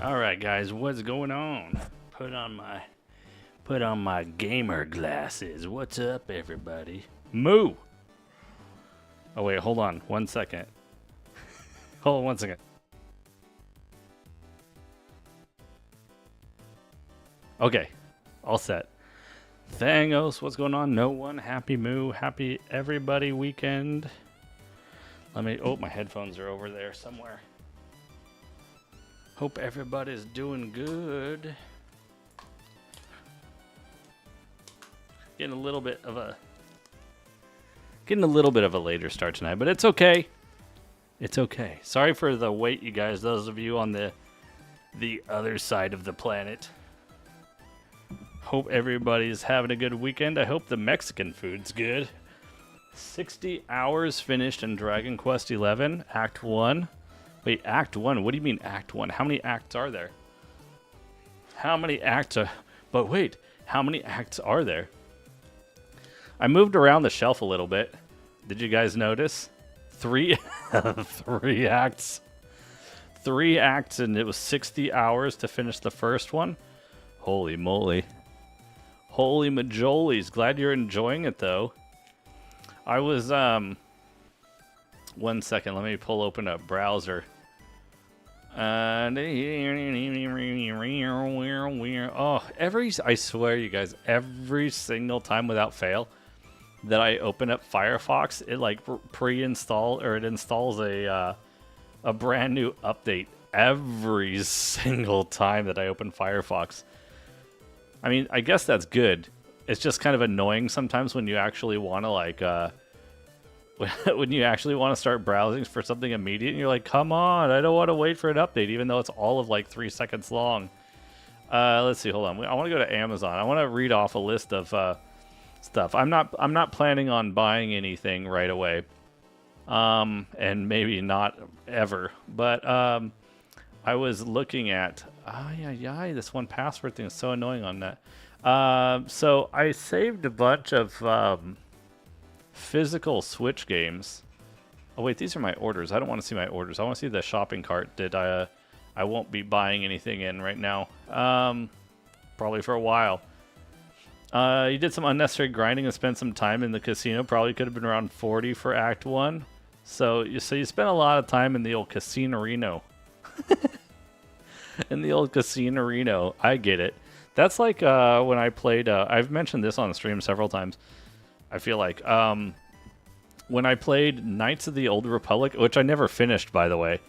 All right, guys, what's going on? Put on my gamer glasses. What's up, everybody? Moo. Oh wait, hold on, 1 second. Hold on 1 second. Okay, all set. Thangos, what's going on? No one. Happy Moo. Happy everybody weekend. Let me. Oh, my headphones are over there somewhere. Hope everybody's doing good. Getting a little bit of a later start tonight, but it's okay. It's okay. Sorry for the wait, you guys. Those of you on the other side of the planet. Hope everybody's having a good weekend. I hope the Mexican food's good. 60 hours finished in Dragon Quest XI, Act 1. Wait, Act 1? What do you mean Act 1? How many acts are there? How many acts are... But wait, how many acts are there? I moved around the shelf a little bit. Did you guys notice? 3 acts. 3 acts, and it was 60 hours to finish the first one. Holy moly. Holy majolies. Glad you're enjoying it, though. I was, 1 second, let me pull open a browser. I swear, you guys, every single time without fail that I open up Firefox, it like it installs a brand new update every single time that I open Firefox. I mean, I guess that's good. It's just kind of annoying sometimes when you actually want to like when you actually want to start browsing for something immediate, and you're like, come on, I don't want to wait for an update, even though it's all of like 3 seconds long. Let's see, hold on. I want to go to Amazon. I want to read off a list of stuff. I'm not planning on buying anything right away, and maybe not ever. But I was looking at this one password thing is so annoying on that. So I saved a bunch of physical Switch games. Oh wait, these are my orders. I don't want to see my orders. I want to see the shopping cart that I won't be buying anything in right now. Probably for a while. You did some unnecessary grinding and spent some time in the casino. Probably could have been around 40 for Act 1. So you spent a lot of time in the old Casino-reno. In the old Casino-reno. I get it. That's like when I played... I've mentioned this on the stream several times. I feel like when I played Knights of the Old Republic, which I never finished, by the way.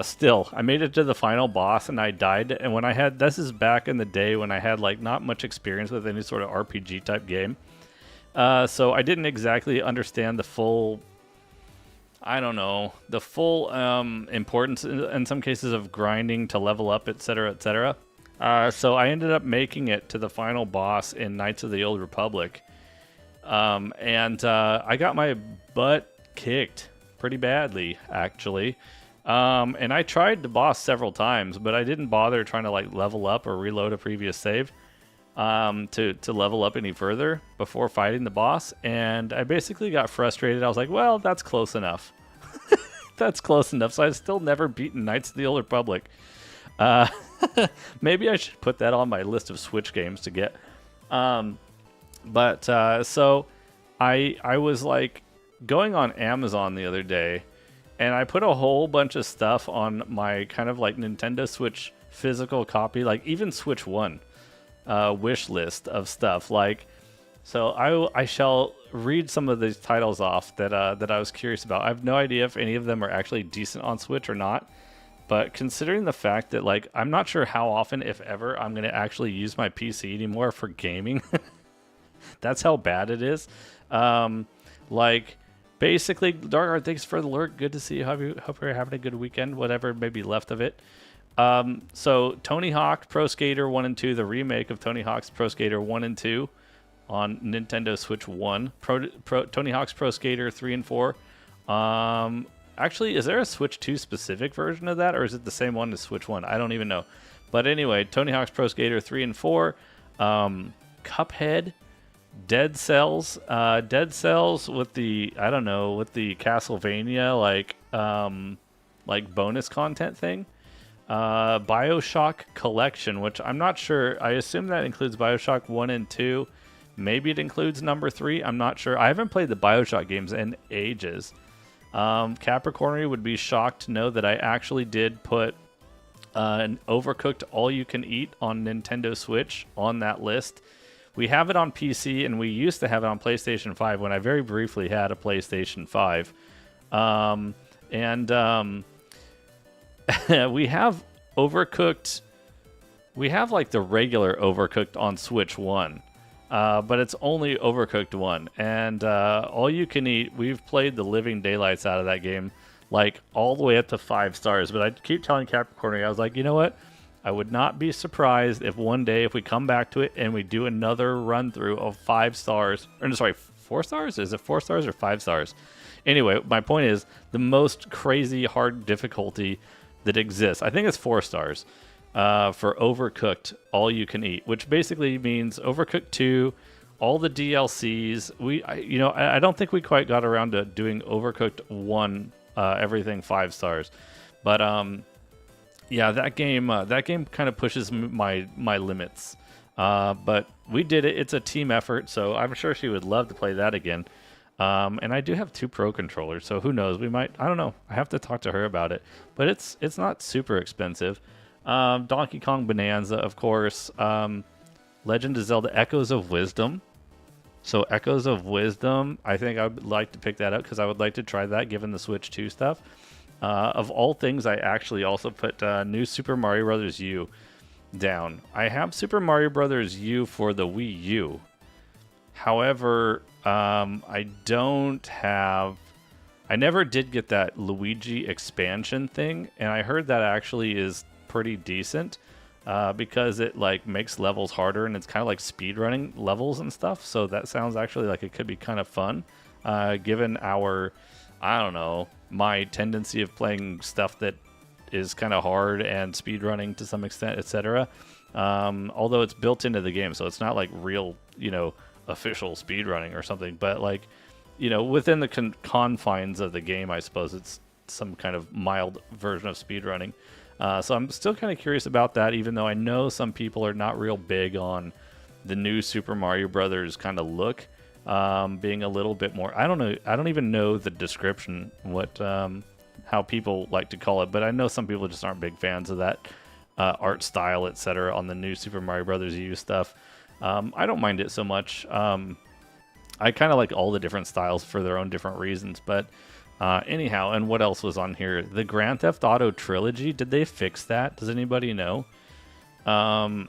Still, I made it to the final boss and I died. And when I had, this is back in the day when I had like not much experience with any sort of RPG type game. So I didn't exactly understand the full, I don't know, the full importance in some cases of grinding to level up, etc., etc. So I ended up making it to the final boss in Knights of the Old Republic. I got my butt kicked pretty badly, actually. And I tried the boss several times, but I didn't bother trying to like level up or reload a previous save to level up any further before fighting the boss. And I basically got frustrated. I was like, well, that's close enough. That's close enough. So I've still never beaten Knights of the Old Republic. Maybe I should put that on my list of Switch games to get. So I was like going on Amazon the other day, and I put a whole bunch of stuff on my kind of like Nintendo Switch physical copy, like even Switch 1 wish list of stuff. Like, so I shall read some of these titles off that I was curious about. I have no idea if any of them are actually decent on Switch or not. But considering the fact that like I'm not sure how often, if ever, I'm going to actually use my PC anymore for gaming. That's how bad it is. Like, basically, Darkheart, thanks for the lurk. Good to see you. Hope you're having a good weekend, whatever may be left of it. So, Tony Hawk Pro Skater 1 and 2, the remake of Tony Hawk's Pro Skater 1 and 2 on Nintendo Switch 1. Tony Hawk's Pro Skater 3 and 4. Actually, is there a Switch 2 specific version of that, or is it the same one as Switch 1? I don't even know. But anyway, Tony Hawk's Pro Skater 3 and 4. Cuphead. Dead Cells with the, I don't know, with the Castlevania like bonus content thing. BioShock Collection, which I'm not sure. I assume that includes BioShock 1 and 2. Maybe it includes number 3. I'm not sure. I haven't played the BioShock games in ages. Capricorn would be shocked to know that I actually did put an Overcooked All You Can Eat on Nintendo Switch on that list. We have it on PC, and we used to have it on PlayStation 5 when I very briefly had a PlayStation 5. We have Overcooked. We have like the regular Overcooked on Switch 1. But it's only Overcooked 1. And All You Can Eat, we've played the living daylights out of that game, like all the way up to 5 stars. But I keep telling Capricorn, I was like, you know what? I would not be surprised if one day, if we come back to it and we do another run through of 5 stars, or no, sorry, 4 stars? Is it 4 stars or 5 stars? Anyway, my point is the most crazy hard difficulty that exists, I think it's 4 stars. For Overcooked All You Can Eat, which basically means Overcooked 2, all the DLCs. I don't think we quite got around to doing Overcooked 1, everything 5 stars. But yeah, that game kind of pushes my limits. But we did it. It's a team effort, so I'm sure she would love to play that again. And I do have 2 Pro controllers, so who knows? We might. I don't know. I have to talk to her about it. But it's not super expensive. Donkey Kong Bonanza, of course. Legend of Zelda Echoes of Wisdom. So Echoes of Wisdom, I think I would like to pick that up because I would like to try that given the Switch 2 stuff. Of all things, I actually also put New Super Mario Bros. U down. I have Super Mario Bros. U for the Wii U. However, I never did get that Luigi expansion thing, and I heard that actually is pretty decent because it like makes levels harder and it's kind of like speedrunning levels and stuff. So that sounds actually like it could be kind of fun, given our, I don't know, my tendency of playing stuff that is kind of hard and speedrunning to some extent, etc. Although it's built into the game, so it's not like real, official speedrunning or something. But like, within the confines of the game, I suppose it's some kind of mild version of speedrunning. So I'm still kind of curious about that, even though I know some people are not real big on the new Super Mario Brothers kind of look, being a little bit more. I don't know. I don't even know the description, how people like to call it, but I know some people just aren't big fans of that art style, etc. on the new Super Mario Brothers U stuff. I don't mind it so much. I kind of like all the different styles for their own different reasons, but. Anyhow, and what else was on here? The Grand Theft Auto trilogy, did they fix that? Does anybody know? I'm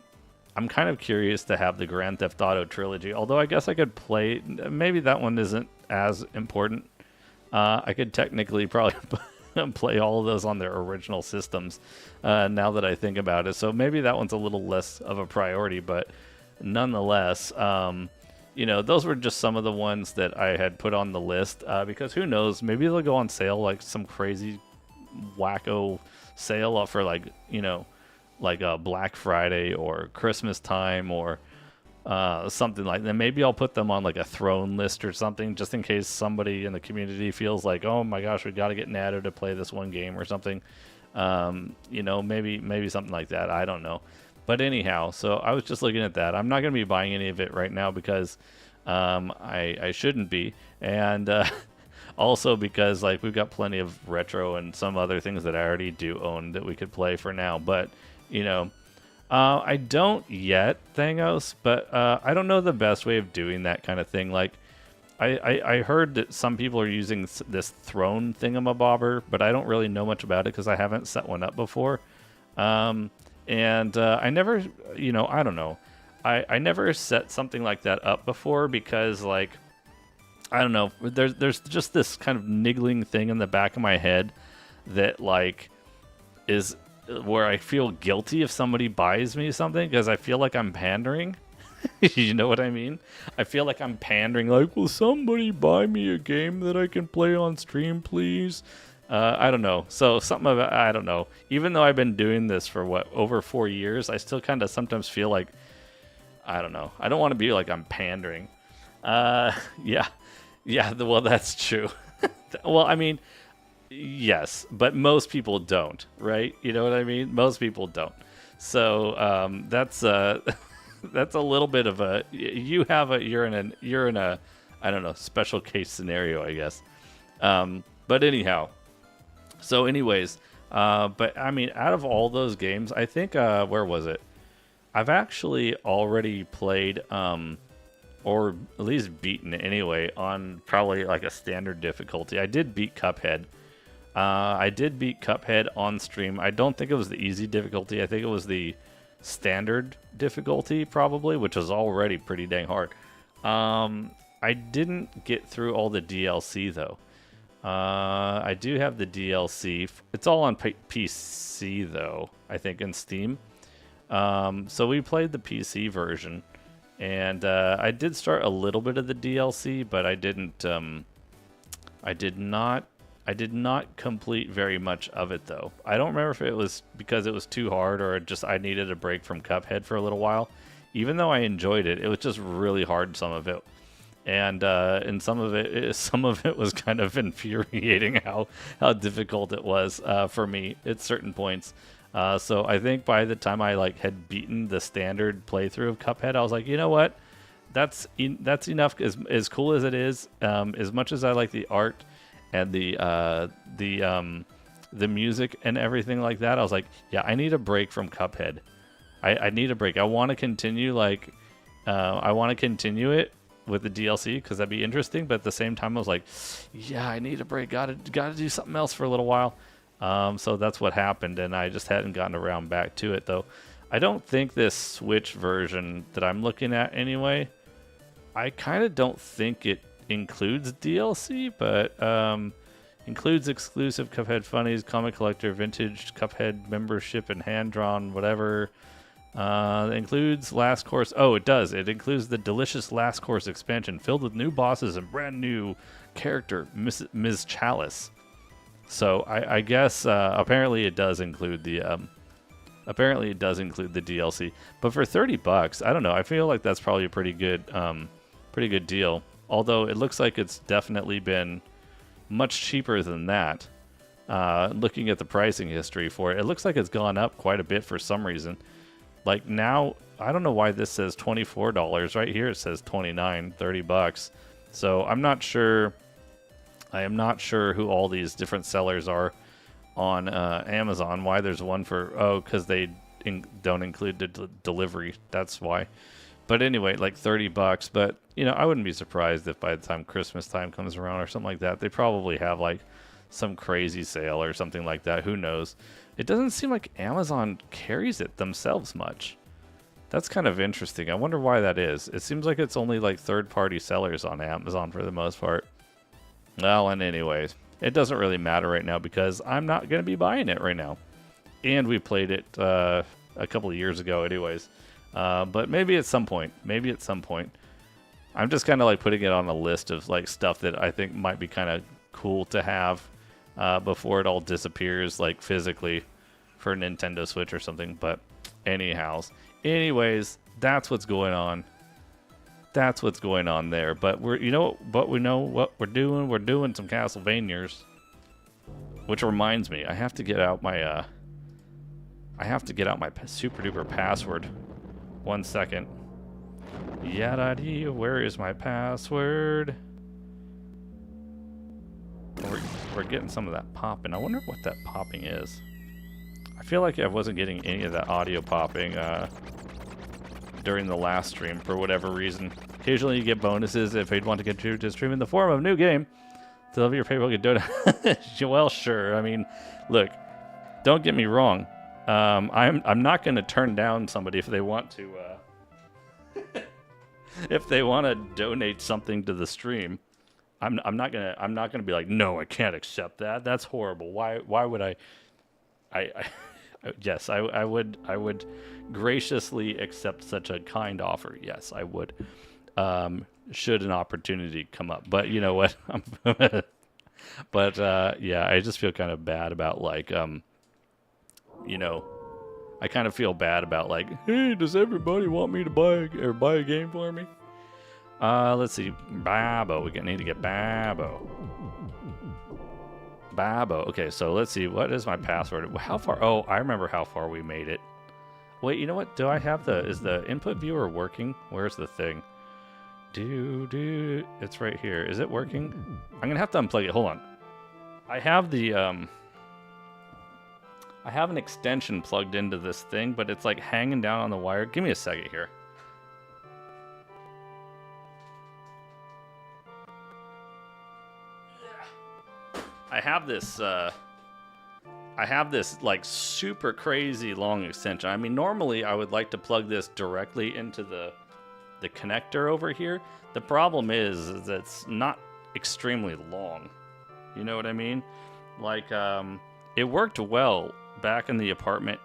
kind of curious to have the Grand Theft Auto trilogy, although I guess I could play, maybe that one isn't as important. I could technically probably play all of those on their original systems, now that I think about it. So maybe that one's a little less of a priority, but nonetheless, those were just some of the ones that I had put on the list, because who knows, maybe they'll go on sale, like some crazy wacko sale for like a Black Friday or Christmas time or something like that. Maybe I'll put them on like a throne list or something, just in case somebody in the community feels like, oh my gosh, we got to get Nado to play this one game or something. Maybe something like that. I don't know. But anyhow, so I was just looking at that. I'm not going to be buying any of it right now because I shouldn't be. And also because like we've got plenty of retro and some other things that I already do own that we could play for now. But, I don't yet, Thangos, but I don't know the best way of doing that kind of thing. Like, I heard that some people are using this throne thingamabobber, but I don't really know much about it because I haven't set one up before. And I never, I don't know. I never set something like that up before because, like, I don't know. There's just this kind of niggling thing in the back of my head that, like, is where I feel guilty if somebody buys me something because I feel like I'm pandering. You know what I mean? I feel like I'm pandering, like, will somebody buy me a game that I can play on stream, please? I don't know. So something about, I don't know. Even though I've been doing this for over 4 years, I still kind of sometimes feel like, I don't know. I don't want to be like I'm pandering. Yeah. Well, that's true. Well, I mean, Yes, but most people don't, right? You know what I mean? Most people don't. So that's that's a little bit of a you're in a I don't know, special case scenario, I guess. But anyhow, so anyways, but I mean, out of all those games, I think where was it? I've actually already played or at least beaten anyway on probably like a standard difficulty. I did beat Cuphead. I did beat Cuphead on stream. I don't think it was the easy difficulty. I think it was the standard difficulty probably, which was already pretty dang hard. I didn't get through all the DLC though. I do have the DLC. It's all on PC though, I think, in Steam. So we played the PC version, and I did start a little bit of the DLC, but I didn't. I did not complete very much of it though. I don't remember if it was because it was too hard or just I needed a break from Cuphead for a little while. Even though I enjoyed it, it was just really hard, some of it. And some of it was kind of infuriating how difficult it was for me at certain points. So I think by the time I had beaten the standard playthrough of Cuphead, I was like, you know what, that's enough. As cool as it is, as much as I like the art and the music and everything like that, I was like, yeah, I need a break from Cuphead. I need a break. I want to continue it with the DLC because that'd be interesting, but at the same time I was like, yeah, I need a break. Gotta do something else for a little while. So that's what happened, and I just hadn't gotten around back to it though. I don't think this Switch version that I'm looking at anyway, I kind of don't think it includes DLC, but includes exclusive Cuphead funnies, comic collector, vintage Cuphead membership, and hand-drawn whatever. Includes Last Course. Oh, it does. It includes the delicious Last Course expansion filled with new bosses and brand new character, Ms. Chalice. So I guess apparently it does include the DLC. But for $30, I don't know. I feel like that's probably a pretty good deal. Although it looks like it's definitely been much cheaper than that. Looking at the pricing history for it, it looks like it's gone up quite a bit for some reason. Like now, I don't know why this says $24. Right here it says $29, $30. So I'm not sure. I am not sure who all these different sellers are on Amazon. Why there's one for because they don't include the delivery. That's why. But anyway, like $30. But I wouldn't be surprised if by the time Christmas time comes around or something like that, they probably have like some crazy sale or something like that. Who knows? It doesn't seem like Amazon carries it themselves much. That's kind of interesting. I wonder why that is. It seems like it's only like third-party sellers on Amazon for the most part. Well, and anyways, it doesn't really matter right now because I'm not going to be buying it right now. And we played it a couple of years ago anyways. But maybe at some point. I'm just kind of like putting it on a list of like stuff that I think might be kind of cool to have before it all disappears like physically for Nintendo Switch or something. But anyways, that's what's going on. That's what's going on there. But we know what we're doing. We're doing some Castlevanias. Which reminds me, I have to get out my super duper password. 1 second. Yada-dee, where is my password? We're getting some of that popping. I wonder what that popping is. I feel like I wasn't getting any of that audio popping during the last stream for whatever reason. Occasionally you get bonuses if you'd want to contribute to stream in the form of a new game. To love your PayPal, get donate. Well, sure. I mean, look, don't get me wrong. I'm not going to turn down somebody if they want to if they want to donate something to the stream. I'm not gonna be like, no, I can't accept that. That's horrible. Why would I yes, I would graciously accept such a kind offer. Yes, I would. Should an opportunity come up. But you know what? But yeah, I just feel kind of bad about like I kind of feel bad about like, hey, does everybody want me to buy a game for me? Let's see, Babbo. We need to get Babbo. Babo. Okay, so let's see. What is my password? How far? Oh, I remember how far we made it. Wait, you know what? Do I have is the input viewer working? Where's the thing? It's right here. Is it working? I'm going to have to unplug it. Hold on. I have I have an extension plugged into this thing, but it's like hanging down on the wire. Give me a second here. I have this like super crazy long extension. I mean, normally I would like to plug this directly into the connector over here. The problem is it's not extremely long. You know what I mean? Like, it worked well back in the apartment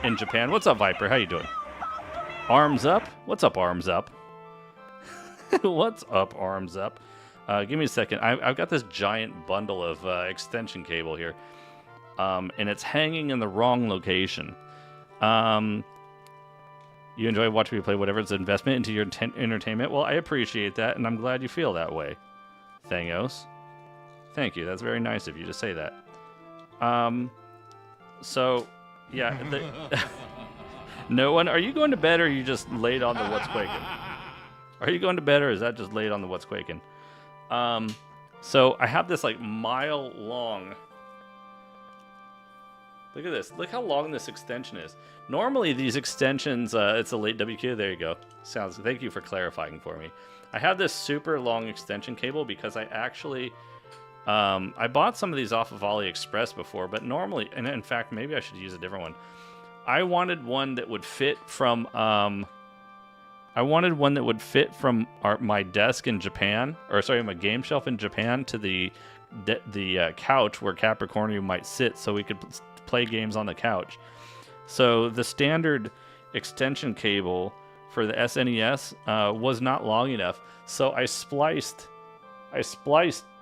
in Japan. What's up, Viper? How you doing? Arms up? What's up, arms up? What's up, arms up? Give me a second. I've got this giant bundle of extension cable here, and it's hanging in the wrong location. You enjoy watching me play whatever it's an investment into your entertainment? Well, I appreciate that, and I'm glad you feel that way. Thangos. Thank you. That's very nice of you to say that. So, yeah. No one... Are you going to bed, or are you just laid on the what's quaking? Are you going to bed, or is that just laid on the what's quaking? So I have this like mile long. Look at this. Look how long this extension is. Normally these extensions, it's a late WQ. There you go. Sounds. Thank you for clarifying for me. I have this super long extension cable because I actually, I bought some of these off of AliExpress before, but normally, and in fact, maybe I should use a different one. I wanted one that would fit from, my desk in Japan, or sorry, my game shelf in Japan to the couch where Capricornio might sit, so we could play games on the couch. So the standard extension cable for the SNES was not long enough, so I spliced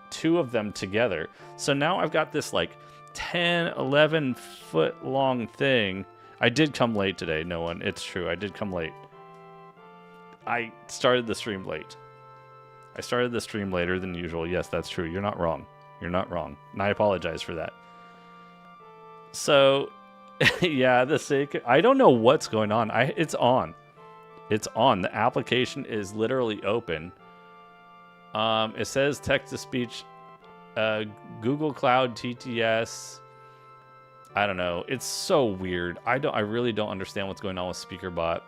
two of them together. So now I've got this like 10, 11 foot long thing. I did come late today, no one. It's true, I did come late. I started the stream late. I started the stream later than usual. Yes, that's true. You're not wrong. You're not wrong. And I apologize for that. So, yeah, I don't know what's going on. It's on. It's on. The application is literally open. It says text-to-speech, Google Cloud, TTS. I don't know. It's so weird. I really don't understand what's going on with SpeakerBot.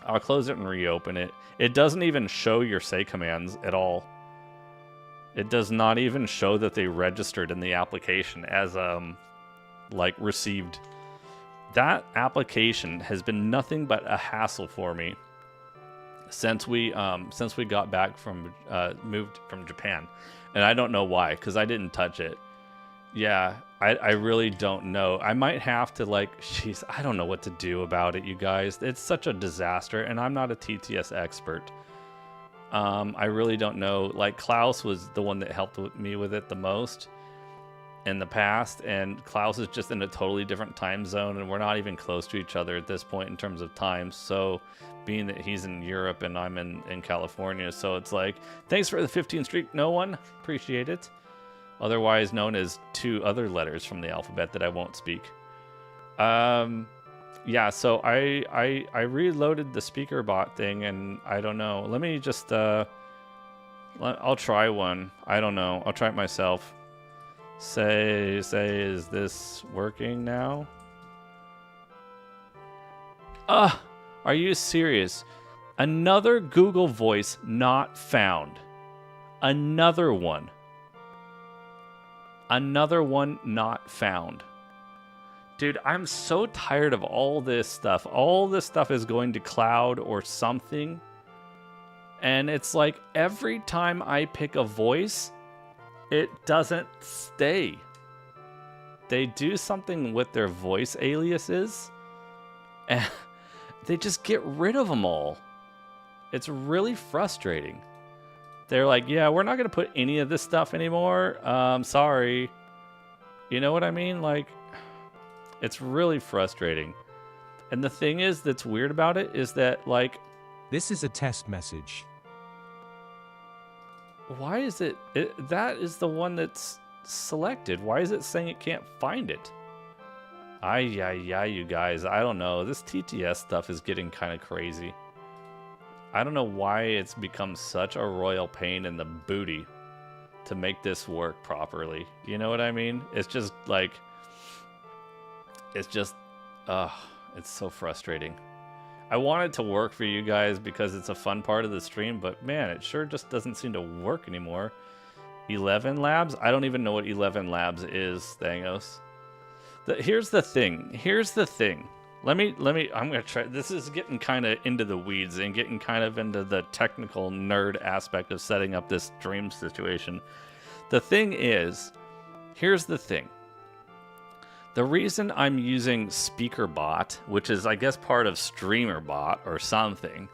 I'll close it and reopen it. It doesn't even show your say commands at all. It does not even show that they registered in the application as like received. That application has been nothing but a hassle for me since we got back from moved from Japan, and I don't know why, because I didn't touch it. Yeah, I really don't know. I might have to, like, jeez, I don't know what to do about it, you guys. It's such a disaster, and I'm not a TTS expert. I really don't know. Like, Klaus was the one that helped me with it the most in the past, and Klaus is just in a totally different time zone, and we're not even close to each other at this point in terms of time. So, being that he's in Europe and I'm in California, so it's like, thanks for the 15 streak, no one. Appreciate it. Otherwise known as two other letters from the alphabet that I won't speak. Yeah, so I reloaded the SpeakerBot thing, and I don't know. Let me just I'll try one. I don't know. I'll try it myself. Say, is this working now? Are you serious? Another Google Voice not found. Another one. Another one not found. Dude, I'm so tired of all this stuff. All this stuff is going to cloud or something. And it's like every time I pick a voice, it doesn't stay. They do something with their voice aliases, and they just get rid of them all. It's really frustrating. They're like, yeah, we're not going to put any of this stuff anymore. Sorry. You know what I mean? Like, it's really frustrating. And the thing is that's weird about it is that, like... This is a test message. Why is it... that is the one that's... selected. Why is it saying it can't find it? Ay, you guys. I don't know. This TTS stuff is getting kind of crazy. I don't know why it's become such a royal pain in the booty to make this work properly. You know what I mean? It's just like... It's just... it's so frustrating. I want it to work for you guys because it's a fun part of the stream, but man, it sure just doesn't seem to work anymore. 11 Labs? I don't even know what 11 Labs is, Thangos. Here's the thing. Let me, I'm going to try. This is getting kind of into the weeds and getting kind of into the technical nerd aspect of setting up this stream situation. The thing is, here's the thing. The reason I'm using SpeakerBot, which is, I guess, part of StreamerBot or something,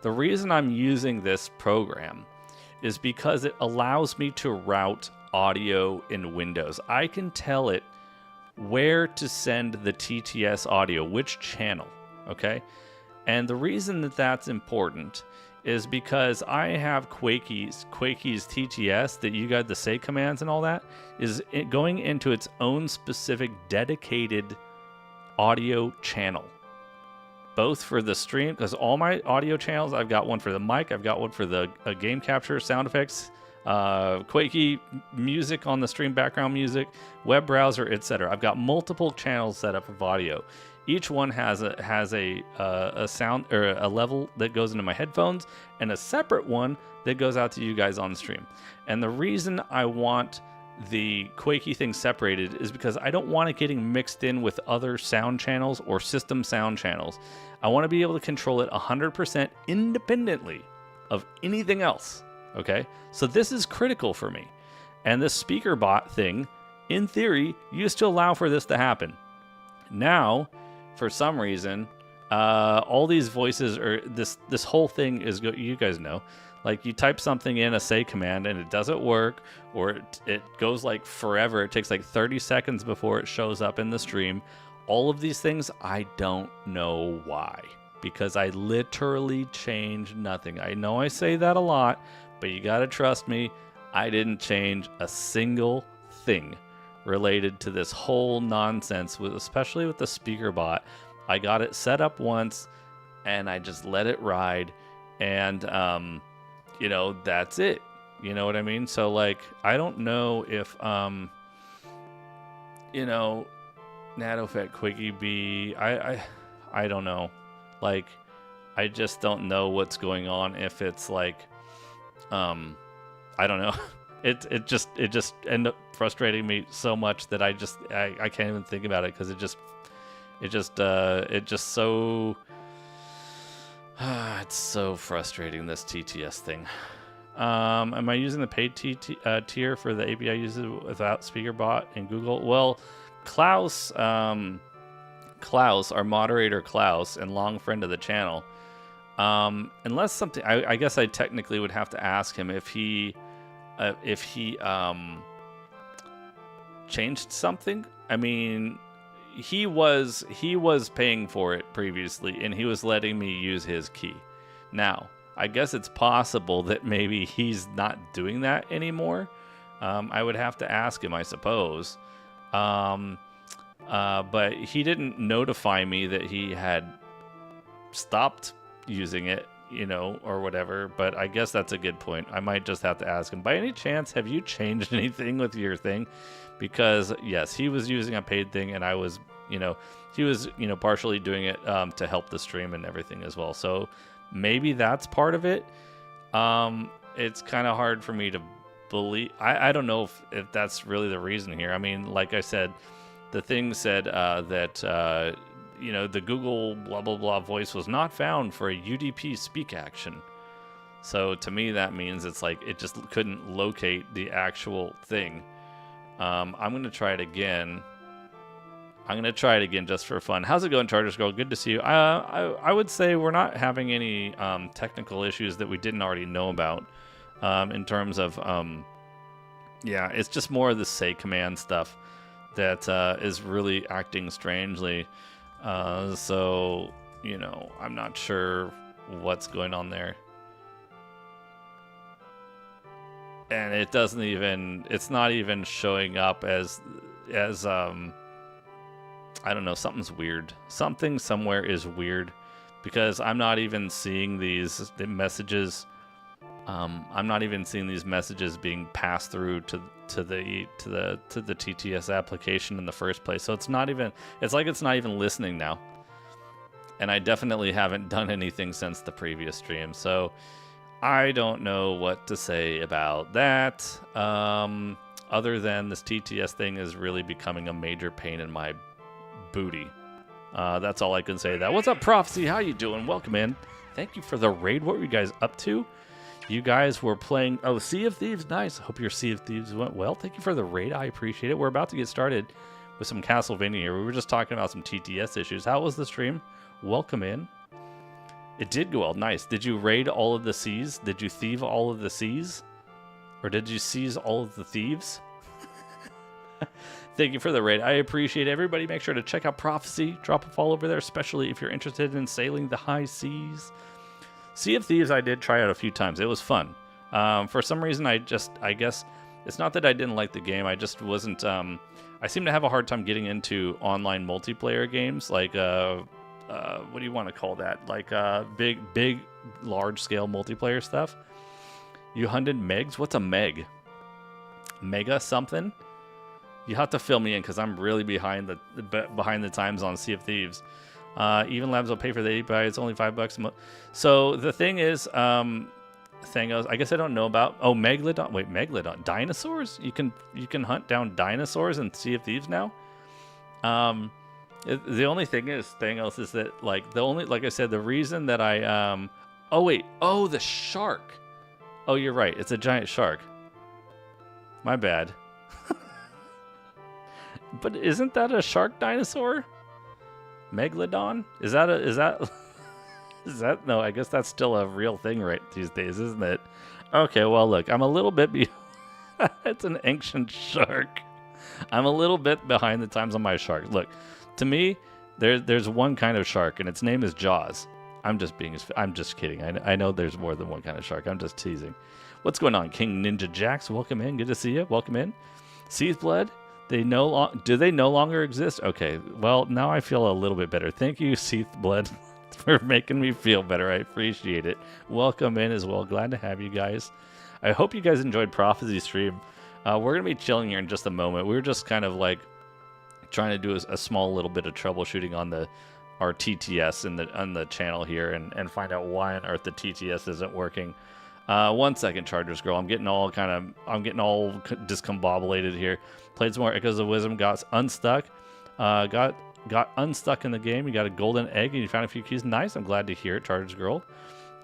the reason I'm using this program is because it allows me to route audio in Windows. I can tell it where to send the TTS audio, which channel, okay? And the reason that that's important is because I have Quakey's TTS that you got the say commands and all that is going into its own specific dedicated audio channel, both for the stream, because all my audio channels, I've got one for the mic, I've got one for the game capture, sound effects, Quakey music on the stream, background music, web browser, etc. I've got multiple channels set up of audio. Each one has a sound or a level that goes into my headphones and a separate one that goes out to you guys on stream. And the reason I want the Quakey thing separated is because I don't want it getting mixed in with other sound channels or system sound channels. I want to be able to control it 100% independently of anything else. Okay, so this is critical for me. And this SpeakerBot thing, in theory, used to allow for this to happen. Now, for some reason, all these voices, or this whole thing is, you guys know, like you type something in a say command and it doesn't work, or it goes like forever. It takes like 30 seconds before it shows up in the stream. All of these things, I don't know why, because I literally changed nothing. I know I say that a lot, but you gotta trust me, I didn't change a single thing related to this whole nonsense, especially with the SpeakerBot. I got it set up once, and I just let it ride, and, you know, that's it. You know what I mean? So, like, I don't know if, you know, NaadoFett Quickie B, I don't know. Like, I just don't know what's going on, if it's like, I don't know. It just ended up frustrating me so much that I can't even think about it, because it just so it's so frustrating, this TTS thing. Am I using the paid tier for the API uses without SpeakerBot and Google? Well, Klaus, our moderator Klaus, and long friend of the channel, unless something, I guess I technically would have to ask him if he changed something. I mean, he was paying for it previously, and he was letting me use his key. Now, I guess it's possible that maybe he's not doing that anymore. I would have to ask him, I suppose. But he didn't notify me that he had stopped using it, you know, or whatever. But I guess that's a good point. I might just have to ask him, by any chance, have you changed anything with your thing? Because yes, he was using a paid thing, and I was, you know, he was, you know, partially doing it to help the stream and everything as well. So maybe that's part of it. It's kind of hard for me to believe. I don't know if that's really the reason here. I mean, like I said, the thing said that you know, the Google blah blah blah voice was not found for a UDP speak action. So to me, that means it's like it just couldn't locate the actual thing. I'm gonna try it again. I'm gonna try it again just for fun. How's it going, Chargers Girl? Good to see you. I would say we're not having any technical issues that we didn't already know about. In terms of yeah, it's just more of the say command stuff that is really acting strangely. So, you know, I'm not sure what's going on there. and it doesn't even, it's not even showing up as I don't know, something's weird. Something somewhere is weird, because I'm not even seeing the messages. I'm not even seeing these messages being passed through to the TTS application in the first place. So it's not even, it's like it's not even listening now. And I definitely haven't done anything since the previous stream, so I don't know what to say about that. Other than this TTS thing is really becoming a major pain in my booty. That's all I can say. What's up, Prophecy? How you doing? Welcome in. Thank you for the raid. What were you guys up to? You guys were playing... Oh, Sea of Thieves. Nice. Hope your Sea of Thieves went well. Thank you for the raid. I appreciate it. We're about to get started with some Castlevania here. We were just talking about some TTS issues. How was the stream? Welcome in. It did go well. Nice. Did you raid all of the seas? Did you thieve all of the seas? Or did you seize all of the thieves? Thank you for the raid. I appreciate it. Everybody, make sure to check out Prophecy. Drop a follow over there, especially if you're interested in sailing the high seas. Sea of Thieves I did try out a few times. It was fun. For some reason, I guess, it's not that I didn't like the game. I just wasn't... I seem to have a hard time getting into online multiplayer games. Like, what do you want to call that? Like, big, large-scale multiplayer stuff. You hunted Megs? What's a Meg? Mega something? You have to fill me in, because I'm really behind the times on Sea of Thieves. Even Labs will pay for the 8 buy. It's only $5 a month. So the thing is, Thangos, I guess I don't know about. Oh, Megalodon. Wait, Megalodon. Dinosaurs? You can hunt down dinosaurs in Sea of Thieves now. The only thing is, Thangos, is that like I said, the reason that I oh wait, oh, the shark. Oh, you're right. It's a giant shark. My bad. But isn't that a shark dinosaur? Megalodon? Is that no, I guess that's still a real thing right these days, isn't it? Okay, well look, I'm a little bit it's an ancient shark. I'm a little bit behind the times on my shark. Look, to me, there's one kind of shark, and its name is Jaws. I'm just kidding. I know there's more than one kind of shark. I'm just teasing. What's going on, King Ninja Jax? Welcome in. Good to see you. Welcome in. Sea's Blood. Do they no longer exist? Okay, well, now I feel a little bit better. Thank you, Seath Blood, for making me feel better. I appreciate it. Welcome in as well. Glad to have you guys. I hope you guys enjoyed Prophecy stream. We're going to be chilling here in just a moment. We were just kind of like trying to do a small little bit of troubleshooting on our TTS on the channel here and find out why on earth the TTS isn't working. 1 second, Chargers Girl. I'm getting all discombobulated here. Played some more Echoes of Wisdom. Got unstuck. Got unstuck in the game. You got a golden egg and you found a few keys. Nice. I'm glad to hear it, Chargers Girl.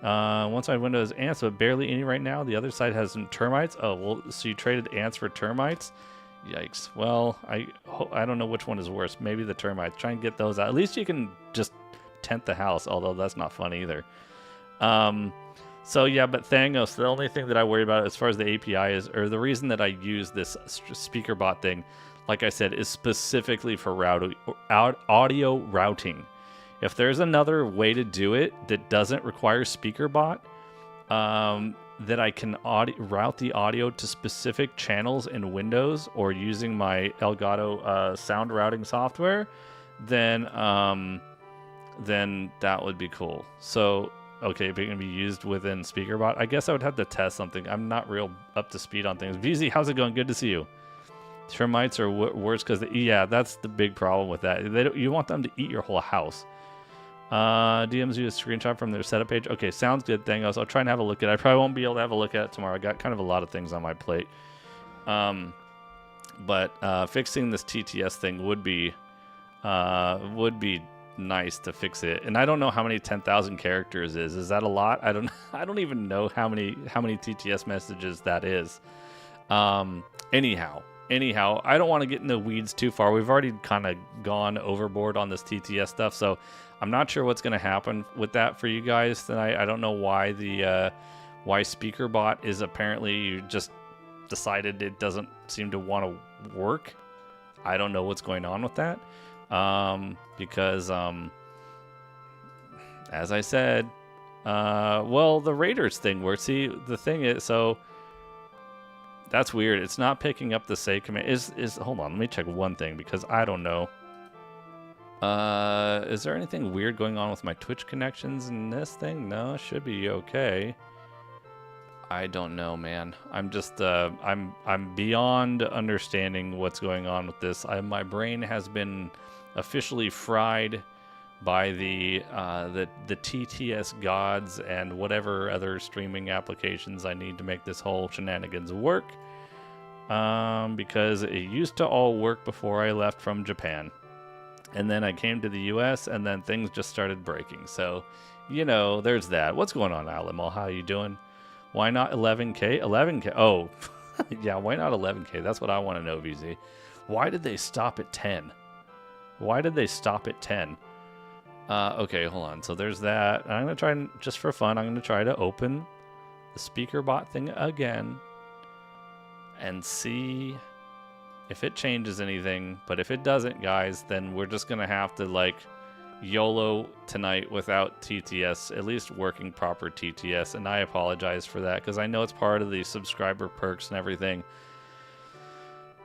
One side window has ants, but barely any right now. The other side has some termites. Oh, well, so you traded ants for termites? Yikes. Well, I don't know which one is worse. Maybe the termites. Try and get those out. At least you can just tent the house, although that's not fun either. So yeah, but Thangos, the only thing that I worry about as far as the API is, or the reason that I use this speaker bot thing, like I said, is specifically for audio routing. If there's another way to do it that doesn't require speaker bot, that I can route the audio to specific channels in Windows or using my Elgato sound routing software, then that would be cool. So, okay, if it can be used within SpeakerBot, I guess I would have to test something. I'm not real up to speed on things. VZ, how's it going? Good to see you. Termites are worse because, yeah, that's the big problem with that. You want them to eat your whole house. DMs you a screenshot from their setup page. Okay, sounds good. Thangos. I'll try and have a look at it. I probably won't be able to have a look at it tomorrow. I got kind of a lot of things on my plate. But fixing this TTS thing would be nice to fix it. And I don't know how many 10,000 characters is. Is that a lot? I don't even know how many TTS messages that is. Anyhow, I don't want to get in the weeds too far. We've already kind of gone overboard on this TTS stuff, so I'm not sure what's going to happen with that for you guys tonight. I don't know why why SpeakerBot is apparently just decided it doesn't seem to want to work. I don't know what's going on with that. Because as I said, well, the Raiders thing works. See, the thing is, so That's weird. It's not picking up the say command. Hold on, let me check one thing because I don't know. Is there anything weird going on with my Twitch connections in this thing? No, it should be okay. I don't know, man. I'm just I'm beyond understanding what's going on with this. My brain has been officially fried by the TTS gods and whatever other streaming applications I need to make this whole shenanigans work. Because it used to all work before I left from Japan. And then I came to the US and then things just started breaking. So, you know, there's that. What's going on, Alamo? How you doing? Why not 11K? 11K. Oh, yeah, why not 11K? That's what I want to know, VZ. Why did they stop at 10? Why did they stop at 10? Okay, hold on. So there's that. I'm going to try, just for fun, I'm going to try to open the speaker bot thing again and see if it changes anything. But if it doesn't, guys, then we're just going to have to, like, YOLO tonight without TTS, at least working proper TTS. And I apologize for that because I know it's part of the subscriber perks and everything.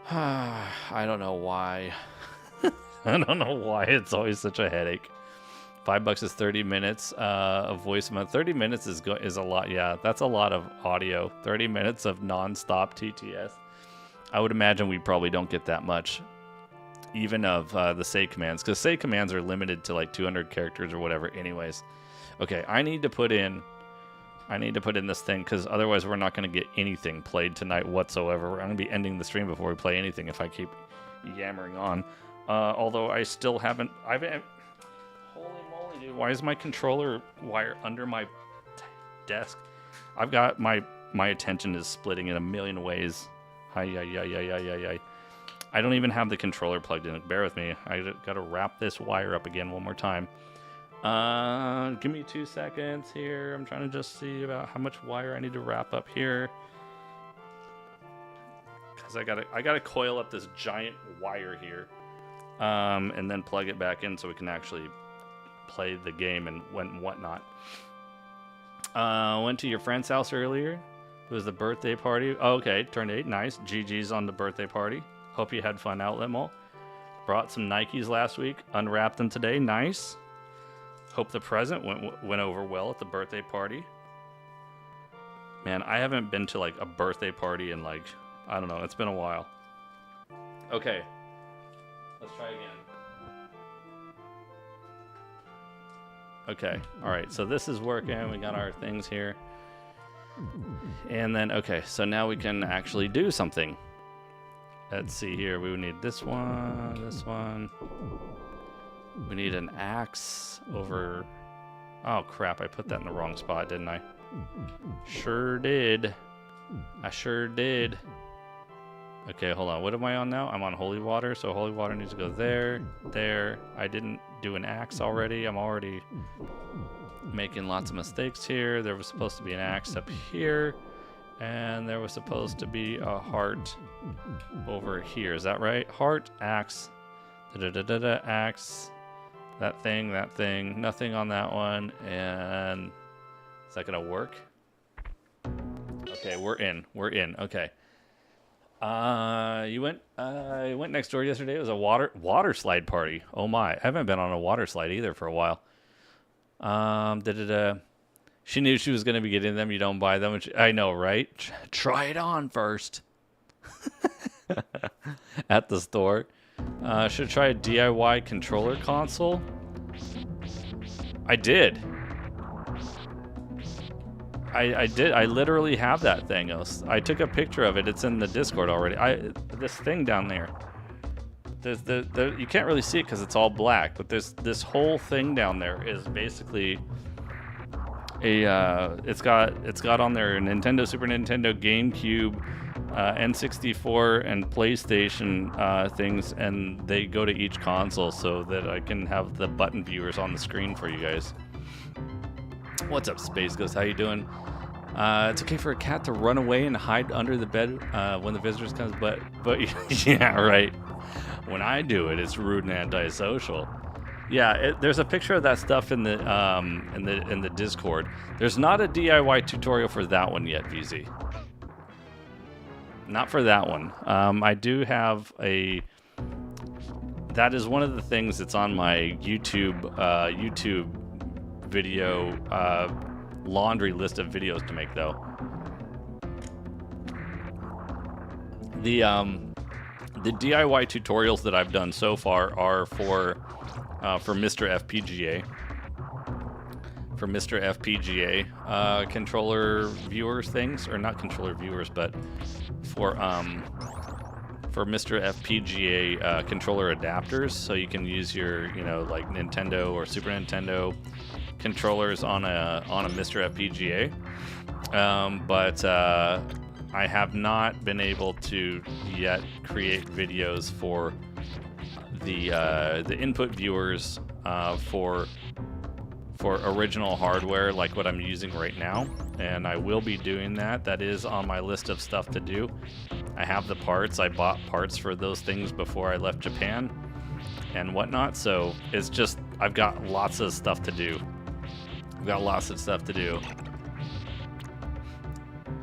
I don't know why. I don't know why it's always such a headache. $5 is 30 minutes of voice a month. 30 minutes is a lot. Yeah, that's a lot of audio. 30 minutes of non-stop TTS. I would imagine we probably don't get that much, even of the say commands, because say commands are limited to like 200 characters or whatever. Anyways, okay, I need to put in this thing because otherwise we're not going to get anything played tonight whatsoever. We're going to be ending the stream before we play anything if I keep yammering on. Although I still haven't. Holy moly, dude! Why is my controller wire under my desk? I've got my attention is splitting in a million ways. I don't even have the controller plugged in. Bear with me. I gotta wrap this wire up again one more time. Give me 2 seconds here. I'm trying to just see about how much wire I need to wrap up here. Cause I gotta coil up this giant wire here, and then plug it back in so we can actually play the game and whatnot. Went to your friend's house earlier. It was the birthday party. Oh, okay, turned 8. Nice. GG's on the birthday party. Hope you had fun, Outlet Mall. Brought some Nikes last week. Unwrapped them today. Nice. Hope the present went over well at the birthday party. Man, I haven't been to like a birthday party in like, I don't know. It's been a while. Okay. Let's try again. Okay. All right. So this is working. We got our things here. And then, okay. So now we can actually do something. Let's see here. We would need this one. We need an axe over. Oh, crap. I put that in the wrong spot, didn't I? Sure did. I sure did. Okay, hold on. What am I on now? I'm on holy water, so holy water needs to go there, there. I didn't do an axe already. I'm already making lots of mistakes here. There was supposed to be an axe up here, and there was supposed to be a heart over here. Is that right? Heart, axe, axe, that thing, nothing on that one, and is that gonna work? Okay, we're in, okay. You went next door yesterday. It was a water slide party. Oh my, I haven't been on a water slide either for a while. She knew she was going to be getting them. You don't buy them. I know, right? Try it on first. At the store. Should try a DIY controller console. I did. I did. I literally have that thing. I took a picture of it. It's in the Discord already. This thing down there. You can't really see it because it's all black, but this whole thing down there is basically a. It's got on there Nintendo, Super Nintendo, GameCube, N64, and PlayStation things, and they go to each console so that I can have the button viewers on the screen for you guys. What's up, Space Ghost? How you doing? It's okay for a cat to run away and hide under the bed when the visitors comes, but yeah, right. When I do it, it's rude and antisocial. Yeah, there's a picture of that stuff in the Discord. There's not a DIY tutorial for that one yet, VZ. Not for that one. I do have a... That is one of the things that's on my YouTube video laundry list of videos to make, though. The DIY tutorials that I've done so far are for MiSTer FPGA. For MiSTer FPGA controller viewers things, or not controller viewers, but for MiSTer FPGA controller adapters, so you can use your, you know, like Nintendo or Super Nintendo controllers on a MiSTer FPGA. But I have not been able to yet create videos for the input viewers for original hardware like what I'm using right now, and I will be doing that. That is on my list of stuff to do. I have the parts. I bought parts for those things before I left Japan and whatnot, so it's just I've got lots of stuff to do.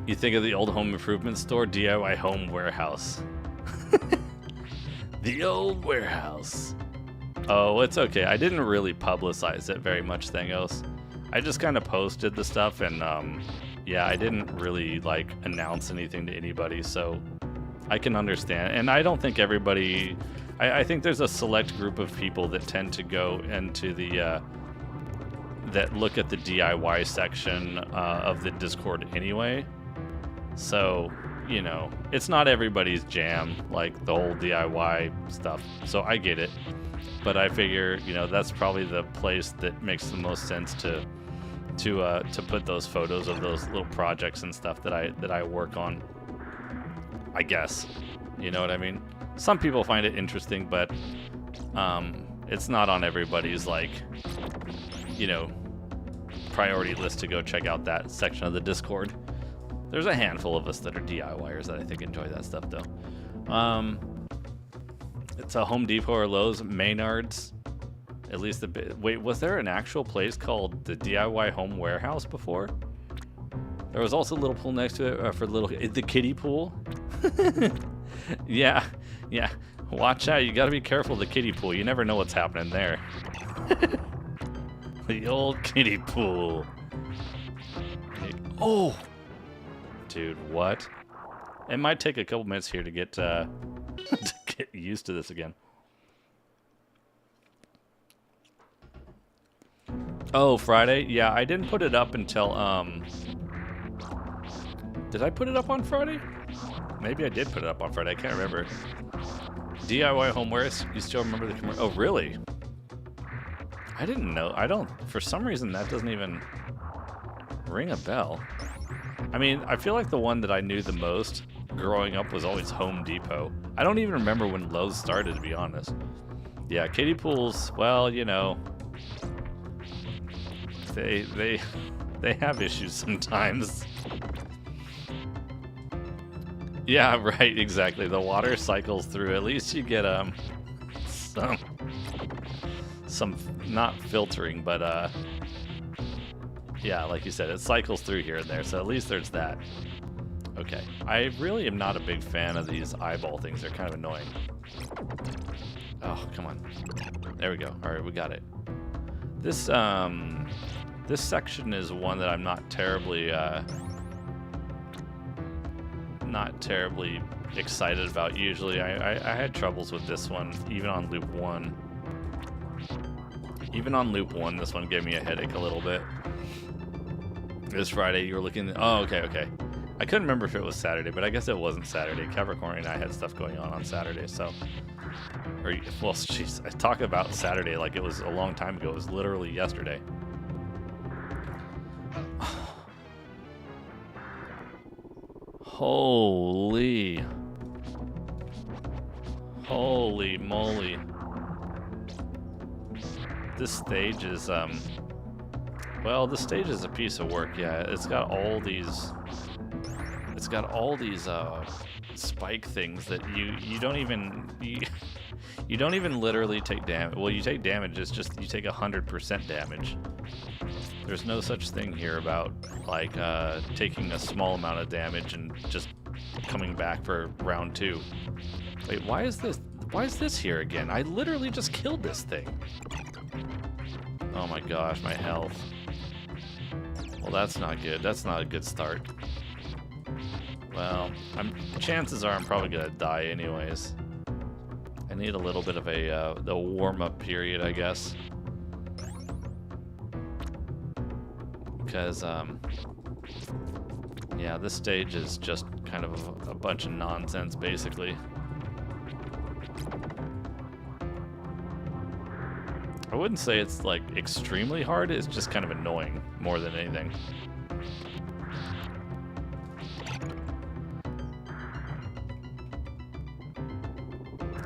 You think of the old home improvement store, DIY home warehouse. The old warehouse. Oh, it's okay. I didn't really publicize it very much, Thangos. I just kind of posted the stuff, and yeah, I didn't really like announce anything to anybody, so I can understand. And I don't think everybody... I think there's a select group of people that tend to go into the... that look at the DIY section of the Discord anyway. So, you know, it's not everybody's jam, like the whole DIY stuff. So I get it. But I figure, you know, that's probably the place that makes the most sense to put those photos of those little projects and stuff that I work on. I guess, you know what I mean. Some people find it interesting, but it's not on everybody's, like, you know, priority list to go check out that section of the Discord. There's a handful of us that are DIYers that I think enjoy that stuff, though. It's a Home Depot or Lowe's, Maynard's. At least wait, was there an actual place called the DIY Home Warehouse before? There was also a little pool next to it for the kiddie pool. Yeah. Watch out, you gotta be careful of the kiddie pool. You never know what's happening there. The old kiddie pool. Oh! Dude, what? It might take a couple minutes here to get to get used to this again. Oh, Friday? Yeah, I didn't put it up until, did I put it up on Friday? Maybe I did put it up on Friday, I can't remember. DIY Homeware, you still remember the commercial? Oh, really? I didn't know. I don't, for some reason, that doesn't even ring a bell. I mean, I feel like the one that I knew the most growing up was always Home Depot. I don't even remember when Lowe's started, to be honest. Yeah, kiddie pools, well, you know, they have issues sometimes. Yeah, right, exactly. The water cycles through. At least you get some not filtering, but yeah, like you said, it cycles through here and there, so at least there's that. Okay, I really am not a big fan of these eyeball things. They're kind of annoying. Oh, come on. There we go. All right, we got it. This this section is one that I'm not terribly excited about usually. I had troubles with this one, even on loop 1. Even on loop 1, this one gave me a headache a little bit. This Friday, you were looking... Oh, okay. I couldn't remember if it was Saturday, but I guess it wasn't Saturday. Capricorn and I had stuff going on Saturday, so... Or, well, jeez, I talk about Saturday like it was a long time ago. It was literally yesterday. Holy moly. This stage is, well, the stage is a piece of work, yeah. It's got all these spike things that you don't even, you don't even literally take damage. Well, you take damage, it's just, you take 100% damage. There's no such thing here about, like, taking a small amount of damage and just coming back for round 2. Wait, why is this here again? I literally just killed this thing. Oh my gosh, my health. Well, that's not good. That's not a good start. Well, chances are I'm probably gonna die anyways. I need a little bit of a warm-up period, I guess. Because, yeah, this stage is just kind of a bunch of nonsense, basically. I wouldn't say it's, like, extremely hard, it's just kind of annoying, more than anything.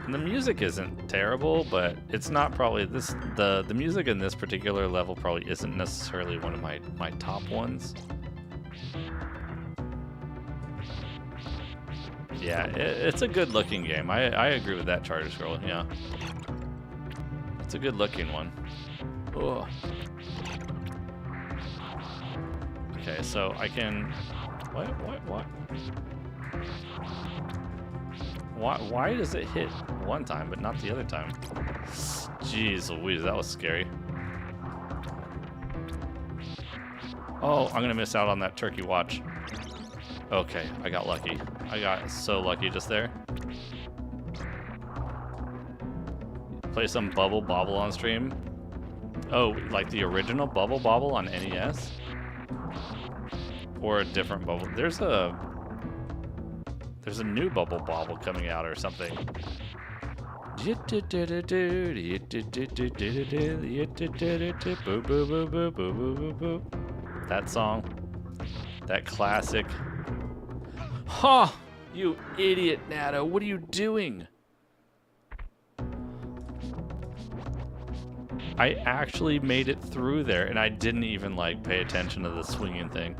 And the music isn't terrible, but it's not probably the music in this particular level probably isn't necessarily one of my top ones. Yeah, it's a good looking game. I agree with that, Charter Scroll, yeah. It's a good looking one. Ugh. Okay, so I can... What? Why does it hit one time but not the other time? Jeez Louise, that was scary. Oh, I'm gonna miss out on that turkey watch. Okay, I got lucky. I got so lucky just there. Play some Bubble Bobble on stream. Oh, like the original Bubble Bobble on NES? Or a different Bubble. There's a new Bubble Bobble coming out or something. That song. That classic. Ha! Huh, you idiot, Naado. What are you doing? I actually made it through there, and I didn't even, like, pay attention to the swinging thing.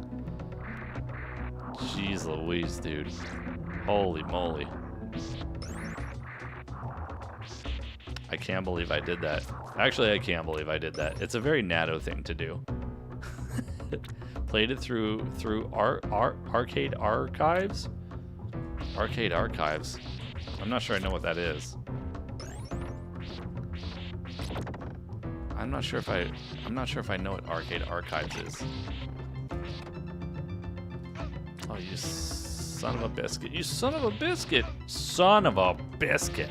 Jeez Louise, dude. Holy moly. I can't believe I did that. Actually, I can't believe I did that. It's a very Naado thing to do. Played it through Arcade Archives? Arcade Archives. I'm not sure I know what that is. I'm not sure if I know what Arcade Archives is. Oh, you son of a biscuit. You son of a biscuit! Son of a biscuit!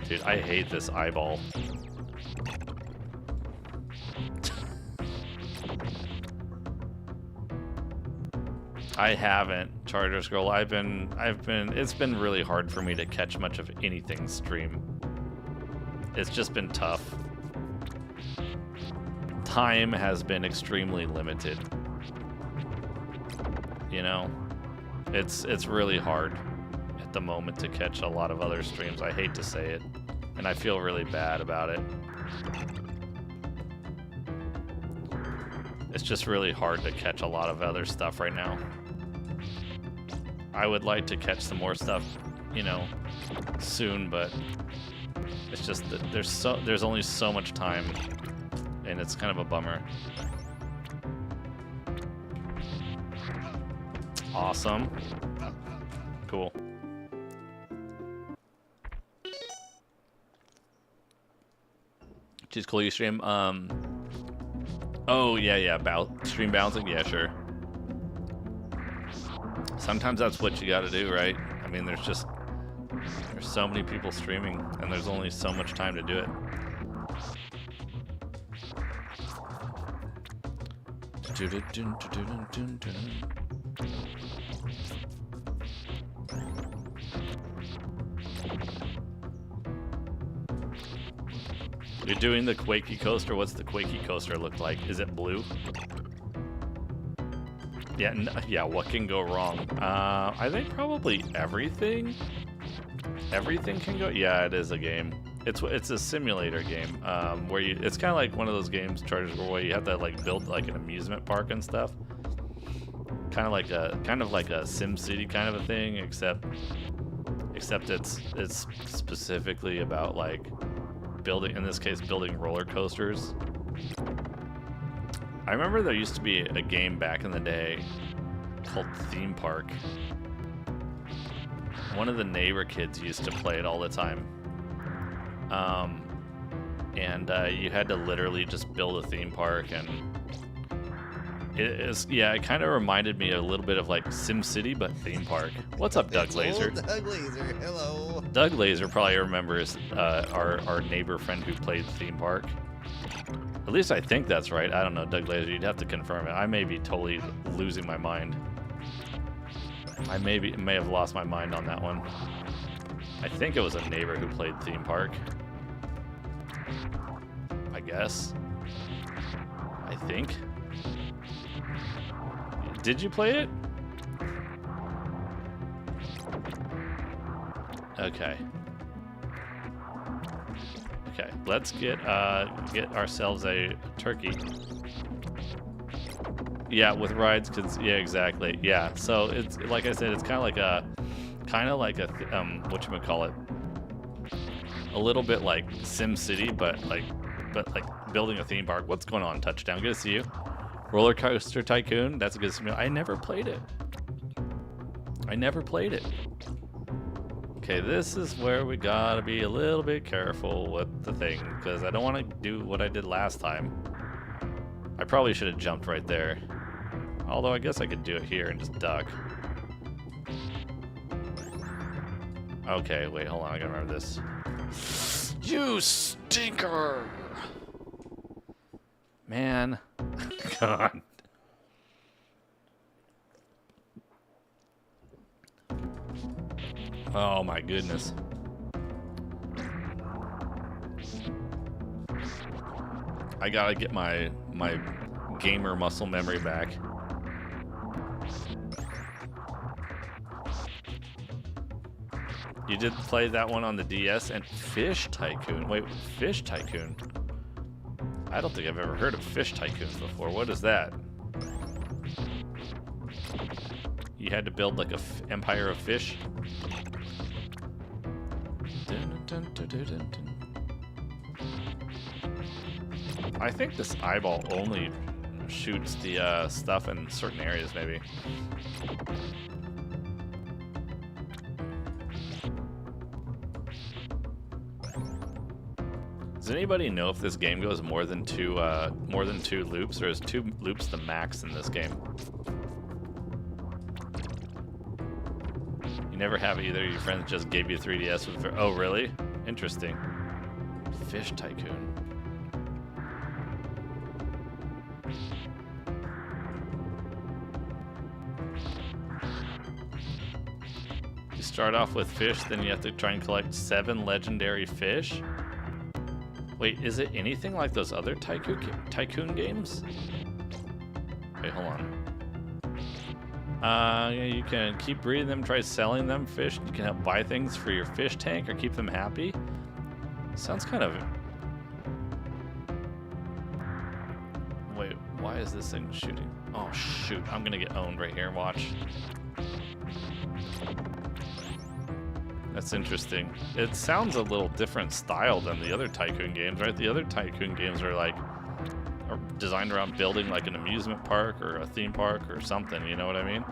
Dude, I hate this eyeball. I haven't, Charter Scroll. It's been really hard for me to catch much of anything stream. It's just been tough. Time has been extremely limited. You know? It's really hard at the moment to catch a lot of other streams. I hate to say it, and I feel really bad about it. It's just really hard to catch a lot of other stuff right now. I would like to catch some more stuff, you know, soon, but it's just that there's only so much time, and it's kind of a bummer. Awesome. Cool. Just cool you stream. Oh yeah, stream balancing. Yeah, sure. Sometimes that's what you got to do, right? I mean, there's so many people streaming, and there's only so much time to do it. You're doing the Quakey coaster. What's the Quakey coaster look like? Is it blue? Yeah, what can go wrong? I think probably everything. Everything can go. Yeah, it is a game. It's a simulator game where it's kind of like one of those games, Charters, where you have to like build like an amusement park and stuff. Kind of like a SimCity kind of a thing, except it's specifically about like building, in this case, building roller coasters. I remember there used to be a game back in the day called Theme Park, one of the neighbor kids used to play it all the time. And you had to literally just build a theme park, and it kind of reminded me a little bit of like SimCity, but theme park. What's up, Doug Laser? Doug Laser, hello. Doug Laser probably remembers our neighbor friend who played theme park. At least I think that's right. I don't know, Doug Laser. You'd have to confirm it. I may be totally losing my mind. I may have lost my mind on that one. I think it was a neighbor who played theme park. I guess. I think. Did you play it? Okay. Okay, let's get ourselves a turkey. Yeah, with rides, cause yeah, exactly. Yeah, so it's like I said, it's kind of like a whatchamacallit, a little bit like SimCity, but like building a theme park. What's going on, Touchdown? Good to see you. Roller Coaster Tycoon. That's a good sim. I never played it. Okay, this is where we gotta be a little bit careful with the thing, because I don't want to do what I did last time. I probably should have jumped right there. Although I guess I could do it here and just duck. Okay, wait, hold on, I gotta remember this. You stinker! Man. God. Oh my goodness. I gotta get my gamer muscle memory back. You did play that one on the DS and Fish Tycoon. Wait, Fish Tycoon? I don't think I've ever heard of Fish Tycoons before. What is that? You had to build like a empire of fish? I think this eyeball only shoots the stuff in certain areas, maybe. Does anybody know if this game goes more than two loops, or is 2 loops the max in this game? You never have either. Your friends just gave you 3DS with. Oh, really? Interesting. Fish Tycoon. You start off with fish, then you have to try and collect 7 legendary fish. Wait, is it anything like those other tycoon games? Wait, hold on. Yeah, you can keep breeding them, try selling them fish. You can help buy things for your fish tank or keep them happy. Sounds kind of... Wait, why is this thing shooting? Oh, shoot. I'm gonna get owned right here. Watch. That's interesting. It sounds a little different style than the other tycoon games, right? The other tycoon games are designed around building like an amusement park or a theme park or something, you know what I mean?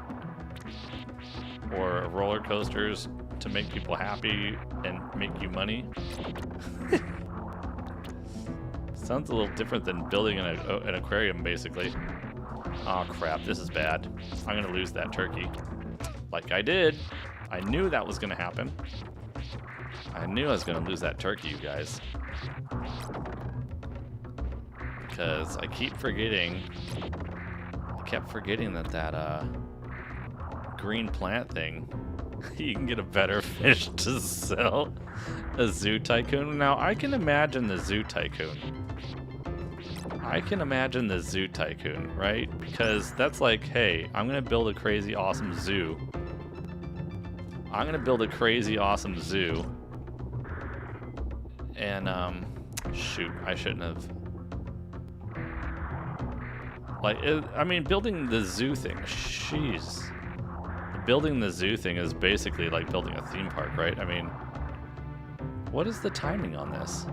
Or roller coasters to make people happy and make you money. Sounds a little different than building an aquarium, basically. Oh crap, this is bad. I'm gonna lose that turkey. Like I did. I knew that was going to happen. I knew I was going to lose that turkey, you guys. Because I keep forgetting. I kept forgetting that green plant thing. You can get a better fish to sell. A zoo tycoon. Now, I can imagine the zoo tycoon. Right? Because that's like, hey, I'm going to build a crazy awesome zoo. I'm gonna build a crazy awesome zoo. And shoot, I shouldn't have. I mean, building the zoo thing, jeez. Building the zoo thing is basically like building a theme park, right? I mean, what is the timing on this?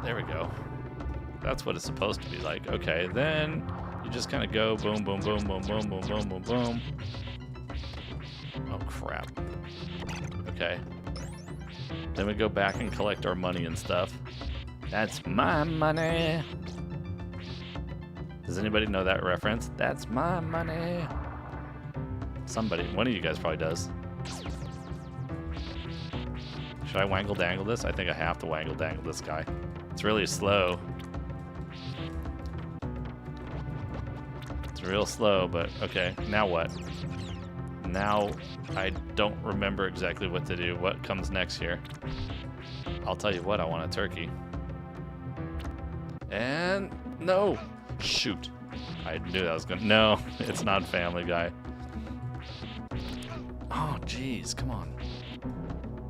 There we go. That's what it's supposed to be like. Okay, then you just kind of go boom, boom, boom, boom, boom, boom, boom, boom, boom. Oh, crap. Okay. Then we go back and collect our money and stuff. That's my money. Does anybody know that reference? That's my money. Somebody, one of you guys probably does. Should I wangle dangle this? I think I have to wangle dangle this guy. It's really slow. It's real slow, but okay. Now what? Now I don't remember exactly what to do. What comes next here? I'll tell you what, I want a turkey. And no! Shoot. I knew that was gonna... No, it's not Family Guy. Oh, jeez, come on.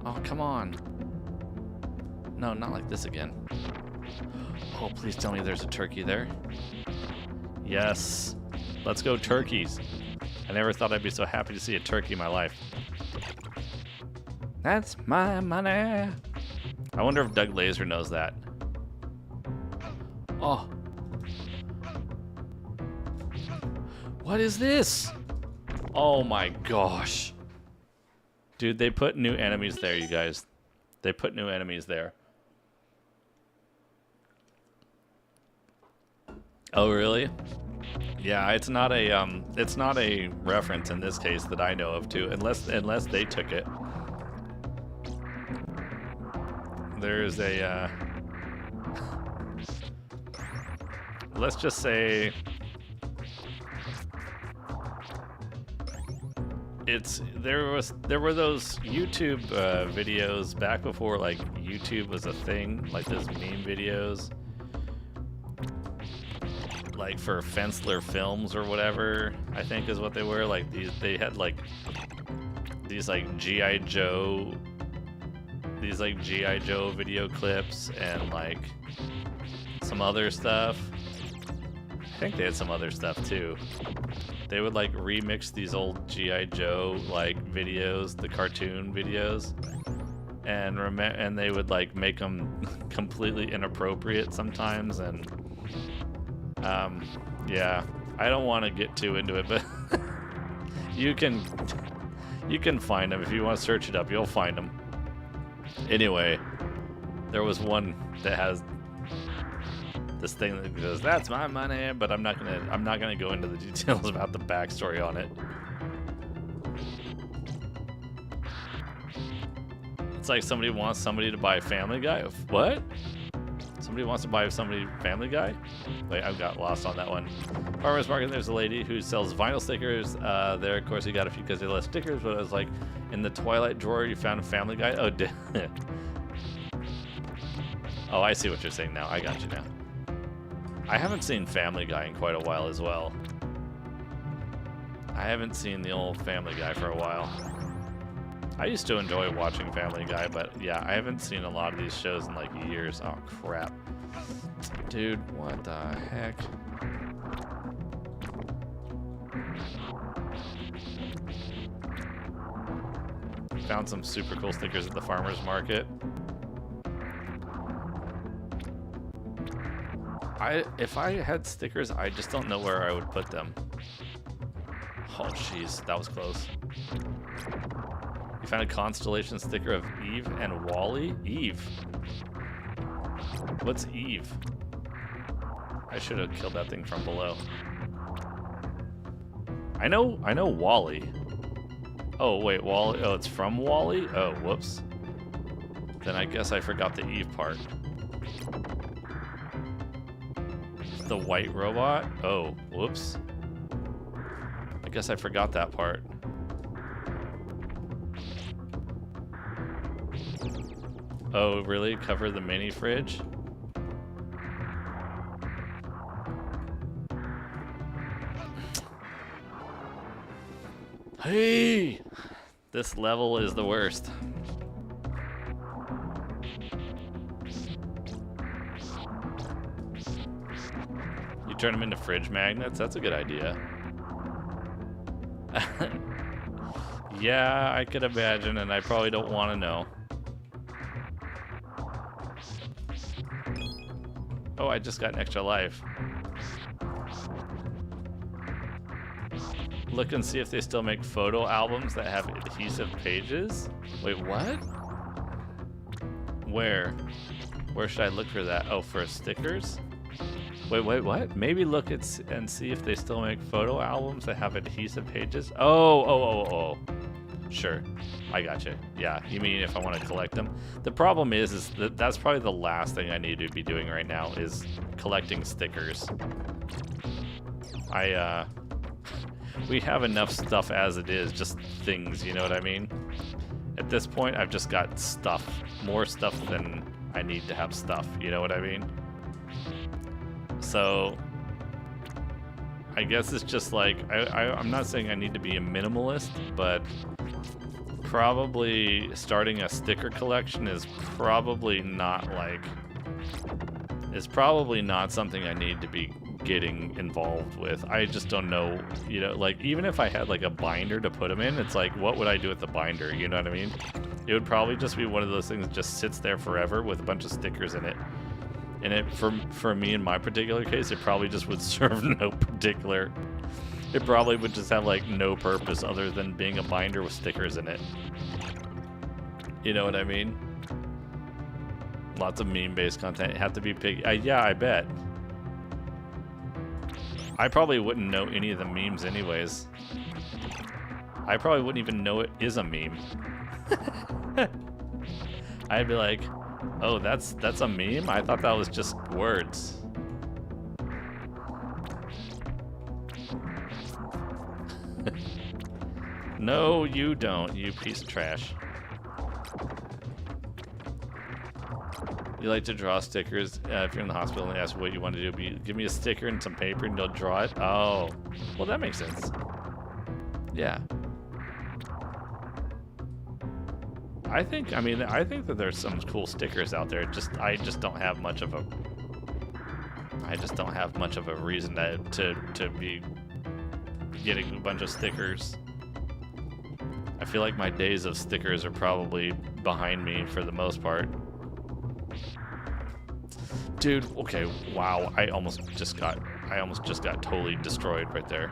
Oh, come on. No, not like this again. Oh, please tell me there's a turkey there. Yes. Let's go turkeys. I never thought I'd be so happy to see a turkey in my life. That's my money. I wonder if Doug Laser knows that. Oh. What is this? Oh my gosh. Dude, they put new enemies there, you guys. They put new enemies there. Oh, really? Yeah, it's not a reference in this case that I know of too, unless they took it. There's a let's just say there were those YouTube videos back before like YouTube was a thing, like those meme videos, like for Fensler Films or whatever, I think is what they were. Like they had like these like G.I. Joe video clips and like some other stuff. I think they had some other stuff too. They would like remix these old G.I. Joe like videos, the cartoon videos, and they would like make them completely inappropriate sometimes. And yeah, I don't want to get too into it, but you can find them if you want to search it up. You'll find them. Anyway, there was one that has this thing that goes, "That's my money," but I'm not gonna go into the details about the backstory on it. It's like somebody wants somebody to buy Family Guy. What? Somebody wants to buy somebody Family Guy? Wait, I've got lost on that one. Farmer's Market, there's a lady who sells vinyl stickers. There, of course, you got a few because they left stickers, but it was like, in the Twilight drawer, you found a Family Guy? Oh, oh, I see what you're saying now. I got you now. I haven't seen Family Guy in quite a while as well. I haven't seen the old Family Guy for a while. I used to enjoy watching Family Guy, but yeah, I haven't seen a lot of these shows in like years. Oh, crap. Dude, what the heck? Found some super cool stickers at the farmer's market. If I had stickers, I just don't know where I would put them. Oh, jeez, that was close. You found a constellation sticker of Eve and Wally? Eve? What's Eve? I should have killed that thing from below. I know Wally. Oh, wait, Wally. Oh, it's from Wally? Oh, whoops. Then I guess I forgot the Eve part. The white robot? Oh, whoops. I guess I forgot that part. Oh, really? Cover the mini fridge? Hey! This level is the worst. You turn them into fridge magnets? That's a good idea. Yeah, I could imagine, and I probably don't want to know. Oh, I just got an extra life. Look and see if they still make photo albums that have adhesive pages. Wait, what? Where? Where should I look for that? Oh, for stickers? Wait, what? Maybe look and see if they still make photo albums that have adhesive pages. Oh. Sure, I gotcha. Yeah, you mean if I want to collect them? The problem is that that's probably the last thing I need to be doing right now is collecting stickers. We have enough stuff as it is, just things, you know what I mean? At this point, I've just got stuff, more stuff than I need to have stuff, you know what I mean? So, I guess it's just like, I'm not saying I need to be a minimalist, but probably starting a sticker collection is probably not something I need to be getting involved with. I just don't know, you know, like even if I had like a binder to put them in, it's like, what would I do with the binder, you know what I mean? It would probably just be one of those things that just sits there forever with a bunch of stickers in it. And it, for me in my particular case, it probably just would serve no particular, it probably would just have like no purpose other than being a binder with stickers in it. You know what I mean? Lots of meme-based content. It had to be big. Yeah, I bet. I probably wouldn't know any of the memes anyways. I probably wouldn't even know it is a meme. I'd be like, oh, that's a meme? I thought that was just words. No, you don't, you piece of trash. You like to draw stickers if you're in the hospital and they ask what you want to do. Give me a sticker and some paper and you'll draw it. Oh, well that makes sense. Yeah. I think that there's some cool stickers out there. I just don't have much of a reason to be getting a bunch of stickers. I feel like my days of stickers are probably behind me for the most part. Dude, okay, wow, I almost just got totally destroyed right there.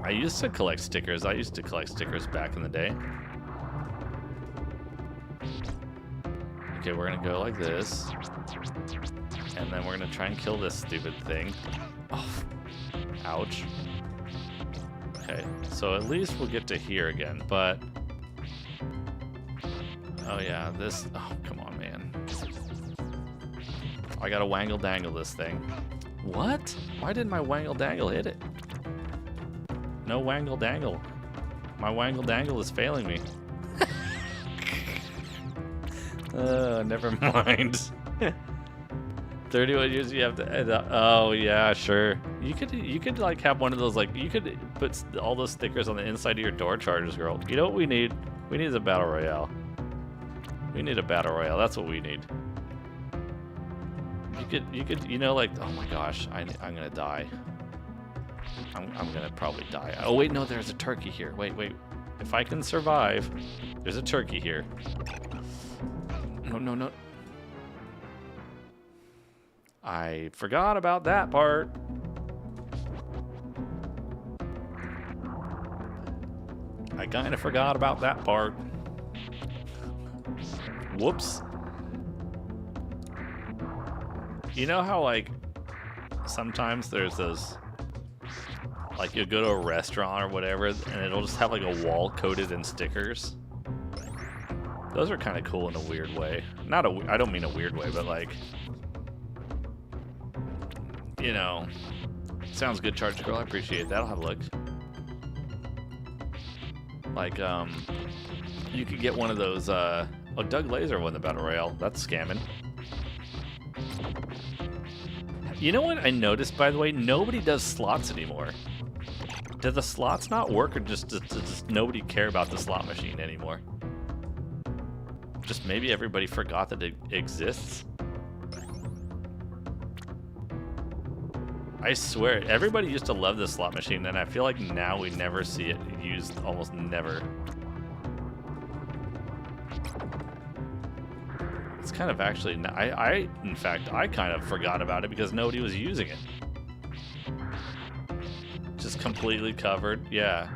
I used to collect stickers. I used to collect stickers back in the day. Okay, we're gonna go like this. And then we're gonna try and kill this stupid thing. Oh, ouch. Okay, so at least we'll get to here again, but... Oh yeah, this... Oh, come on, man. I gotta wangle-dangle this thing. What? Why didn't my wangle-dangle hit it? No wangle-dangle. My wangle-dangle is failing me. Never mind. 31 years you have to... Oh, yeah, sure. You could like have one of those, like, you could put all those stickers on the inside of your door chargers, girl. You know what we need? We need a battle royale. We need a battle royale. That's what we need. You could, you know, like, oh my gosh, I'm gonna die. I'm gonna probably die. Oh wait, no, there's a turkey here. Wait. If I can survive, there's a turkey here. No. I forgot about that part. I kind of forgot about that part. Whoops. You know how, like, sometimes there's those, like, you go to a restaurant or whatever, and it'll just have, like, a wall coated in stickers? Those are kind of cool in a weird way. I don't mean a weird way, but, like, you know, sounds good, Charge Girl. I appreciate that. I'll have a look. Like, you could get one of those, oh, Doug Laser won the Battle Royale. That's scamming. You know what I noticed, by the way? Nobody does slots anymore. Do the slots not work, or just nobody care about the slot machine anymore? Just maybe everybody forgot that it exists? I swear, everybody used to love this slot machine, and I feel like now we never see it used, almost never. It's kind of actually, in fact, I kind of forgot about it because nobody was using it. Just completely covered, yeah.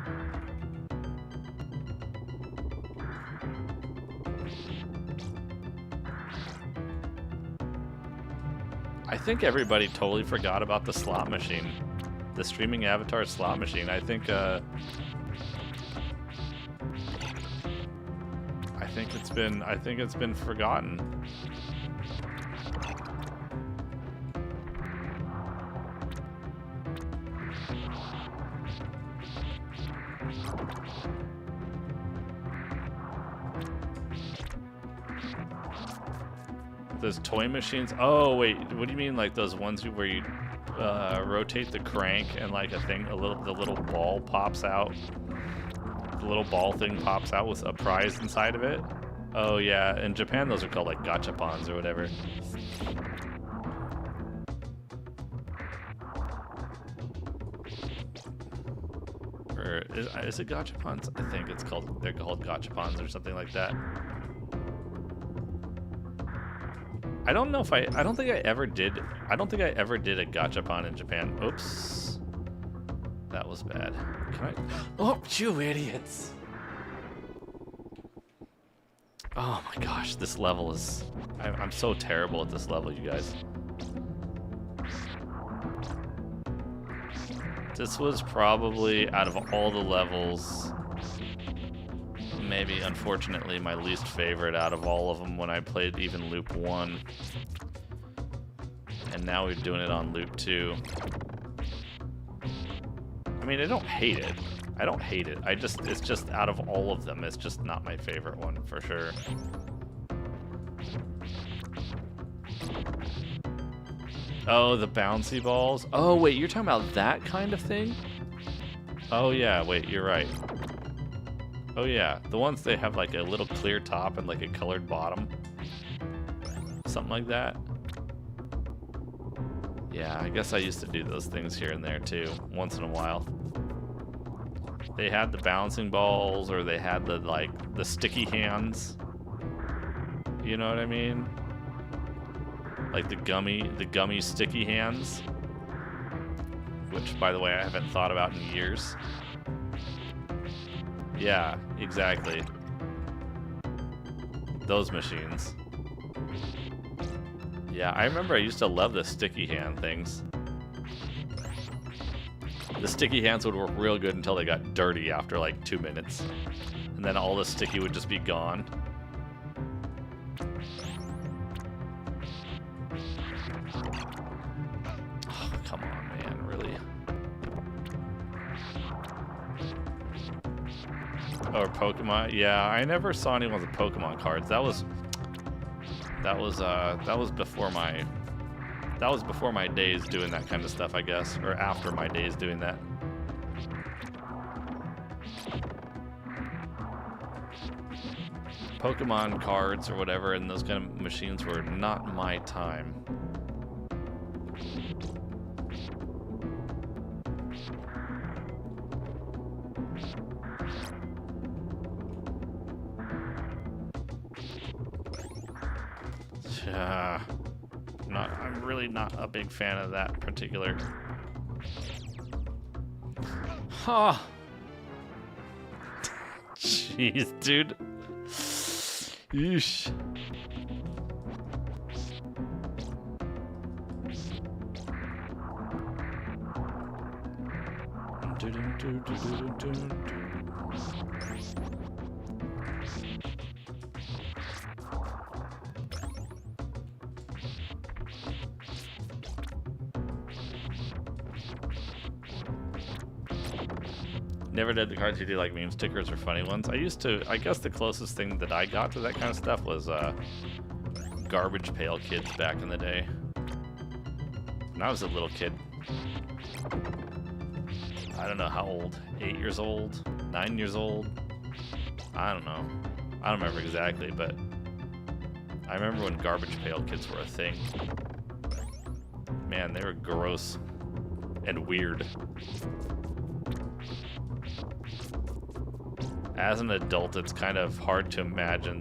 I think everybody totally forgot about the slot machine. The streaming avatar slot machine. I think it's been forgotten. Those toy machines. Oh wait, what do you mean? Like those ones where you rotate the crank and like the little ball pops out. The little ball thing pops out with a prize inside of it. Oh yeah, in Japan those are called like gachapons or whatever. Or is it gachapons? I think they're called gachapons or something like that. I don't know if I don't think I ever did a gachapon in Japan. Oops. That was bad. Can I? Oh, you idiots. Oh my gosh, this level is... I'm so terrible at this level, you guys. This was probably, out of all the levels, maybe, unfortunately, my least favorite out of all of them when I played even Loop 1. And now we're doing it on Loop 2. I mean, I don't hate it. I don't hate it. It's just out of all of them, it's just not my favorite one, for sure. Oh, the bouncy balls? Oh, wait, you're talking about that kind of thing? Oh, yeah, wait, you're right. Oh, yeah, the ones they have like a little clear top and like a colored bottom. Something like that. Yeah, I guess I used to do those things here and there too, once in a while. They had the bouncing balls, or they had the sticky hands. You know what I mean? Like the gummy sticky hands. Which, by the way, I haven't thought about in years. Yeah, exactly. Those machines. Yeah, I remember I used to love the sticky hand things. The sticky hands would work real good until they got dirty after like 2 minutes. And then all the sticky would just be gone. Oh, come on, man, really? Or Pokemon? Yeah, I never saw anyone with Pokemon cards. That was before my days doing that kind of stuff, I guess, or after my days doing that. Pokemon cards or whatever, and those kind of machines were not my time. I'm really not a big fan of that particular. Huh. Jeez, dude. Yeesh. Never did the cards. You do like meme stickers or funny ones. I guess the closest thing that I got to that kind of stuff was Garbage Pail Kids back in the day. When I was a little kid. I don't know how old. 8 years old? 9 years old? I don't know. I don't remember exactly, but I remember when Garbage Pail Kids were a thing. Man, they were gross and weird. As an adult, it's kind of hard to imagine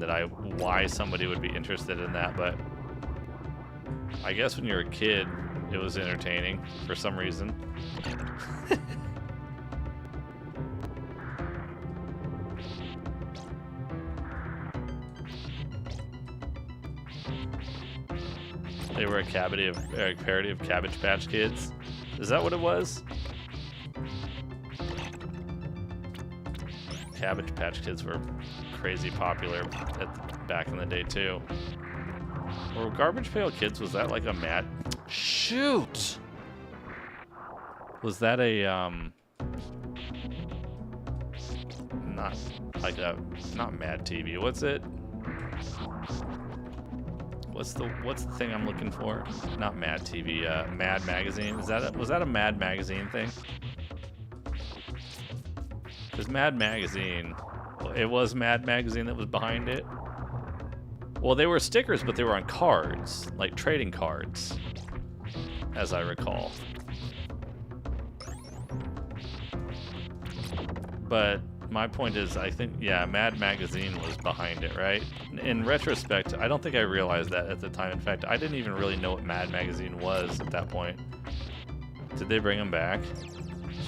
why somebody would be interested in that, but I guess when you're a kid, it was entertaining for some reason. They were a parody of Cabbage Patch Kids. Is that what it was? Cabbage Patch Kids were crazy popular back in the day too. Or Garbage Pail Kids, was that like a mad... Shoot! Was that a, not like a, not Mad TV, what's it? What's the thing I'm looking for? Not Mad TV, Mad Magazine. Was that a Mad Magazine thing? Because Mad Magazine, it was Mad Magazine that was behind it. Well, they were stickers, but they were on cards, like trading cards, as I recall. But my point is, I think, yeah, Mad Magazine was behind it, right? In retrospect, I don't think I realized that at the time. In fact, I didn't even really know what Mad Magazine was at that point. Did they bring them back?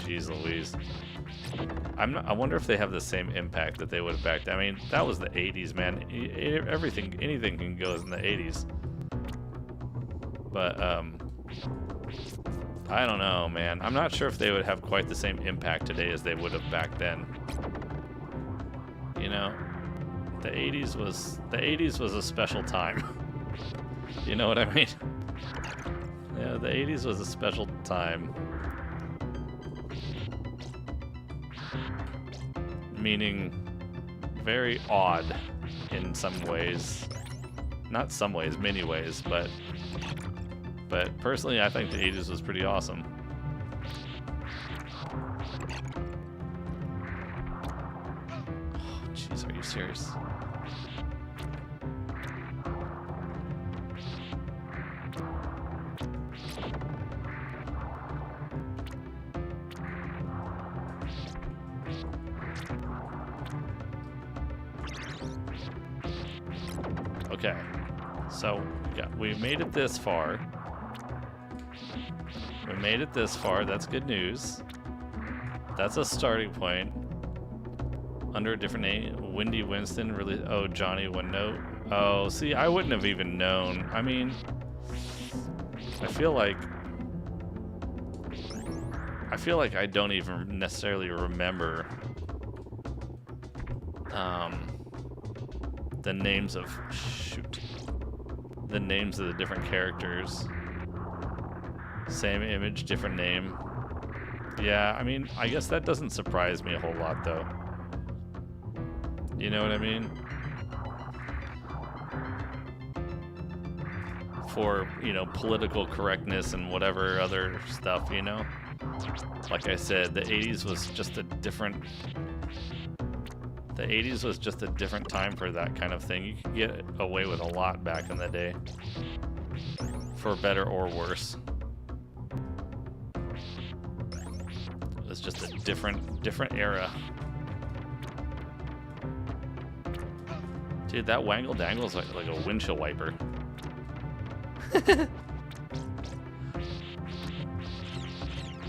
Jeez Louise. I wonder if they have the same impact that they would have back then. I mean, that was the 80s, man. Anything can go in the 80s. But, I don't know, man. I'm not sure if they would have quite the same impact today as they would have back then. You know, the 80s was a special time. You know what I mean? Yeah, the 80s was a special time. Meaning very odd in some ways. Not some ways, many ways, but personally I think the 80s was pretty awesome. Oh, jeez, are you serious? Okay, so yeah, we made it this far. We made it this far. That's good news. That's a starting point. Under a different name, Windy Winston. Really? Oh, Johnny OneNote. Oh, see, I wouldn't have even known. I mean, I feel like I don't even necessarily remember the names of the names of the different characters. Same image, different name. Yeah, I mean, I guess that doesn't surprise me a whole lot, though. You know what I mean? For, you know, political correctness and whatever other stuff, you know? Like I said, the 80s was just a different... The 80s was just a different time for that kind of thing. You could get away with a lot back in the day. For better or worse. It was just a different era. Dude, that Wangle Dangle is like a windshield wiper.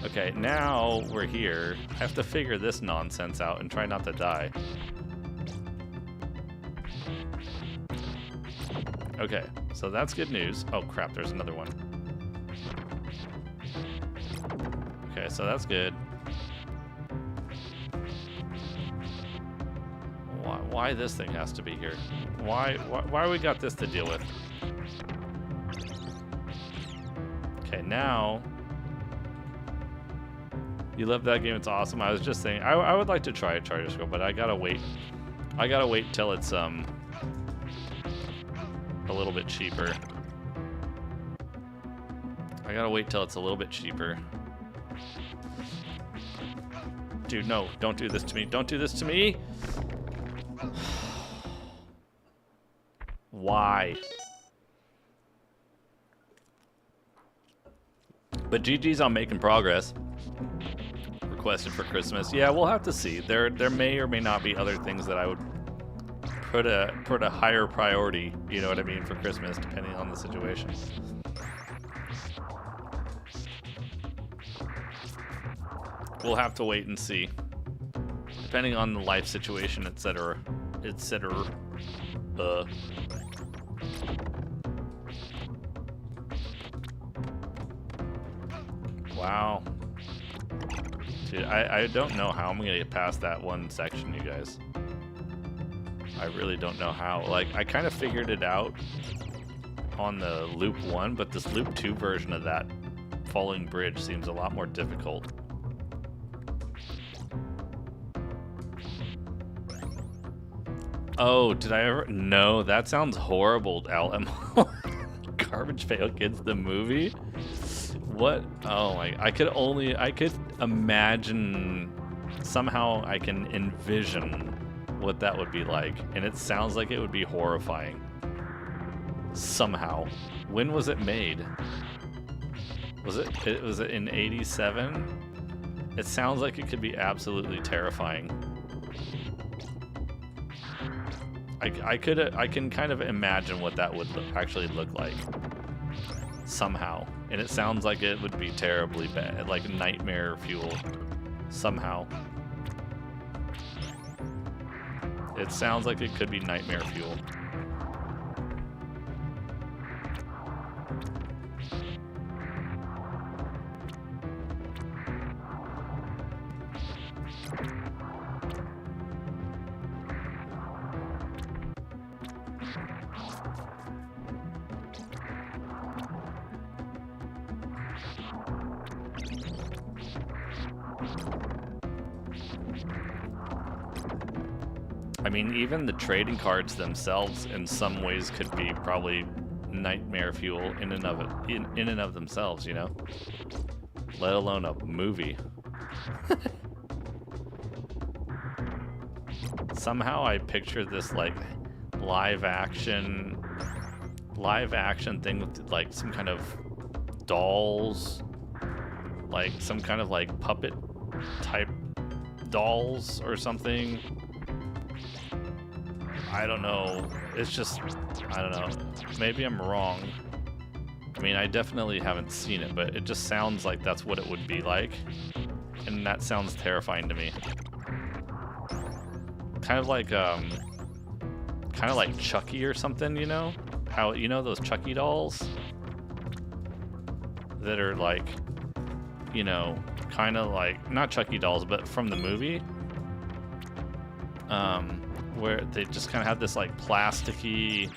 Okay, now we're here. I have to figure this nonsense out and try not to die. Okay, so that's good news. Oh crap, there's another one. Okay, so that's good. Why this thing has to be here? Why we got this to deal with? Okay, now... You love that game, it's awesome. I was just saying, I would like to try a Charger Scroll, but I gotta wait. I gotta wait till it's, a little bit cheaper. I gotta wait till it's a little bit cheaper. Dude, no, don't do this to me. Don't do this to me! Why? But GG's on making progress. Requested for Christmas. Yeah, we'll have to see. There may or may not be other things that I would put a higher priority, you know what I mean, for Christmas, depending on the situation. We'll have to wait and see, depending on the life situation, etc., etc. Wow. Dude, I don't know how I'm gonna get past that one section, you guys. I really don't know how. Like, I kind of figured it out on the Loop 1, but this Loop 2 version of that falling bridge seems a lot more difficult. Oh, did I ever? No, that sounds horrible, LMO. Garbage Pail Kids, the movie? What? Oh my, I could imagine, somehow I can envision what that would be like, and it sounds like it would be horrifying. Somehow. When was it made? Was it in 87? It sounds like it could be absolutely terrifying. I can kind of imagine what that would actually look like. Somehow. And it sounds like it would be terribly bad, like nightmare fuel. Somehow. It sounds like it could be nightmare fuel. I mean, even the trading cards themselves, in some ways, could be probably nightmare fuel in and of themselves, you know. Let alone a movie. Somehow, I picture this like live action thing with like some kind of dolls, like some kind of like puppet type dolls or something. I don't know. It's just, I don't know. Maybe I'm wrong. I mean, I definitely haven't seen it, but it just sounds like that's what it would be like. And that sounds terrifying to me. Kind of like Chucky or something, you know? How, you know those Chucky dolls? That are like, you know, kind of like, not Chucky dolls, but from the movie. Where they just kind of have this like plasticky,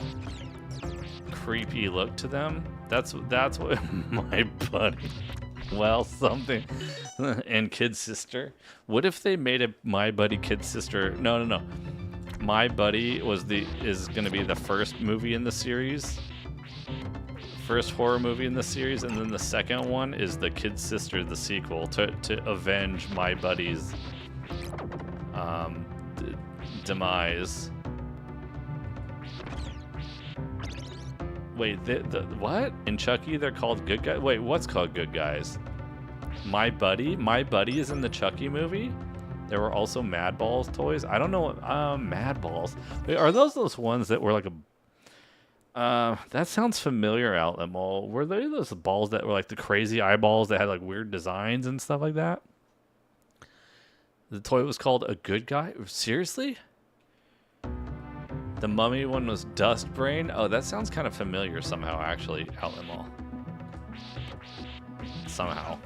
creepy look to them. That's what my buddy. Well, something. And Kid Sister. What if they made a My Buddy Kid Sister? No. My Buddy is gonna be the first movie in the series. First horror movie in the series, and then the second one is the Kid Sister, the sequel, to avenge My Buddy's demise. Wait, the what? In Chucky, they're called good guys? Wait, what's called good guys? My Buddy? My Buddy is in the Chucky movie? There were also Mad Balls toys? I don't know what, Mad Balls. Wait, are those ones that were like a... that sounds familiar, Outlet Mall. Were they those balls that were like the crazy eyeballs that had like weird designs and stuff like that? The toy was called a good guy? Seriously? The Mummy one was Dust Brain? Oh, that sounds kind of familiar somehow, actually, Outlet Mall. Somehow.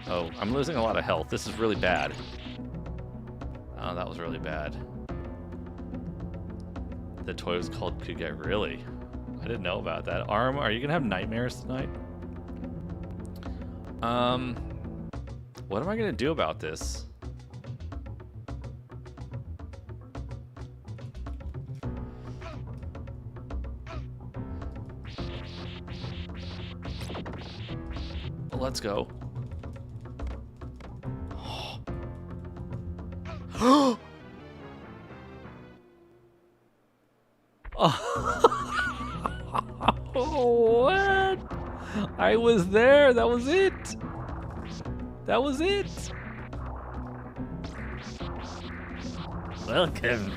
Oh, I'm losing a lot of health. This is really bad. Oh, that was really bad. The toy was called Good Guy. Really? I didn't know about that. Arm, are you gonna have nightmares tonight? What am I gonna do about this? Let's go. What? I was there. That was it. That was it. Welcome.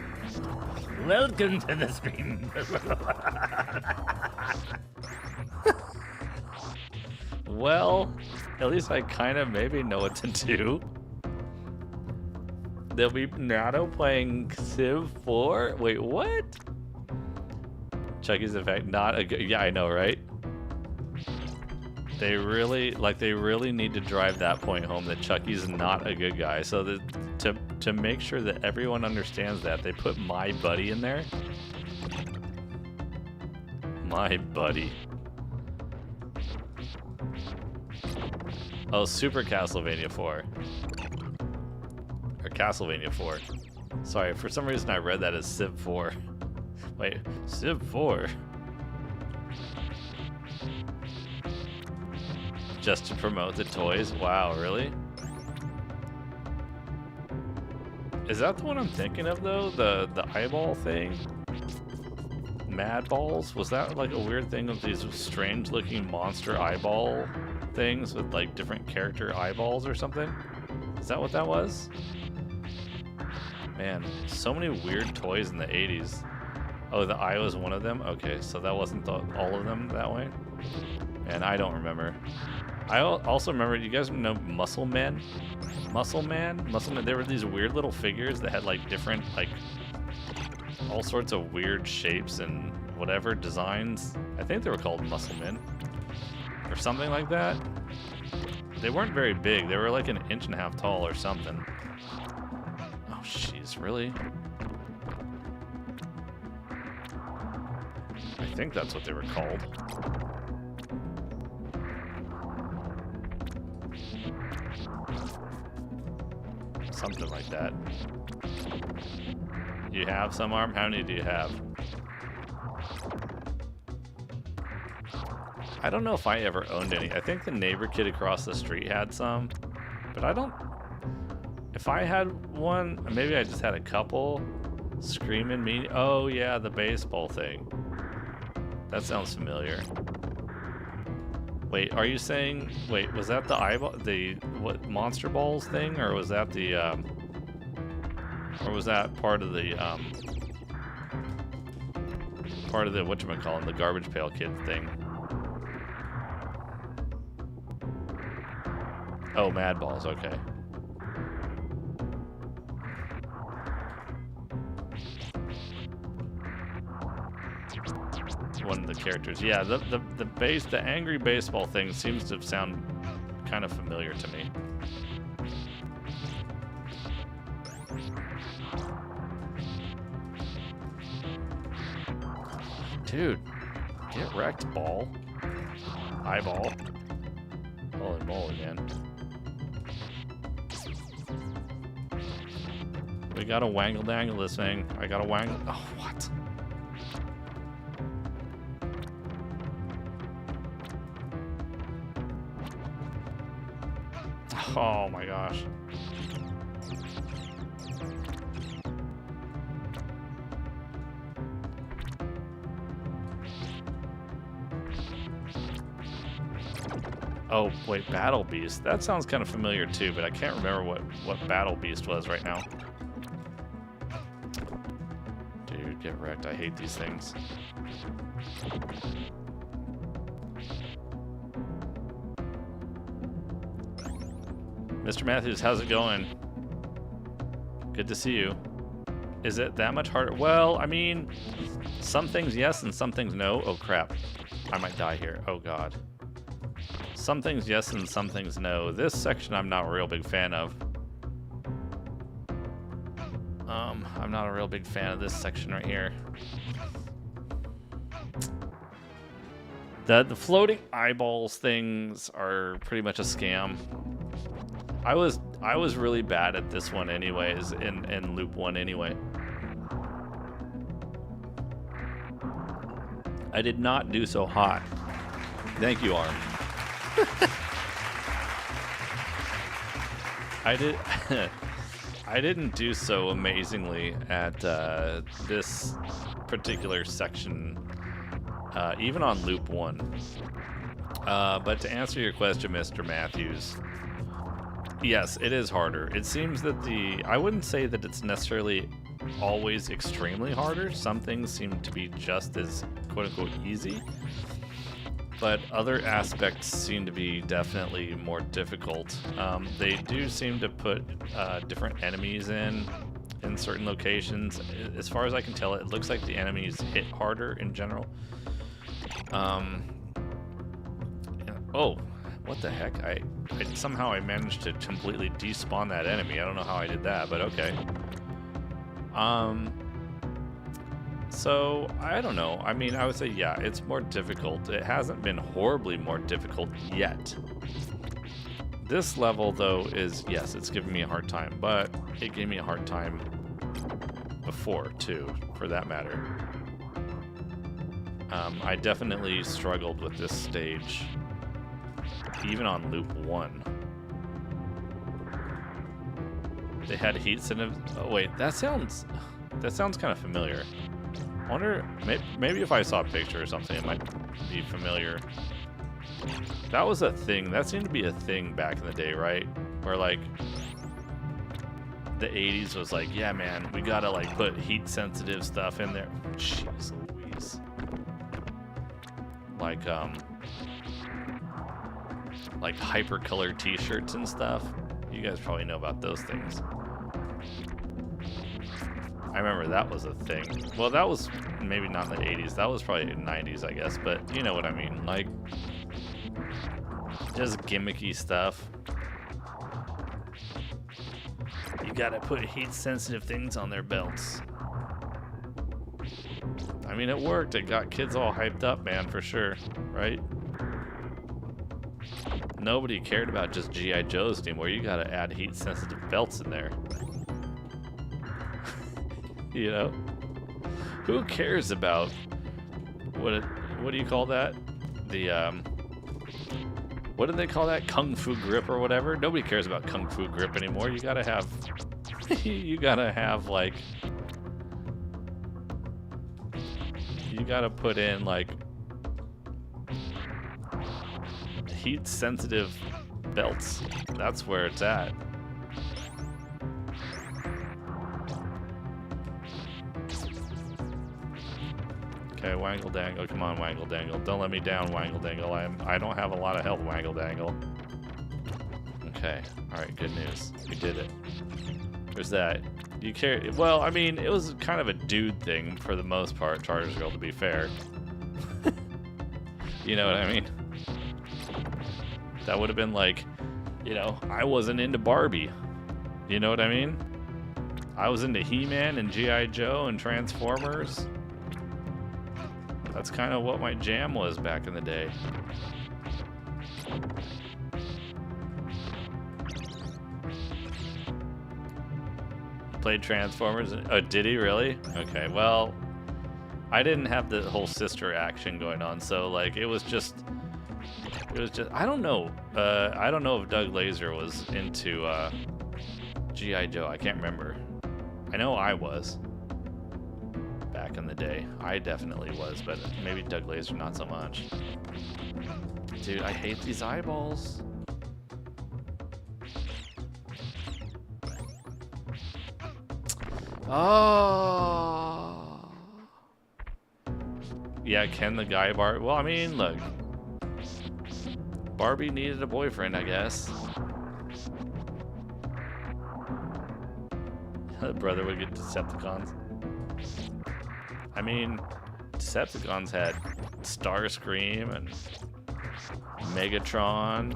Welcome to the stream. Well, at least I kind of maybe know what to do. There'll be Naado playing Civ 4? Wait, what? Chucky's in fact not a good... Yeah, I know, right? They really need to drive that point home that Chucky's not a good guy. So that to make sure that everyone understands that, they put my buddy in there. My buddy. Oh, Super Castlevania 4. Or Castlevania 4. Sorry, for some reason I read that as Civ 4. Wait, Civ 4? Just to promote the toys? Wow, really? Is that the one I'm thinking of, though? The eyeball thing? Mad Balls? Was that like a weird thing with these strange-looking monster eyeball things with like different character eyeballs or something? Is that what that was? Man, so many weird toys in the 80s. Oh, the eye was one of them? Okay, so that wasn't all of them that way? And I don't remember. I also remember, you guys know Muscle Man? Muscle Man? There were these weird little figures that had like different, like, all sorts of weird shapes and whatever designs. I think they were called Muscle Men. Or something like that. They weren't very big. They were like an inch and a half tall or something. Oh, jeez, really? I think that's what they were called. Something like that. You have some, Arm? How many do you have? I don't know if I ever owned any. I think the neighbor kid across the street had some, but I don't... If I had one, maybe I just had a couple. Screaming me. Oh yeah, the baseball thing. That sounds familiar. Wait, are you saying... Wait, was that the eyeball... The, what, Monster Balls thing? Or was that the, or was that part of the, part of the, whatchamacallit, the Garbage Pail Kid thing? Oh, Mad Balls, okay. One of the characters. Yeah, the angry baseball thing seems to sound kind of familiar to me. Dude, get wrecked, ball. Eyeball. Holy moly, man. We gotta wangle-dangle this thing. I gotta wangle... Oh, what? Oh my gosh. Oh, wait, Battle Beast. That sounds kind of familiar too, but I can't remember what Battle Beast was right now. Dude, get wrecked. I hate these things. Mr. Matthews, how's it going? Good to see you. Is it that much harder? Well, I mean, some things yes and some things no. Oh, crap. I might die here. Oh, God. Some things yes and some things no. This section I'm not a real big fan of. I'm not a real big fan of this section right here. The floating eyeballs things are pretty much a scam. I was really bad at this one anyways, in loop 1 anyway. I did not do so hot. Thank you, Arm. I didn't do so amazingly at this particular section, even on loop 1. But to answer your question, Mr. Matthews, yes, it is harder. It seems that I wouldn't say that it's necessarily always extremely harder. Some things seem to be just as quote-unquote easy, but other aspects seem to be definitely more difficult. They do seem to put different enemies in certain locations. As far as I can tell, it looks like the enemies hit harder in general. Oh, what the heck? Somehow I managed to completely despawn that enemy. I don't know how I did that, but okay. So, I don't know. I mean, I would say, yeah, it's more difficult. It hasn't been horribly more difficult yet. This level, though, is, yes, it's giving me a hard time, but it gave me a hard time before, too, for that matter. I definitely struggled with this stage, even on loop 1. They had heat sensitive. Oh, wait, that sounds kind of familiar. I wonder, maybe if I saw a picture or something, it might be familiar. That was a thing. That seemed to be a thing back in the day, right? Where, like, the 80s was like, yeah, man, we gotta, like, put heat-sensitive stuff in there. Jeez Louise. Like hyper-colored t-shirts and stuff. You guys probably know about those things. I remember that was a thing. Well, that was maybe not in the 80s. That was probably in the 90s, I guess. But you know what I mean. Like, just gimmicky stuff. You gotta put heat-sensitive things on their belts. I mean, it worked. It got kids all hyped up, man, for sure. Right? Nobody cared about just G.I. Joes anymore. You gotta add heat-sensitive belts in there. You know? Who cares about what do you call that? The what do they call that? Kung Fu grip or whatever? Nobody cares about Kung Fu grip anymore. You gotta have like, you gotta put in like heat sensitive belts. That's where it's at. Okay, Wangle Dangle, come on, Wangle Dangle. Don't let me down, Wangle Dangle. I don't have a lot of health, Wangle Dangle. Okay, alright, good news. We did it. There's that. You care. Well, I mean, it was kind of a dude thing for the most part, Charters Girl, to be fair. You know what I mean? That would have been like, you know, I wasn't into Barbie. You know what I mean? I was into He-Man and G.I. Joe and Transformers. That's kind of what my jam was back in the day. Played Transformers? Oh, did he really? Okay, well, I didn't have the whole sister action going on, so like it was just I don't know. I don't know if Doug Laser was into G.I. Joe. I can't remember. I know I was. Back in the day. I definitely was, but maybe Doug Laser not so much. Dude, I hate these eyeballs. Oh. Yeah, Ken the Guy Barbie. Well, I mean, look. Barbie needed a boyfriend, I guess. Brother would get Decepticons. I mean, Decepticons had Starscream and Megatron.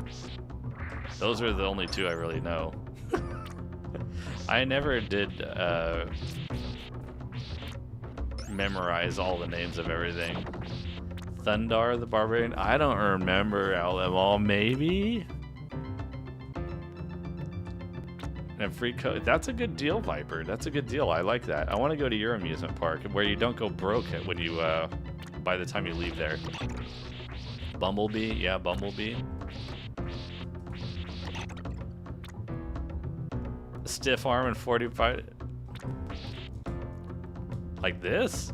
Those are the only two I really know. I never did memorize all the names of everything. Thundar the Barbarian? I don't remember all them all, maybe? And free code. That's a good deal, Viper. That's a good deal. I like that. I want to go to your amusement park where you don't go broke when you, by the time you leave there. Bumblebee? Yeah, Bumblebee. Stiff arm and 45. Like this?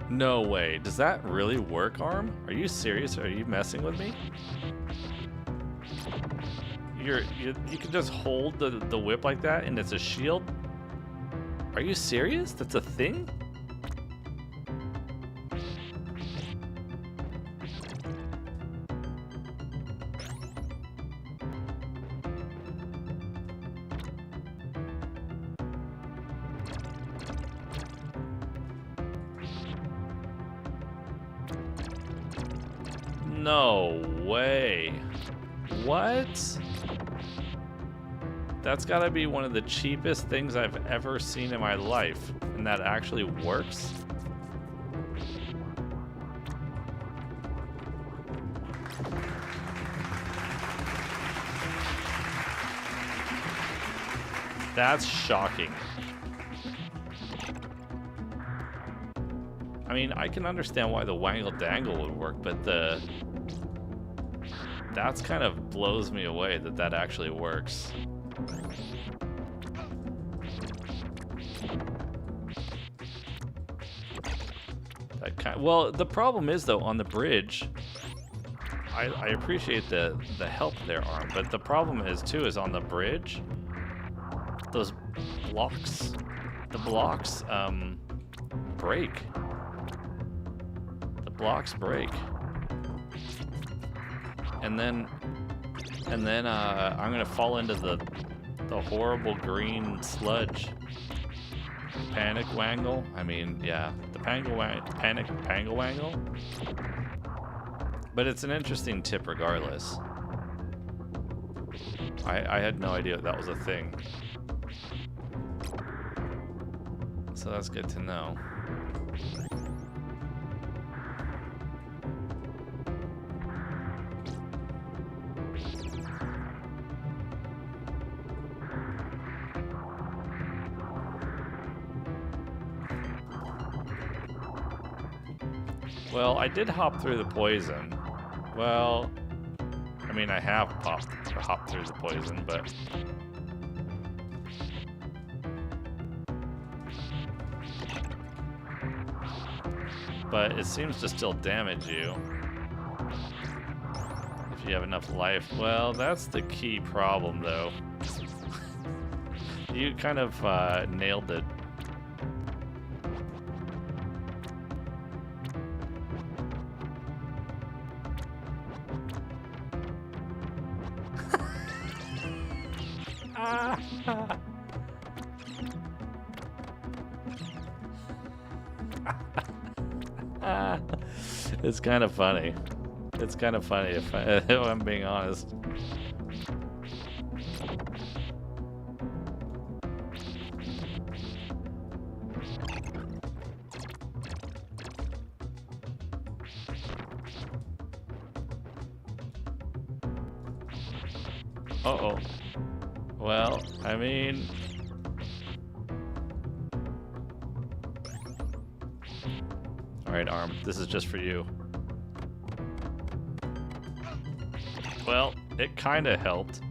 No way. Does that really work, Arm? Are you serious? Are you messing with me? You can just hold the whip like that and it's a shield? Are you serious? That's a thing? No way. What? That's gotta be one of the cheapest things I've ever seen in my life. And that actually works? That's shocking. I mean, I can understand why the Wangle Dangle would work, but that's kind of blows me away that that actually works. Well, the problem is though, on the bridge, I appreciate the help there, Arm, but the problem is too is on the bridge, those blocks, the blocks break. The blocks break, and then I'm gonna fall into the horrible green sludge. Panic Wangle. I mean, yeah, the Panic Wangle. But it's an interesting tip regardless. I had no idea that was a thing. So that's good to know. Well, I did hop through the poison. Well, I mean, I have hopped through the poison, but... But it seems to still damage you. If you have enough life. Well, that's the key problem, though. You kind of nailed it. It's kind of funny. It's kind of funny if I'm being honest. Uh-oh. Well, I mean... Alright, Arm, this is just for you. Well, it kinda helped.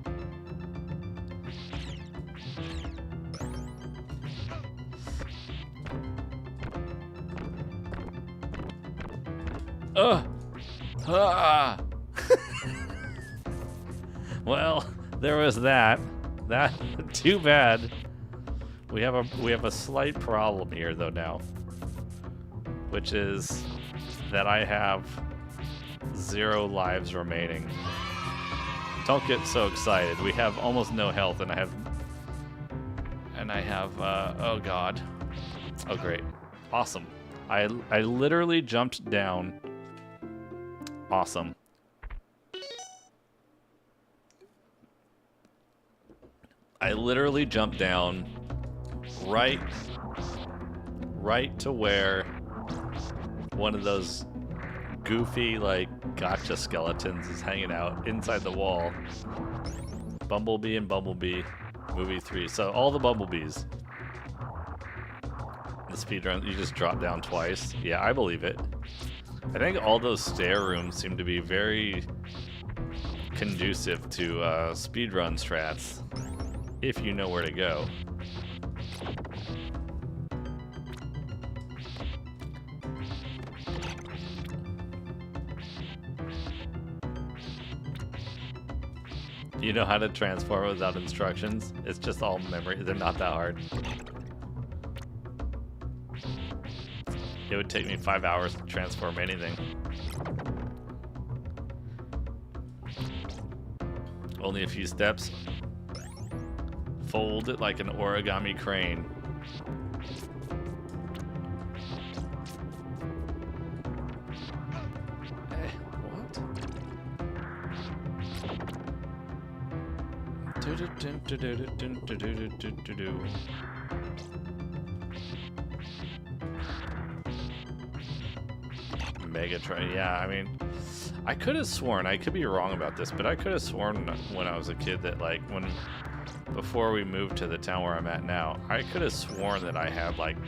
Ah! Well, there was that. That too bad. We have a slight problem here though now, which is that I have 0 lives remaining. Don't get so excited. We have almost no health, and I have oh god. Oh great. Awesome. I literally jumped down. Awesome. I literally jumped down right to where one of those goofy, like, gotcha skeletons is hanging out inside the wall. Bumblebee and Bumblebee movie 3. So all the Bumblebees. The speedrun, you just drop down twice. Yeah, I believe it. I think all those stair rooms seem to be very conducive to speedrun strats, if you know where to go. You know how to transform without instructions? It's just all memory. They're not that hard. It would take me 5 hours to transform anything. Only a few steps. Fold it like an origami crane. What? Megatron, yeah, I mean, I could have sworn, I could be wrong about this, but I could have sworn when I was a kid that, like, before we moved to the town where I'm at now, I could have sworn that I had, like,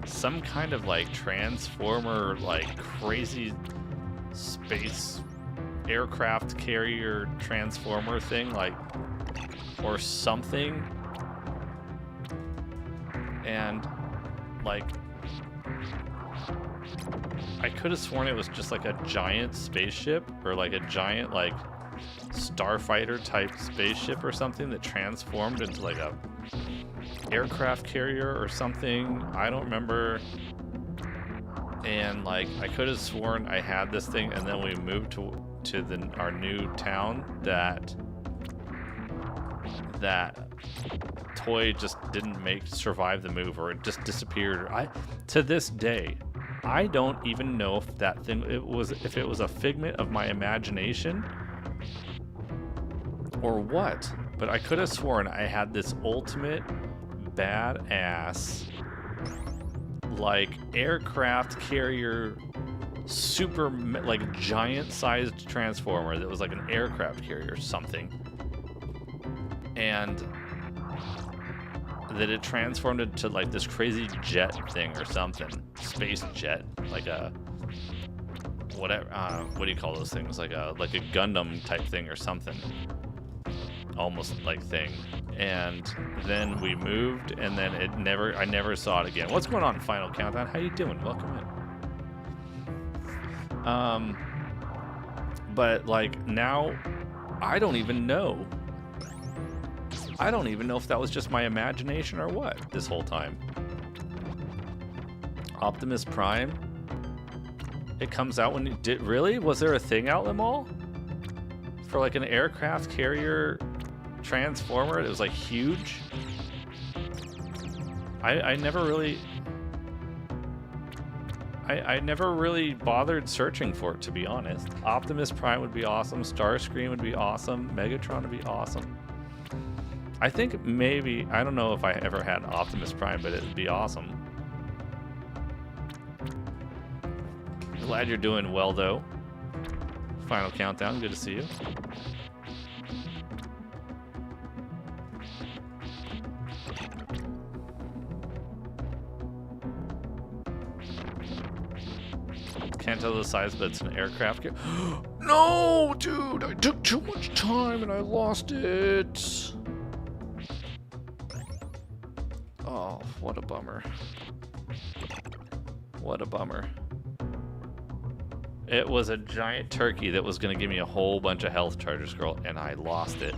some kind of, like, transformer, like, crazy space aircraft carrier transformer thing, like, or something, and, like, I could have sworn it was just like a giant spaceship, or like a giant, like, starfighter type spaceship or something that transformed into like a aircraft carrier or something. I don't remember. And like, I could have sworn I had this thing, and then we moved to our new town, that toy just didn't survive the move, or it just disappeared. To this day, I don't even know if that thing, if it was a figment of my imagination or what, but I could have sworn I had this ultimate badass, like, aircraft carrier, super, like, giant sized transformer that was like an aircraft carrier or something, and that it transformed into like this crazy jet thing or something, space jet, like a whatever. What do you call those things? Like a Gundam type thing or something, almost like thing. And then we moved, and then I never saw it again. What's going on, Final Countdown? How you doing? Welcome in. But like now, I don't even know. I don't even know if that was just my imagination or what this whole time. Optimus Prime? It comes out when you did. Really? Was there a thing out in the mall? For like an aircraft carrier transformer? It was like huge? I never really. I never really bothered searching for it, to be honest. Optimus Prime would be awesome. Starscream would be awesome. Megatron would be awesome. I think maybe, I don't know if I ever had Optimus Prime, but it'd be awesome. Glad you're doing well, though. Final Countdown, good to see you. Can't tell the size, but it's an aircraft. No, dude, I took too much time and I lost it. Oh, what a bummer. What a bummer. It was a giant turkey that was going to give me a whole bunch of health charger scroll, and I lost it.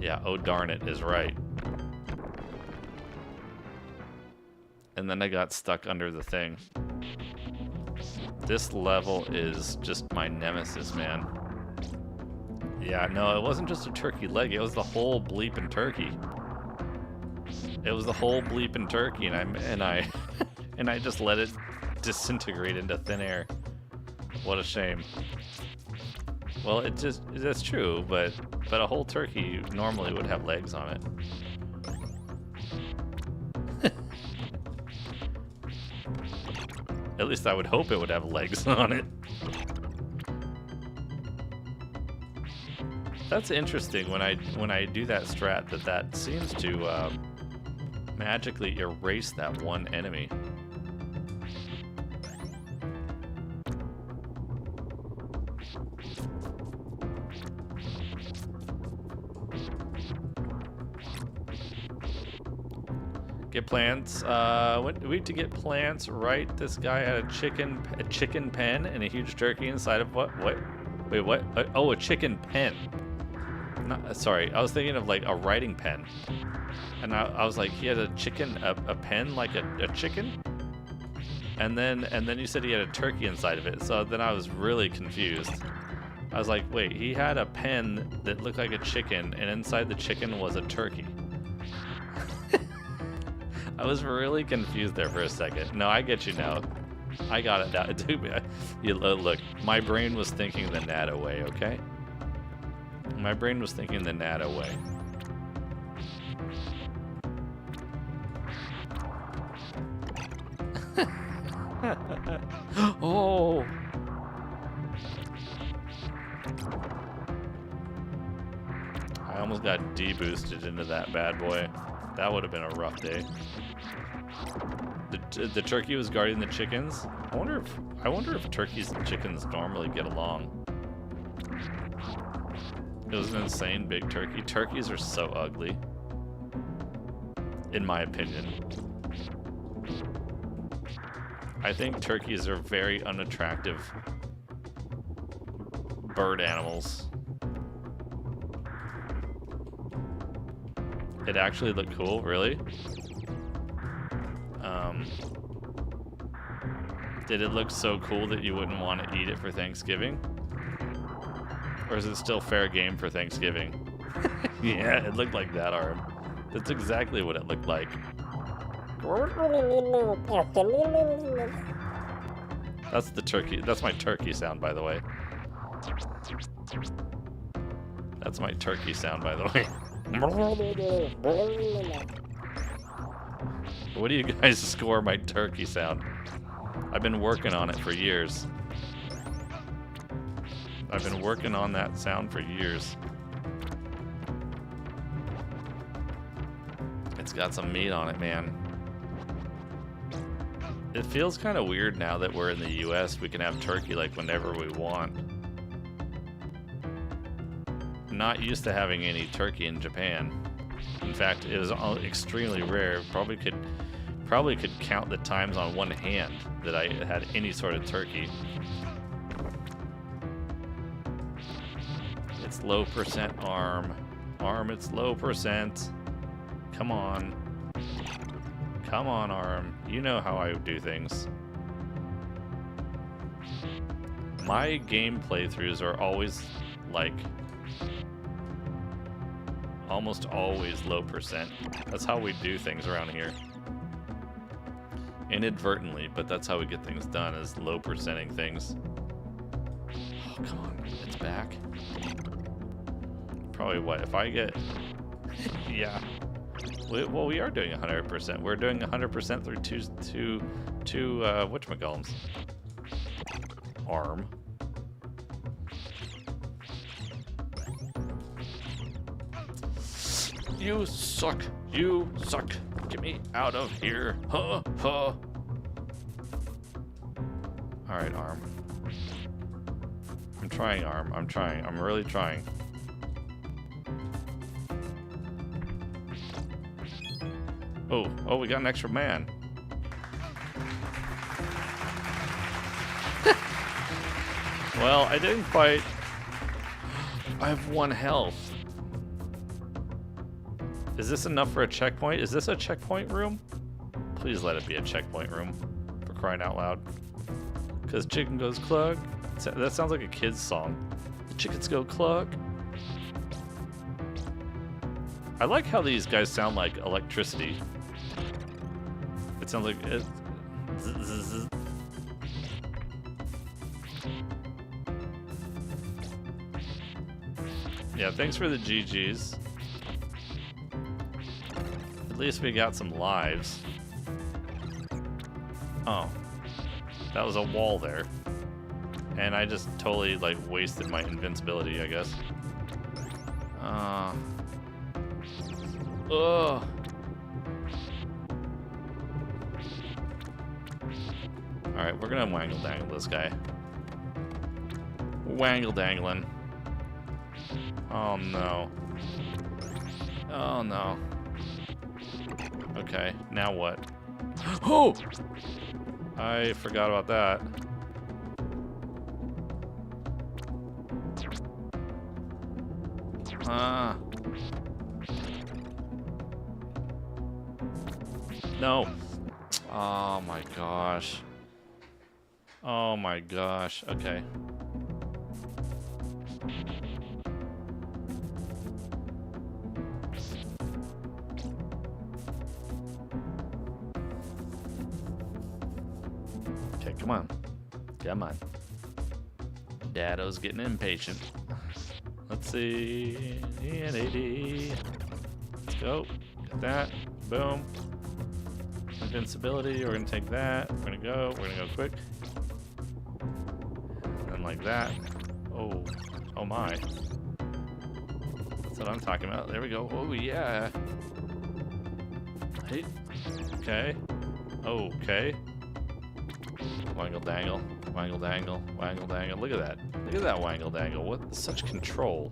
Yeah, oh darn it is right. And then I got stuck under the thing. This level is just my nemesis, man. Yeah, no, it wasn't just a turkey leg. It was the whole bleeping turkey. It was the whole bleeping turkey, and I just let it disintegrate into thin air. What a shame. Well, that's true, but a whole turkey normally would have legs on it. At least I would hope it would have legs on it. That's interesting when I do that strat, that seems to magically erase that one enemy. Get plants. We to get plants right. This guy had a chicken pen and a huge turkey inside of what? Wait, what? Oh, a chicken pen. Sorry, I was thinking of like a writing pen, and I was like, he had a pen like a chicken, and then you said he had a turkey inside of it. So then I was really confused. I was like, wait, he had a pen that looked like a chicken, and inside the chicken was a turkey. I was really confused there for a second. No, I get you now. I got it now. Dude, look, my brain was thinking the Nado way, okay? My brain was thinking the Nado way. Oh! I almost got de-boosted into that bad boy. That would have been a rough day. The turkey was guarding the chickens. I wonder if turkeys and chickens normally get along. It was an insane big turkey. Turkeys are so ugly, in my opinion. I think turkeys are very unattractive bird animals. It actually looked cool, really? Did it look so cool that you wouldn't want to eat it for Thanksgiving? Or is it still fair game for Thanksgiving? Yeah, it looked like that, Arm. That's exactly what it looked like. That's the turkey. That's my turkey sound, by the way. That's my turkey sound, by the way. What do you guys score my turkey sound? I've been working on it for years. I've been working on that sound for years. It's got some meat on it, man. It feels kind of weird now that we're in the US. We can have turkey like whenever we want. Not used to having any turkey in Japan. In fact, it was extremely rare. Probably could count the times on one hand that I had any sort of turkey. It's low percent Arm. Arm, it's low percent. Come on. Come on, Arm. You know how I do things. My game playthroughs are always like almost always low percent. That's how we do things around here. Inadvertently, but that's how we get things done, is low percenting things. Oh, come on. It's back. Probably what? If I get... yeah. Well, we are doing 100%. We're doing 100% through two whatchamacallums. Arm. You suck. You suck. Get me out of here. Huh, huh. Alright, Arm. I'm trying, Arm. I'm trying. I'm really trying. Oh, we got an extra man. Well, I didn't quite... I have 1 health. Is this enough for a checkpoint? Is this a checkpoint room? Please let it be a checkpoint room, for crying out loud. Because chicken goes cluck. That sounds like a kid's song. The chickens go cluck. I like how these guys sound like electricity. It sounds like it. Yeah, thanks for the GGs. At least we got some lives. Oh. That was a wall there. And I just totally, like, wasted my invincibility, I guess. Ugh. Alright, we're gonna wangle-dangle this guy. Wangle-dangling. Oh, no. Oh, no. Okay, now what? Oh! I forgot about that. No. Oh my gosh. Oh my gosh. Okay. Okay, come on. Come on. Dado's getting impatient. Let's see. NAD. Let's go. Get that. Boom. Invincibility. We're gonna take that. We're gonna go quick. And like that. Oh. Oh my. That's what I'm talking about. There we go. Oh yeah. Hey. Okay. Okay. Wangle dangle. Wangle dangle. Wangle dangle. Look at that. Look at that wangle dangle. What such control.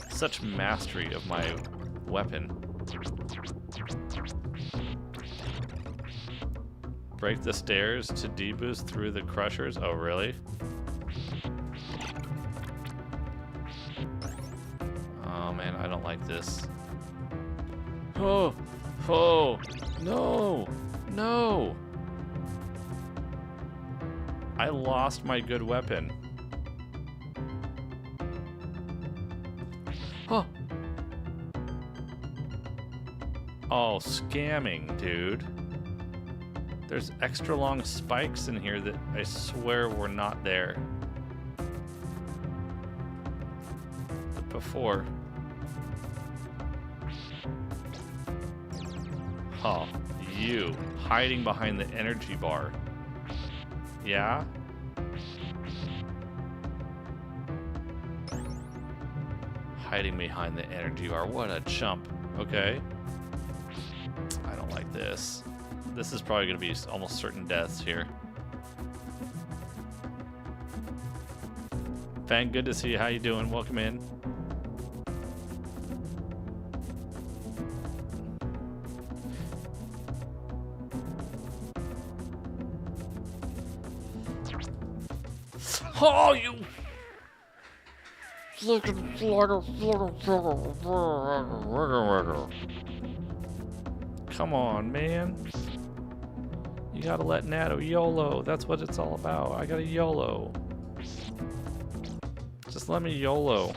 Such mastery of my weapon. Break the stairs to deboost through the crushers. Oh, really? Oh, man, I don't like this. Oh! Oh! No! No! I lost my good weapon. Oh! Oh, scamming, dude. There's extra long spikes in here that I swear were not there before. Oh, you hiding behind the energy bar. Yeah? Hiding behind the energy bar. What a chump. Okay. I don't like this. This is probably going to be almost certain deaths here. Fang, good to see you. How you doing? Welcome in. Oh, you! Come on, man. You gotta let Nado YOLO. That's what it's all about. I gotta YOLO. Just let me YOLO.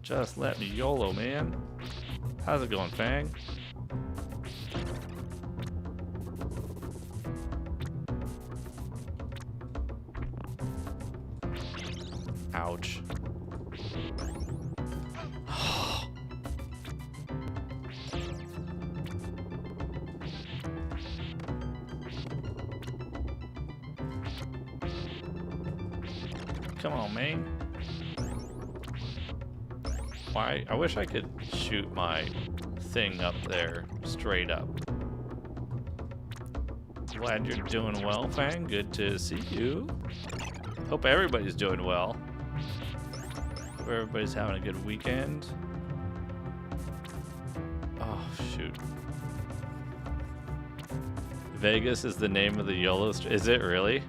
Just let me YOLO, man. How's it going, Fang? Ouch. Come on, man. Why? I wish I could shoot my thing up there straight up. Glad you're doing well, Fang. Good to see you. Hope everybody's doing well. Hope everybody's having a good weekend. Oh, shoot. Vegas is the name of the YOLO. Is it really?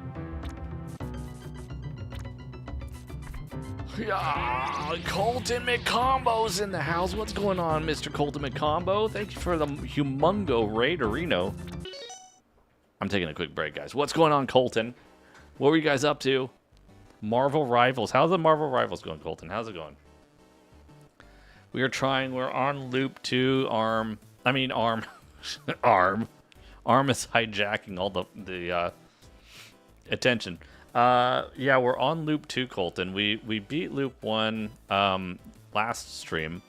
Yeah, Colton McCombo's in the house. What's going on, Mr. Colton McCombo? Thank you for the humongo Raiderino. I'm taking a quick break, guys. What's going on, Colton? What were you guys up to? Marvel Rivals. How's the Marvel Rivals going, Colton? How's it going? We are trying. We're on loop 2. Arm. Arm is hijacking all the attention. Yeah, we're on loop 2, Colton. We beat loop 1 last stream.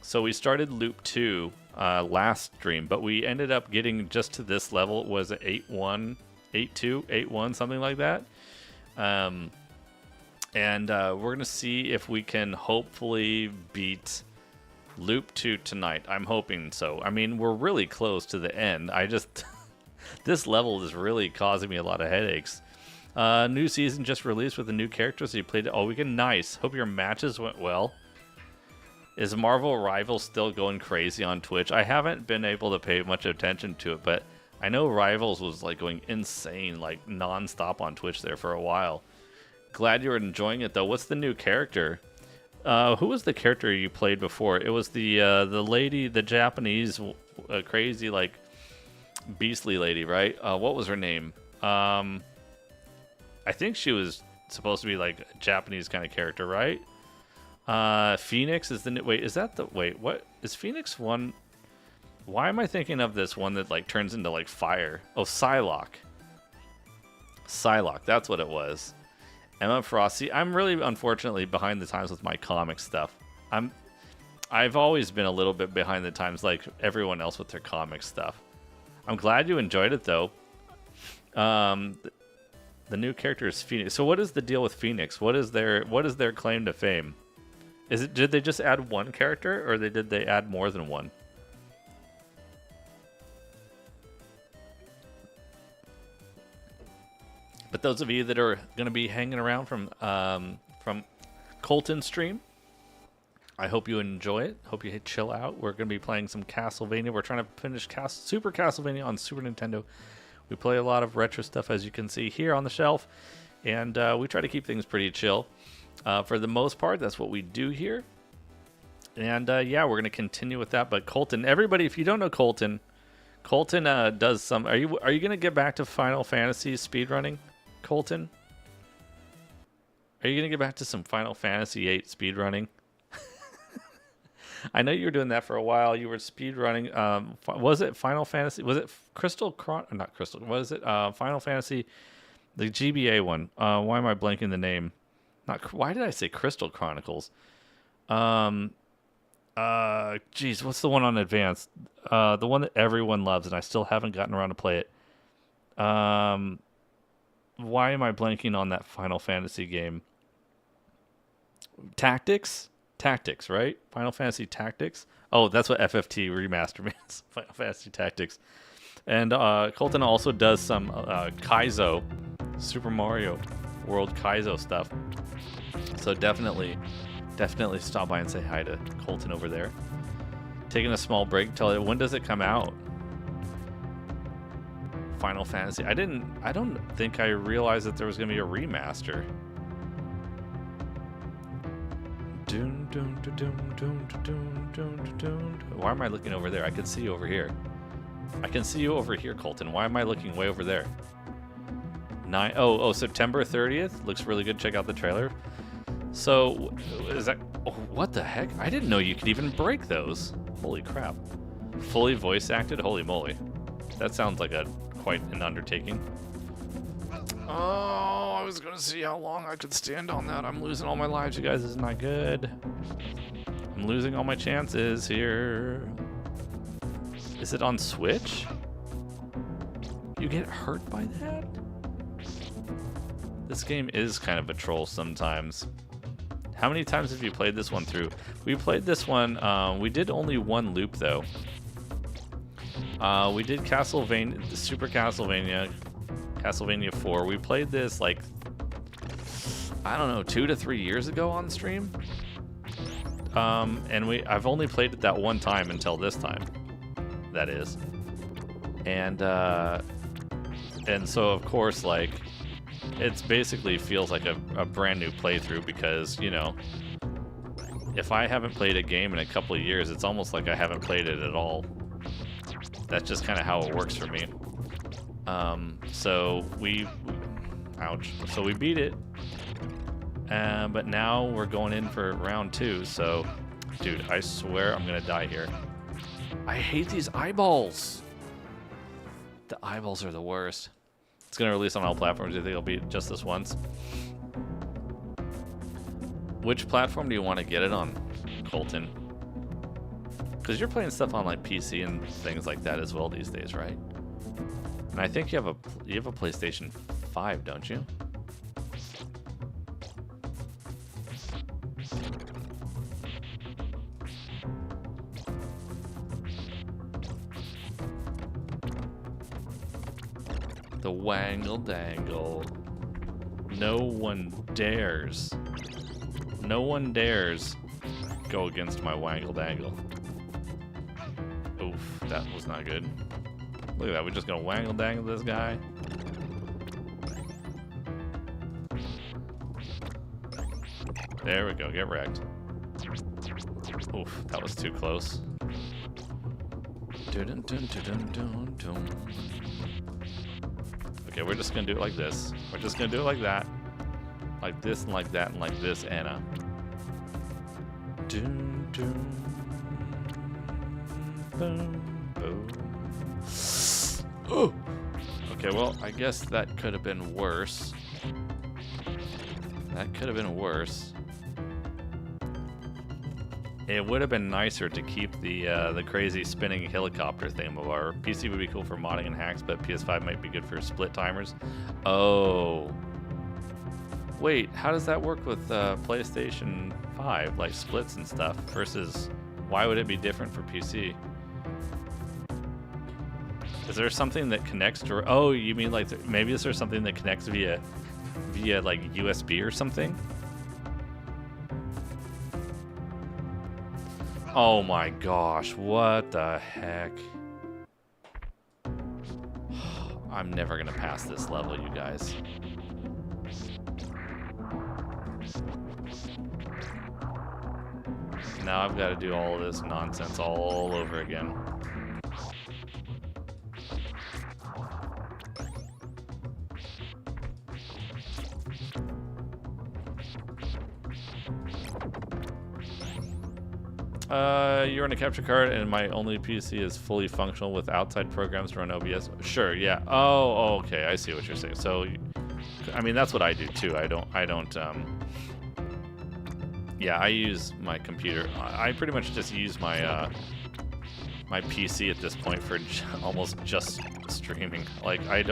So we started loop 2 last stream, but we ended up getting just to this level. It was 8-1, 8-2, 8-1, something like that. And we're going to see if we can hopefully beat loop 2 tonight. I'm hoping so. I mean, we're really close to the end. This level is really causing me a lot of headaches. New season just released with a new character, so you played it all weekend. Nice. Hope your matches went well. Is Marvel Rivals still going crazy on Twitch? I haven't been able to pay much attention to it, but I know Rivals was like going insane, like non-stop on Twitch there for a while. Glad you were enjoying it though. What's the new character? Who was the character you played before? It was the lady, the Japanese crazy like beastly lady, right? What was her name? I think she was supposed to be like a Japanese kind of character, right? Phoenix is the wait. Is that the wait? What is Phoenix one? Why am I thinking of this one that like turns into like fire? Oh, Psylocke. Psylocke, that's what it was. Emma Frosty. I'm really unfortunately behind the times with my comic stuff. I've always been a little bit behind the times like everyone else with their comic stuff. I'm glad you enjoyed it though. The new character is Phoenix. So what is the deal with Phoenix? What is their claim to fame? Did they just add one character or did they add more than one? But those of you that are going to be hanging around from Colton's stream, I hope you enjoy it. Hope you chill out. We're going to be playing some Castlevania. We're trying to finish Super Castlevania on Super Nintendo. We play a lot of retro stuff, as you can see here on the shelf, and we try to keep things pretty chill. For the most part, that's what we do here. And yeah, we're going to continue with that. But Colton, everybody, if you don't know Colton does some. Are you going to get back to Final Fantasy speedrunning, Colton? Are you going to get back to some Final Fantasy VIII speedrunning? I know you were doing that for a while. You were speedrunning. Was it Final Fantasy? Was it Not Crystal. What is it? Final Fantasy, the GBA one. Why am I blanking the name? Why did I say Crystal Chronicles? Geez, what's the one on Advanced? The one that everyone loves, and I still haven't gotten around to play it. Why am I blanking on that Final Fantasy game? Tactics, right? Final Fantasy Tactics. Oh, that's what FFT remaster means. Final Fantasy Tactics. And Colton also does some Kaizo, Super Mario World Kaizo stuff. So definitely stop by and say hi to Colton over there. Taking a small break. When does it come out? Final Fantasy. I don't think I realized that there was going to be a remaster. Why am I looking over there? I can see you over here. I can see you over here, Colton. Why am I looking way over there? September 30th. Looks really good. Check out the trailer. So, is that... Oh, what the heck? I didn't know you could even break those. Holy crap. Fully voice acted? Holy moly. That sounds like quite an undertaking. Oh, I was gonna see how long I could stand on that. I'm losing all my lives, you guys. This is not good. I'm losing all my chances here. Is it on Switch? You get hurt by that? This game is kind of a troll sometimes. How many times have you played this one through? We played this one, we did only one loop though. We did Castlevania, the Super Castlevania 4. We played this like, I don't know, 2 to 3 years ago on stream. And I've only played it that one time until this time. That is. And so of course, like, it's basically feels like a brand new playthrough because, you know, if I haven't played a game in a couple of years, it's almost like I haven't played it at all. That's just kind of how it works for me. So we beat it. But now we're going in for round 2. So, dude, I swear I'm gonna die here. I hate these eyeballs. The eyeballs are the worst. It's gonna release on all platforms. Do you think it'll be just this once? Which platform do you want to get it on, Colton? Because you're playing stuff on like PC and things like that as well these days, right? And I think you have a PlayStation 5, don't you? The wangle dangle. No one dares go against my wangle dangle. Oof, that was not good. Look at that, we're just gonna wangle dangle this guy. There we go, get wrecked. Oof, that was too close. Okay, we're just gonna do it like this. We're just gonna do it like that. Like this and like that and like this, Anna. Boom. Boom. Oh. Okay, well, I guess that could have been worse. That could have been worse. It would have been nicer to keep the crazy spinning helicopter thing of our PC would be cool for modding and hacks, but PS5 might be good for split timers. Oh. Wait, how does that work with PlayStation 5, like splits and stuff, versus why would it be different for PC? Is there something that connects to... Oh, you mean like maybe is there something that connects via like USB or something? Oh my gosh, what the heck? I'm never gonna pass this level, you guys. Now I've got to do all of this nonsense all over again. You're on a capture card, and my only PC is fully functional with outside programs to run OBS. Sure, yeah. Oh, okay. I see what you're saying. So, I mean, that's what I do too. I don't. Yeah, I use my computer. I pretty much just use my my PC at this point for almost just streaming. Like, I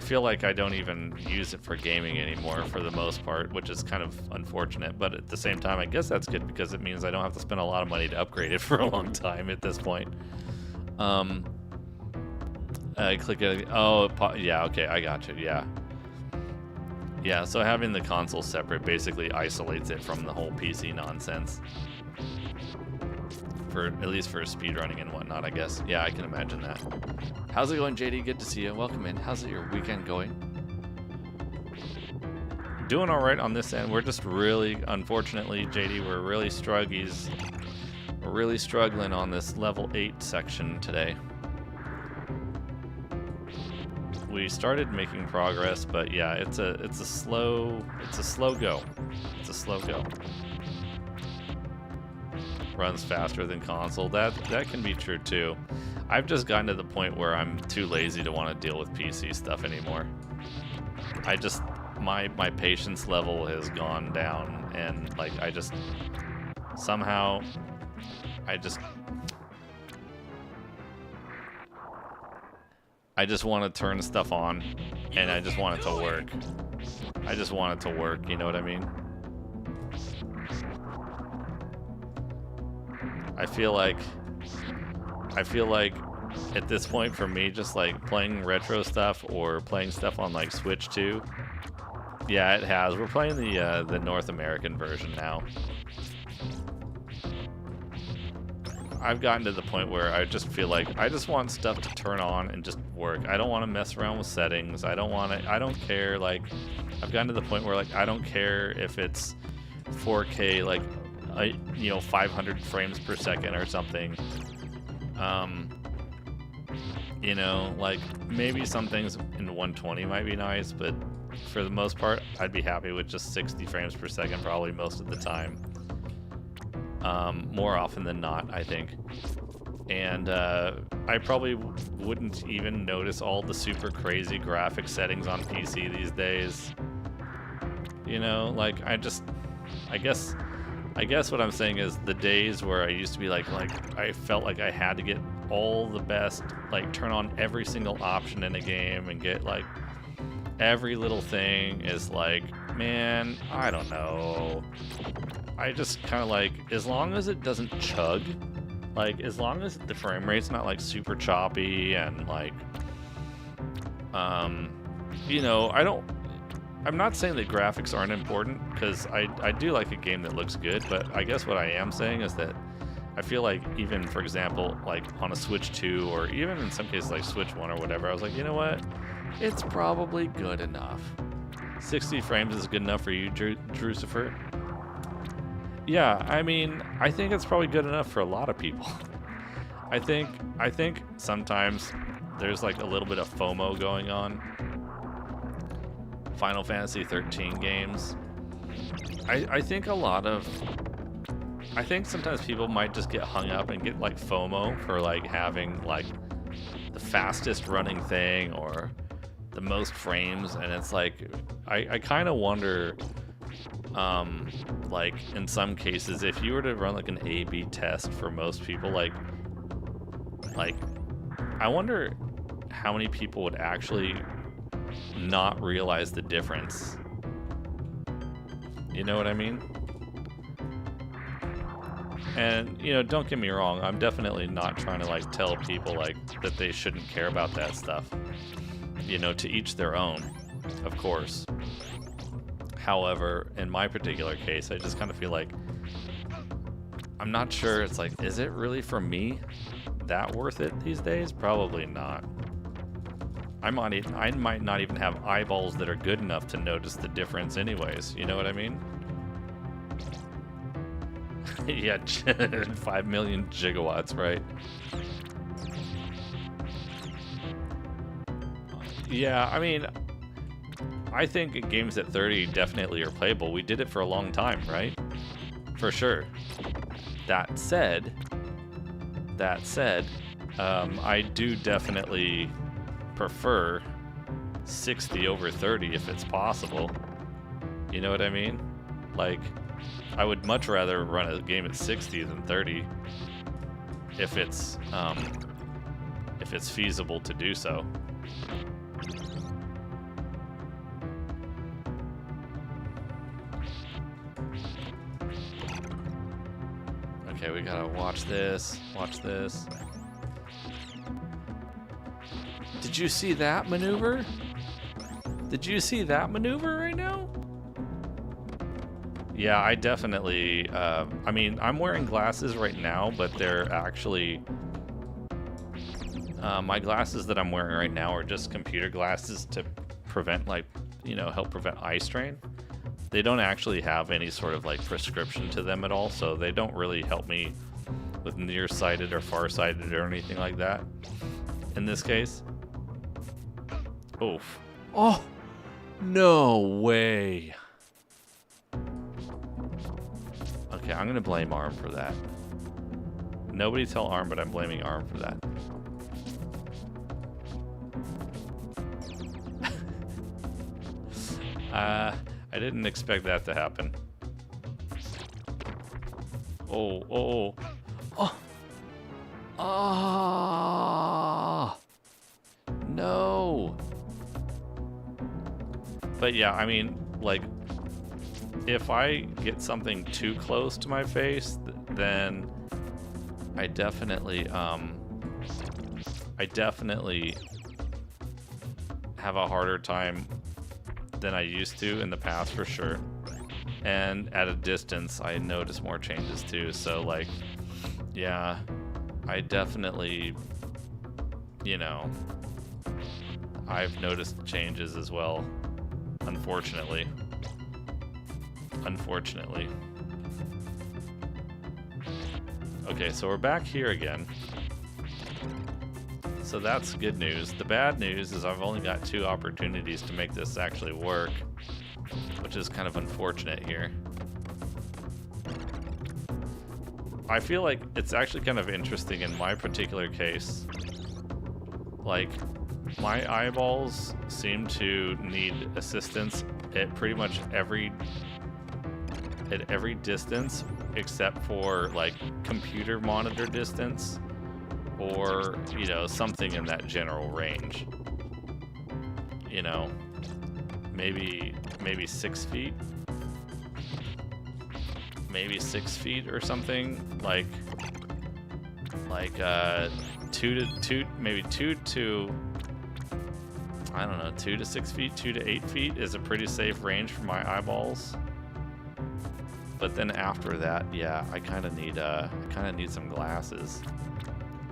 feel like I don't even use it for gaming anymore for the most part, which is kind of unfortunate. But at the same time, I guess that's good because it means I don't have to spend a lot of money to upgrade it for a long time at this point. I click it. Oh, yeah, okay, I got you. Yeah. Yeah, so having the console separate basically isolates it from the whole PC nonsense. At least for speedrunning and whatnot, I guess. Yeah, I can imagine that. How's it going, JD? Good to see you. Welcome in. How's your weekend going? Doing all right on this end. We're just really, unfortunately, JD, we're really struggling on this level 8 section today. We started making progress, but yeah, it's a slow go. It's a slow go. Runs faster than console. That can be true too. I've just gotten to the point where I'm too lazy to want to deal with PC stuff anymore. I just my patience level has gone down, and like I just somehow I just want to turn stuff on, and I just want it to work. I just want it to work, you know what I mean? I feel like at this point for me, just like playing retro stuff or playing stuff on like Switch 2. Yeah, it has. We're playing the North American version now. I've gotten to the point where I just feel like I just want stuff to turn on and just work. I don't want to mess around with settings. I don't care. Like, I've gotten to the point where like I don't care if it's 4K, like, 500 frames per second or something. You know, like maybe some things in 120 might be nice, but for the most part, I'd be happy with just 60 frames per second probably most of the time. More often than not, I think. And I probably wouldn't even notice all the super crazy graphic settings on PC these days. You know, like I guess what I'm saying is the days where I used to be like I felt like I had to get all the best, like turn on every single option in a game and get like every little thing is like, man, I don't know. I just kind of like, as long as it doesn't chug, like as long as the frame rate's not like super choppy and like, you know, I'm not saying that graphics aren't important, because I do like a game that looks good, but I guess what I am saying is that I feel like even, for example, like on a Switch 2 or even in some cases like Switch 1 or whatever, I was like, you know what? It's probably good enough. 60 frames is good enough for you, Drucifer. Yeah, I mean, I think it's probably good enough for a lot of people. I think sometimes there's like a little bit of FOMO going on. Final Fantasy 13 games. I think a lot of I think sometimes people might just get hung up and get like FOMO for like having like the fastest running thing or the most frames, and it's like I kind of wonder, like in some cases, if you were to run like an A/B test for most people, like I wonder how many people would actually not realize the difference. You know what I mean? And, you know, don't get me wrong, I'm definitely not trying to, like, tell people, like, that they shouldn't care about that stuff. You know, to each their own, of course. However, in my particular case, I just kind of feel like I'm not sure. It's like, is it really for me that worth it these days? Probably not. I might not even have eyeballs that are good enough to notice the difference anyways. You know what I mean? Yeah, 5 million gigawatts, right? Yeah, I mean, I think games at 30 definitely are playable. We did it for a long time, right? For sure. That said, I do definitely prefer 60 over 30 if it's possible. You know what I mean? Like, I would much rather run a game at 60 than 30 if it's feasible to do so. Okay, we gotta watch this. Watch this. Did you see that maneuver? Did you see that maneuver right now? Yeah, I definitely, I mean, I'm wearing glasses right now, but they're actually, my glasses that I'm wearing right now are just computer glasses to prevent, like, you know, help prevent eye strain. They don't actually have any sort of, like, prescription to them at all, so they don't really help me with nearsighted or farsighted or anything like that, in this case. Oof. Oh, no way. Okay, I'm gonna blame ARM for that. Nobody tell ARM, but I'm blaming ARM for that. I didn't expect that to happen. Oh. No. But yeah, I mean, like, if I get something too close to my face, then I definitely have a harder time than I used to in the past, for sure. And at a distance, I notice more changes too. So, like, yeah, I definitely, you know, I've noticed changes as well, unfortunately. Okay, so we're back here again. So that's good news. The bad news is I've only got 2 opportunities to make this actually work, which is kind of unfortunate here. I feel like it's actually kind of interesting in my particular case. Like, my eyeballs seem to need assistance at pretty much every distance except for, like, computer monitor distance or, you know, something in that general range. You know, maybe 6 feet, maybe 6 feet or something, like 2 to I don't know, 2 to 6 feet, 2 to 8 feet is a pretty safe range for my eyeballs. But then after that, yeah, I kind of need some glasses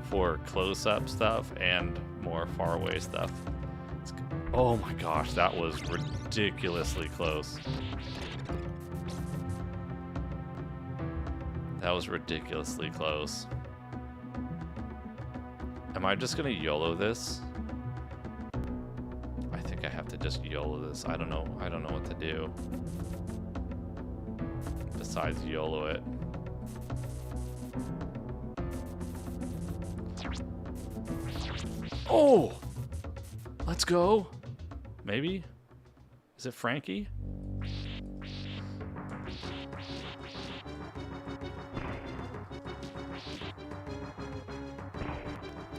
for close-up stuff and more far-away stuff. Oh my gosh, that was ridiculously close. That was ridiculously close. Am I just gonna YOLO this? I think I have to just YOLO this. I don't know what to do besides YOLO it. Oh! Let's go. Maybe? Is it Frankie?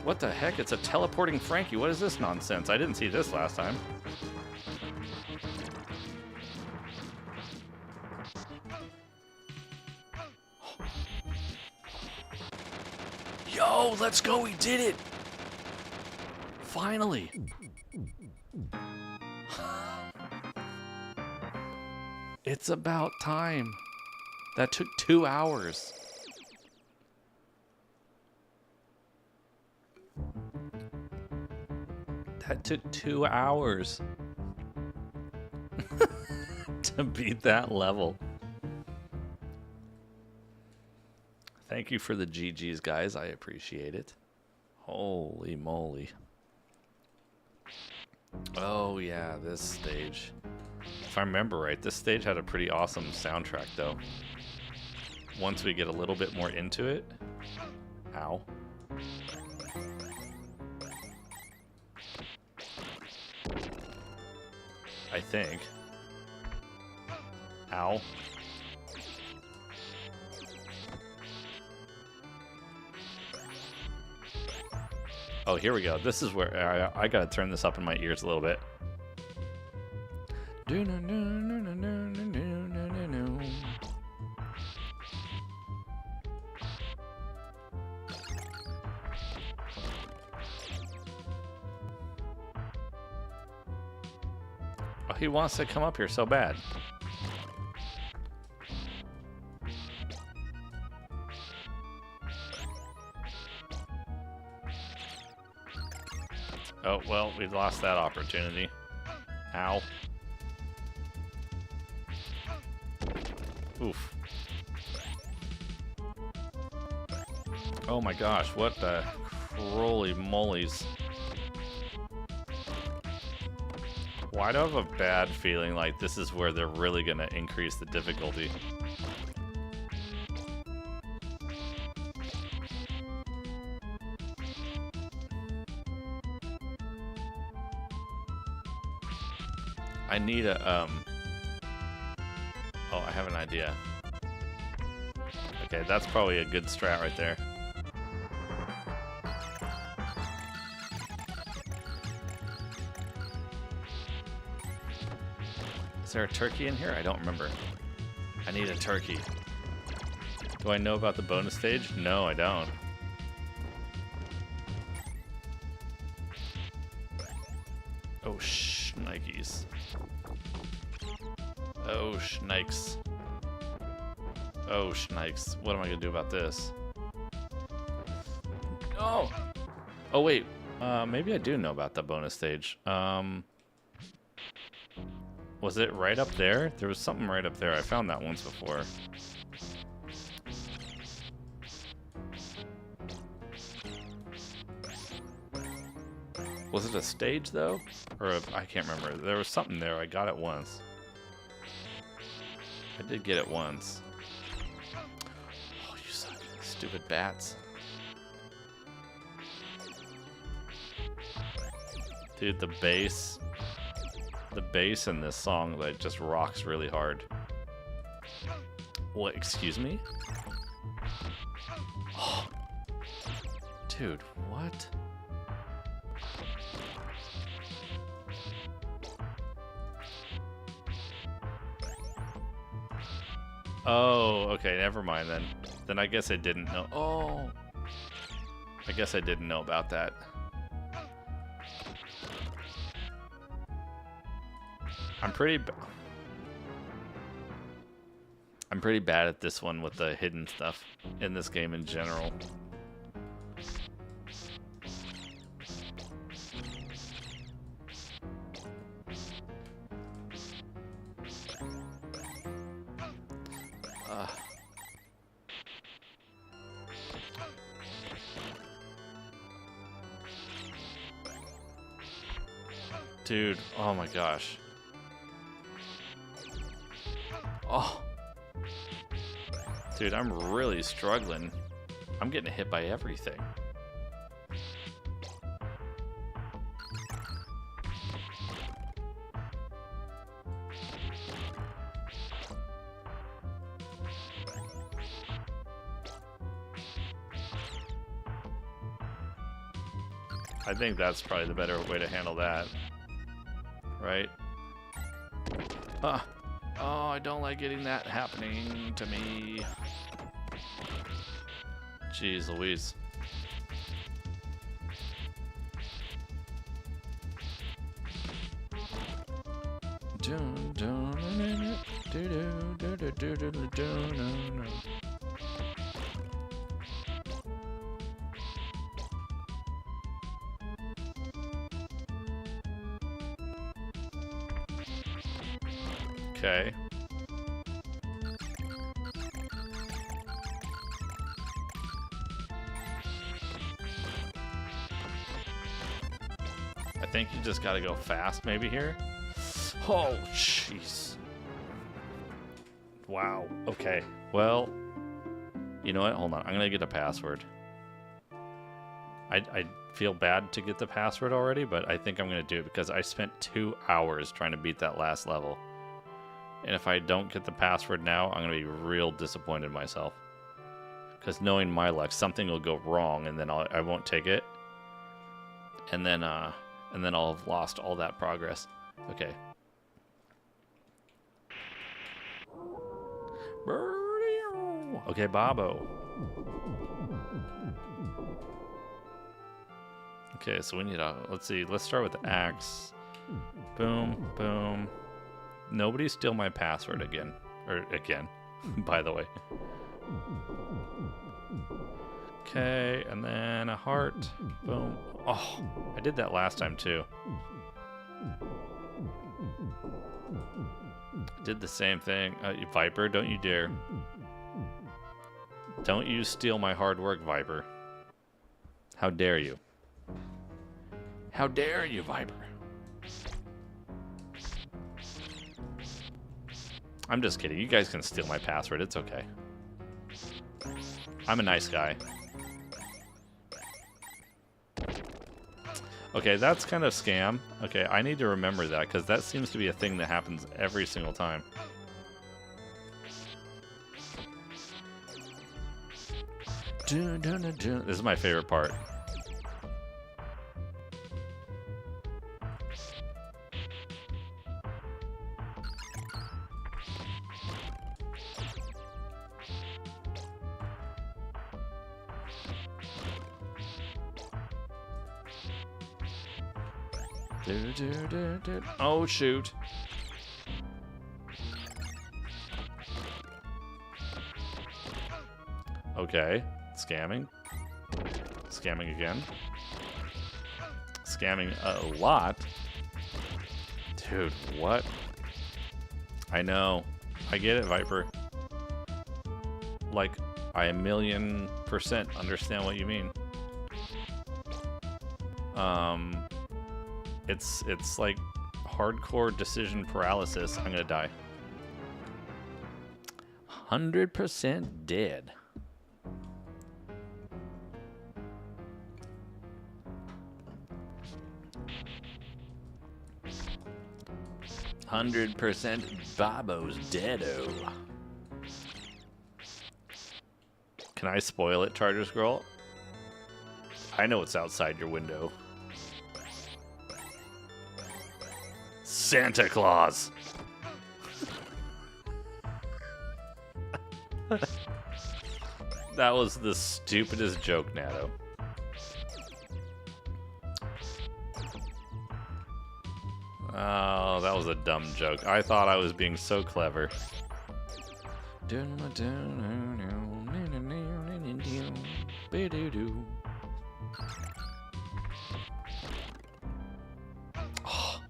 What the heck? It's a teleporting Frankie. What is this nonsense? I didn't see this last time. Yo, let's go. We did it. Finally. It's about time. That took 2 hours. That took 2 hours to beat that level. Thank you for the GGs, guys. I appreciate it. Holy moly. Oh, yeah, this stage. If I remember right, this stage had a pretty awesome soundtrack, though. Once we get a little bit more into it. Ow. I think. Ow. Oh, here we go. This is where I gotta turn this up in my ears a little bit. Oh, he wants to come up here so bad. Oh, well, we lost that opportunity. Ow. Oof. Oh my gosh, what the holy molies. Why do I have a bad feeling like this is where they're really gonna increase the difficulty? I need a, oh, I have an idea. Okay, that's probably a good strat right there. Is there a turkey in here? I don't remember. I need a turkey. Do I know about the bonus stage? No, I don't. Oh, shnikes. Oh, shnikes. Oh, shnikes. What am I gonna do about this? Oh! Oh, wait. Maybe I do know about the bonus stage. Was it right up there? There was something right up there. I found that once before. Was it a stage, though? Or I can't remember. There was something there. I got it once. I did get it once. Oh, you suck. Stupid bats. Dude, the bass. The bass in this song, like, just rocks really hard. What, excuse me? Oh. Dude, what? Oh, okay, never mind then. Then I guess I didn't know. Oh. I guess I didn't know about that. I'm pretty bad at this one with the hidden stuff in this game in general. Dude, oh my gosh. Oh. Dude, I'm really struggling I'm getting hit by everything. I think that's probably the better way to handle that. Right? Oh, I don't like getting that happening to me. Jeez Louise. Okay. I think you just gotta go fast maybe here. Oh, jeez. Wow. Okay. Well, you know what? Hold on. I'm gonna get a password. I feel bad to get the password already, but I think I'm gonna do it because I spent 2 hours trying to beat that last level. And if I don't get the password now, I'm going to be real disappointed in myself. Because knowing my luck, something will go wrong, and then I won't take it. And then I'll have lost all that progress. Okay. Okay, Bobo. Okay, so we need a... Let's see. Let's start with the axe. Boom, boom. Nobody steal my password again. Or again, by the way. Okay, and then a heart. Boom. Oh, I did that last time too. Did the same thing. Viper, don't you dare. Don't you steal my hard work, Viper. How dare you? How dare you, Viper? I'm just kidding. You guys can steal my password. It's okay. I'm a nice guy. Okay, that's kind of scam. Okay, I need to remember that because that seems to be a thing that happens every single time. This is my favorite part. Oh, shoot. Okay. Scamming. Scamming again. Scamming a lot. Dude, what? I know. I get it, Viper. Like, I 1,000,000% understand what you mean. It's like hardcore decision paralysis. I'm gonna die. 100% dead. Bobo's deado. Can I spoil it, Charger Scroll? I know what's outside your window. Santa Claus. That was the stupidest joke, Nado. Oh, that was a dumb joke. I thought I was being so clever. Oh.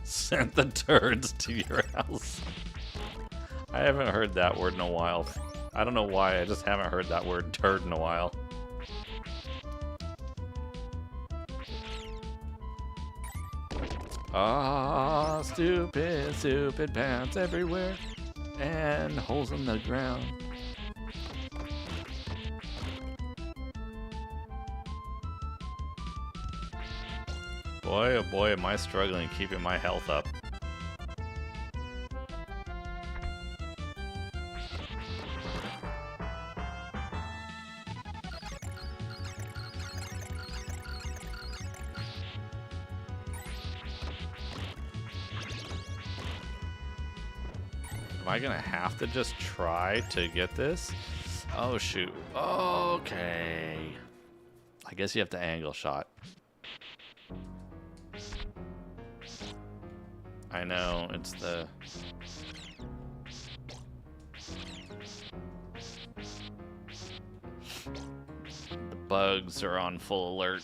Sent the turds to your house. I haven't heard that word in a while. I don't know why, I just haven't heard that word turd in a while. Ah, stupid, stupid pants everywhere. And holes in the ground. Boy, oh boy, am I struggling keeping my health up. Am I gonna have to just try to get this? Oh shoot. Okay. I guess you have to angle shot. I know, it's the bugs are on full alert.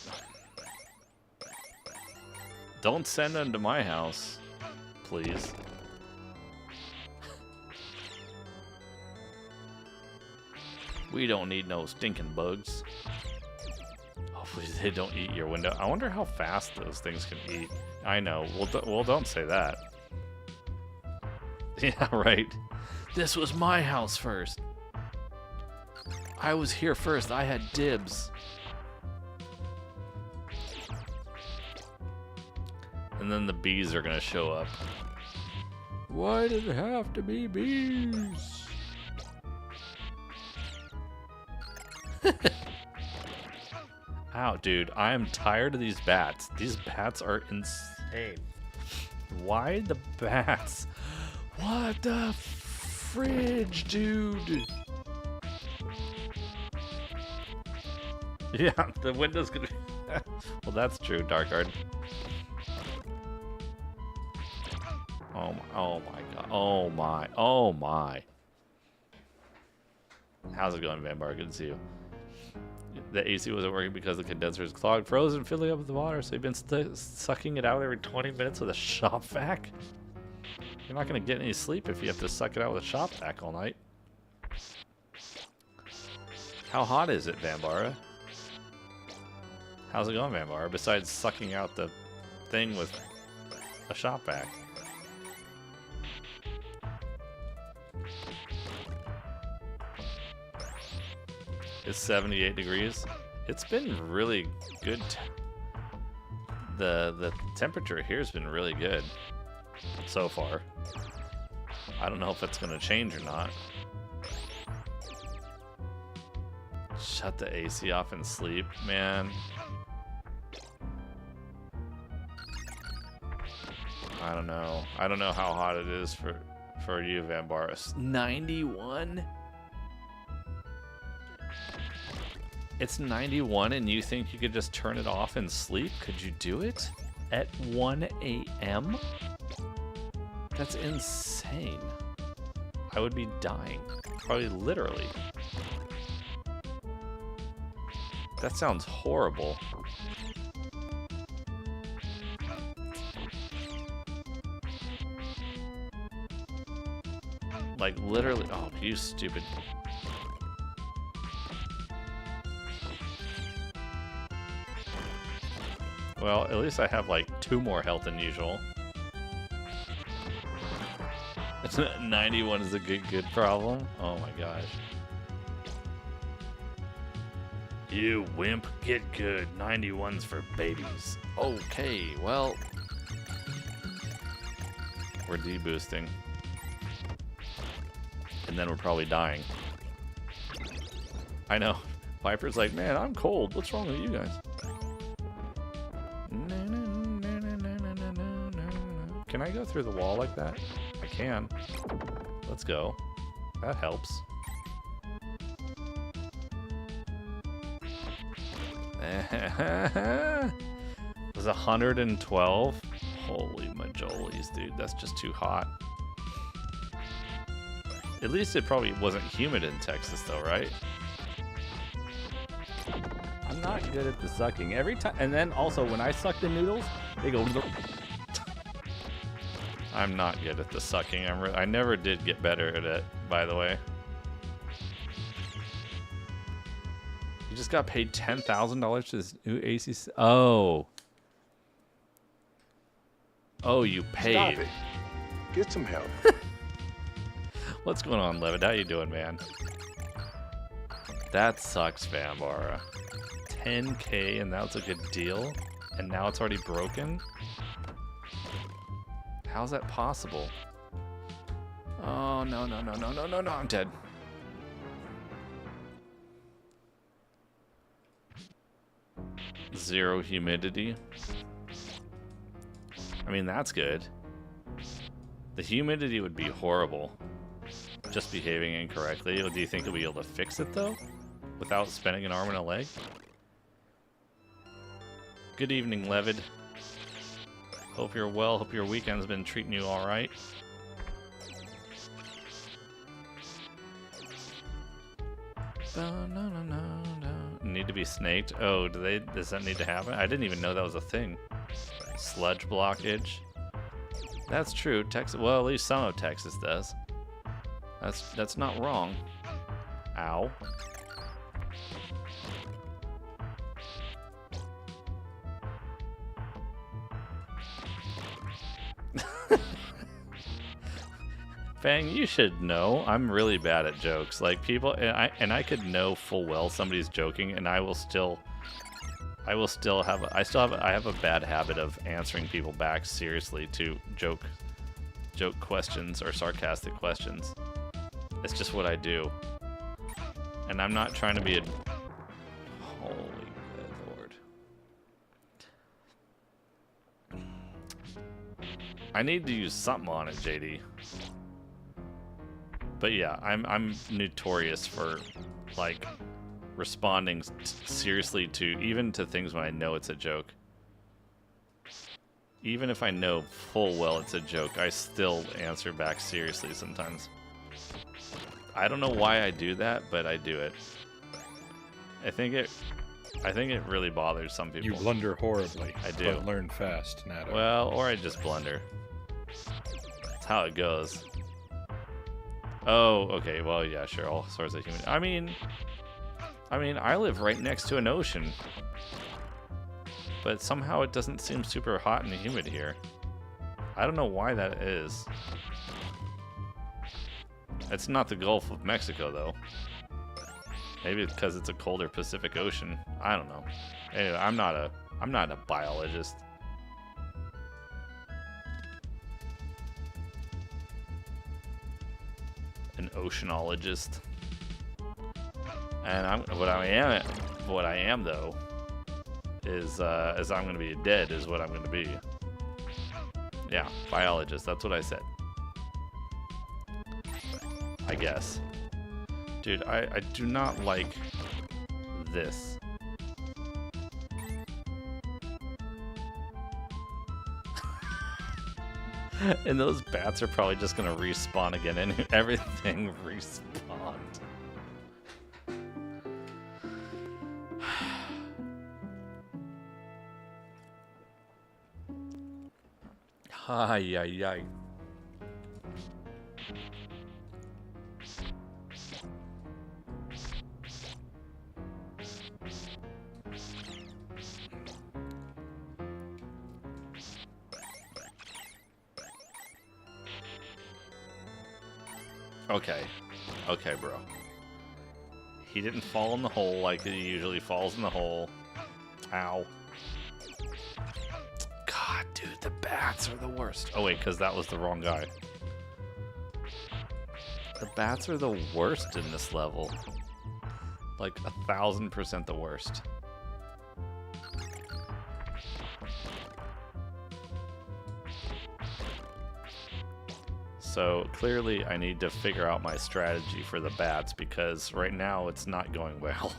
Don't send them to my house, please. We don't need no stinking bugs. Hopefully they don't eat your window. I wonder how fast those things can eat. I know. Well, don't say that. Yeah, right. This was my house first. I was here first. I had dibs. And then the bees are gonna show up. Why does it have to be bees? Ow, dude, I am tired of these bats. These bats are insane. Why the bats? What the fridge, dude? Yeah, the window's gonna be... Well, that's true, Darkguard. Oh my god. Oh my. How's it going, Vanbar? Good to see you. The AC wasn't working because the condenser is clogged, frozen, filling up with the water, so you've been sucking it out every 20 minutes with a shop vac? You're not going to get any sleep if you have to suck it out with a shop vac all night. How hot is it, Vanbara? How's it going, Vanbara, besides sucking out the thing with a shop vac? It's 78 degrees. It's been really good. The temperature here has been really good so far. I don't know if it's going to change or not. Shut the AC off and sleep, man. I don't know. I don't know how hot it is for you, Vanbaris. 91? It's 91 and you think you could just turn it off and sleep? Could you do it? At 1 a.m.? That's insane. I would be dying. Probably literally. That sounds horrible. Like literally, oh, you stupid. Well, at least I have like 2 more health than usual. 91 is a good problem. Oh my gosh. You wimp, get good. 91's for babies. Okay, well. We're deboosting. And then we're probably dying. I know. Piper's like, man, I'm cold. What's wrong with you guys? Can I go through the wall like that? I can. Let's go. That helps. It was 112? Holy majolies, dude. That's just too hot. At least it probably wasn't humid in Texas, though, right? I'm not good at the sucking. Every time, and then also when I suck the noodles, they go. I'm not good at the sucking. I never did get better at it, by the way. You just got paid $10,000 to this new AC. Oh. Oh, you Stop paid. it. Get some help. What's going on, Levitt? How you doing, man? That sucks, Vambara. 10K and that's a good deal? And now it's already broken? How's that possible? Oh, no, no, no, no, no, no, no, I'm dead. Zero humidity. I mean, that's good. The humidity would be horrible. Just behaving incorrectly. Do you think you'll be able to fix it, though? Without spending an arm and a leg? Good evening, Levid. Hope you're well. Hope your weekend's been treating you alright. Need to be snaked? Oh, does that need to happen? I didn't even know that was a thing. Sludge blockage. That's true. Texas, well, at least some of Texas does. That's not wrong. Ow. Fang, you should know. I'm really bad at jokes. Like people, and I could know full well somebody's joking, and I have a bad habit of answering people back seriously to joke questions or sarcastic questions. It's just what I do, and I'm not trying to be a. Holy good lord! I need to use something on it, JD. But yeah, I'm notorious for like responding seriously to even to things when I know it's a joke. Even if I know full well it's a joke, I still answer back seriously sometimes. I don't know why I do that, but I do it. I think it really bothers some people. You blunder horribly. I do. But learn fast, Nado. Well, or I just blunder. That's how it goes. Oh, okay. Well, yeah, sure. All sorts of human. I mean, I live right next to an ocean, but somehow it doesn't seem super hot and humid here. I don't know why that is. It's not the Gulf of Mexico, though. Maybe it's because it's a colder Pacific Ocean. I don't know. Anyway, I'm not a biologist. An oceanologist. And what I am though is I'm gonna be dead is what I'm gonna be. Yeah, biologist, that's what I said. I guess. Dude, I do not like this. And those bats are probably just gonna respawn again, and everything respawned. Ay, ay, ay. Okay. Okay, bro. He didn't fall in the hole like he usually falls in the hole. Ow. God, dude, the bats are the worst. Oh, wait, because that was the wrong guy. The bats are the worst in this level. Like, 1,000% the worst. So clearly I need to figure out my strategy for the bats because right now it's not going well.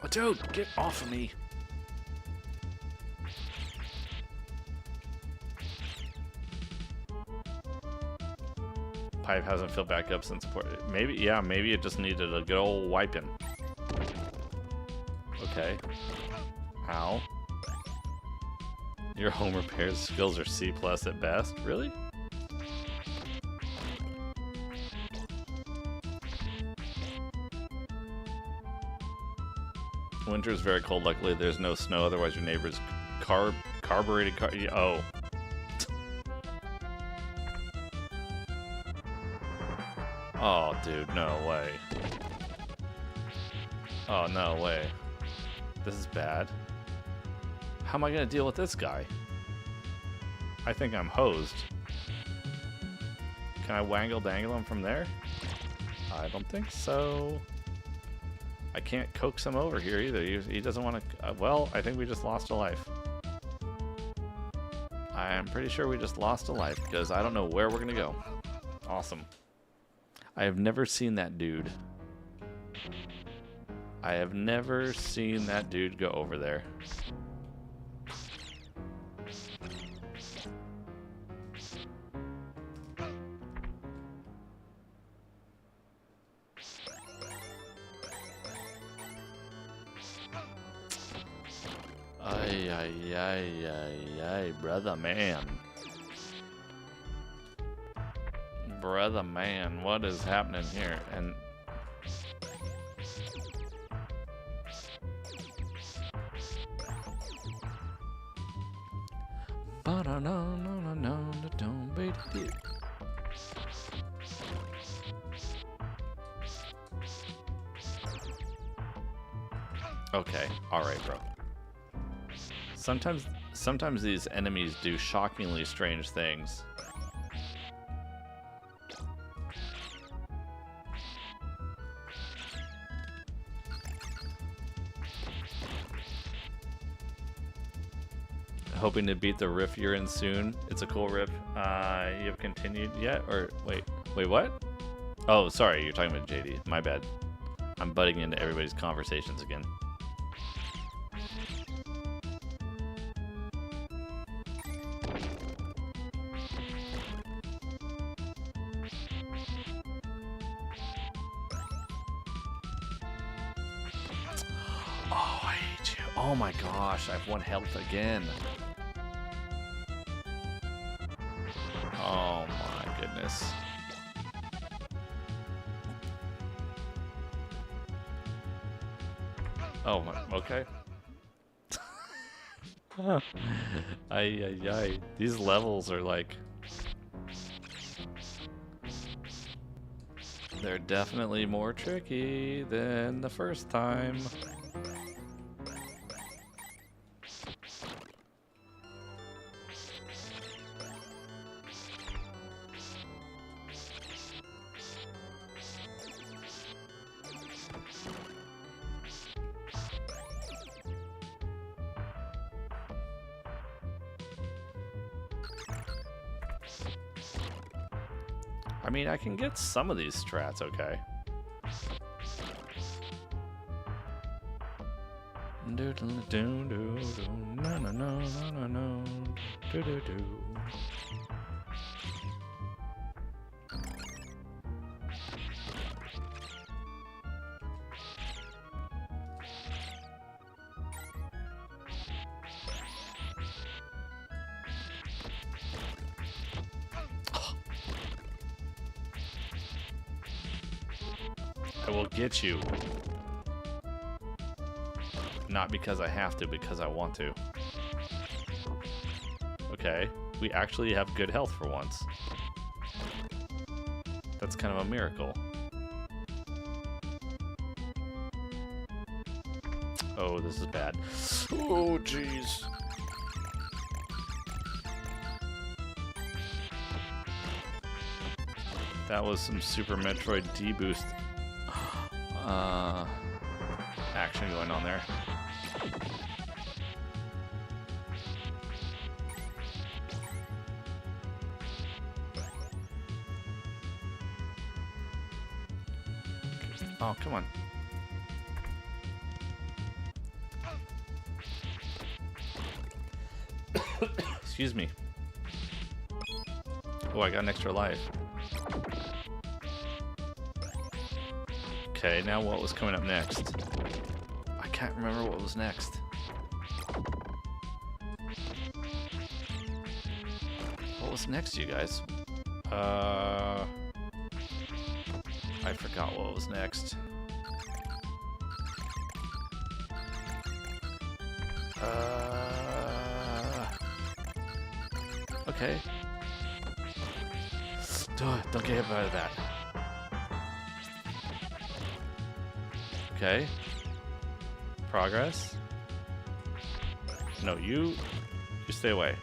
Oh, dude, get off of me. Pipe hasn't filled back up since support. Maybe, yeah, maybe it just needed a good old wiping. Okay. Ow. Your home repairs skills are C+ at best? Really? winter is very cold. Luckily, there's no snow. Otherwise, your neighbor's carbureted car. Oh. Oh, dude, no way. Oh, no way. This is bad. How am I gonna deal with this guy? I think I'm hosed. Can I wangle-dangle him from there? I don't think so. I can't coax him over here either. He doesn't want to... well, I think we just lost a life. I'm pretty sure we just lost a life because I don't know where we're going to go. Awesome. I have never seen that dude. I have never seen that dude go over there. Ay, brother man. Brother man, what is happening here? And okay, alright, bro. Sometimes these enemies do shockingly strange things. Hoping to beat the riff you're in soon. It's a cool riff. You have continued yet? Or wait, what? Oh, sorry, you're talking about JD. My bad. I'm butting into everybody's conversations again. Oh, I hate you. Oh my gosh, I have 1 health again. Oh my goodness. Oh my, okay. Ay. These levels are like... they're definitely more tricky than the first time. I mean, I can get some of these strats, okay. I will get you. Not because I have to, because I want to. Okay, we actually have good health for once. That's kind of a miracle. Oh, this is bad. Oh, jeez. That was some Super Metroid D-boost action going on there. Oh, come on. Excuse me. Oh, I got an extra life. Okay, now what was coming up next? I can't remember what was next. What was next, you guys? I forgot what was next. Okay. Don't get hit by that. Okay. Progress. No, you stay away.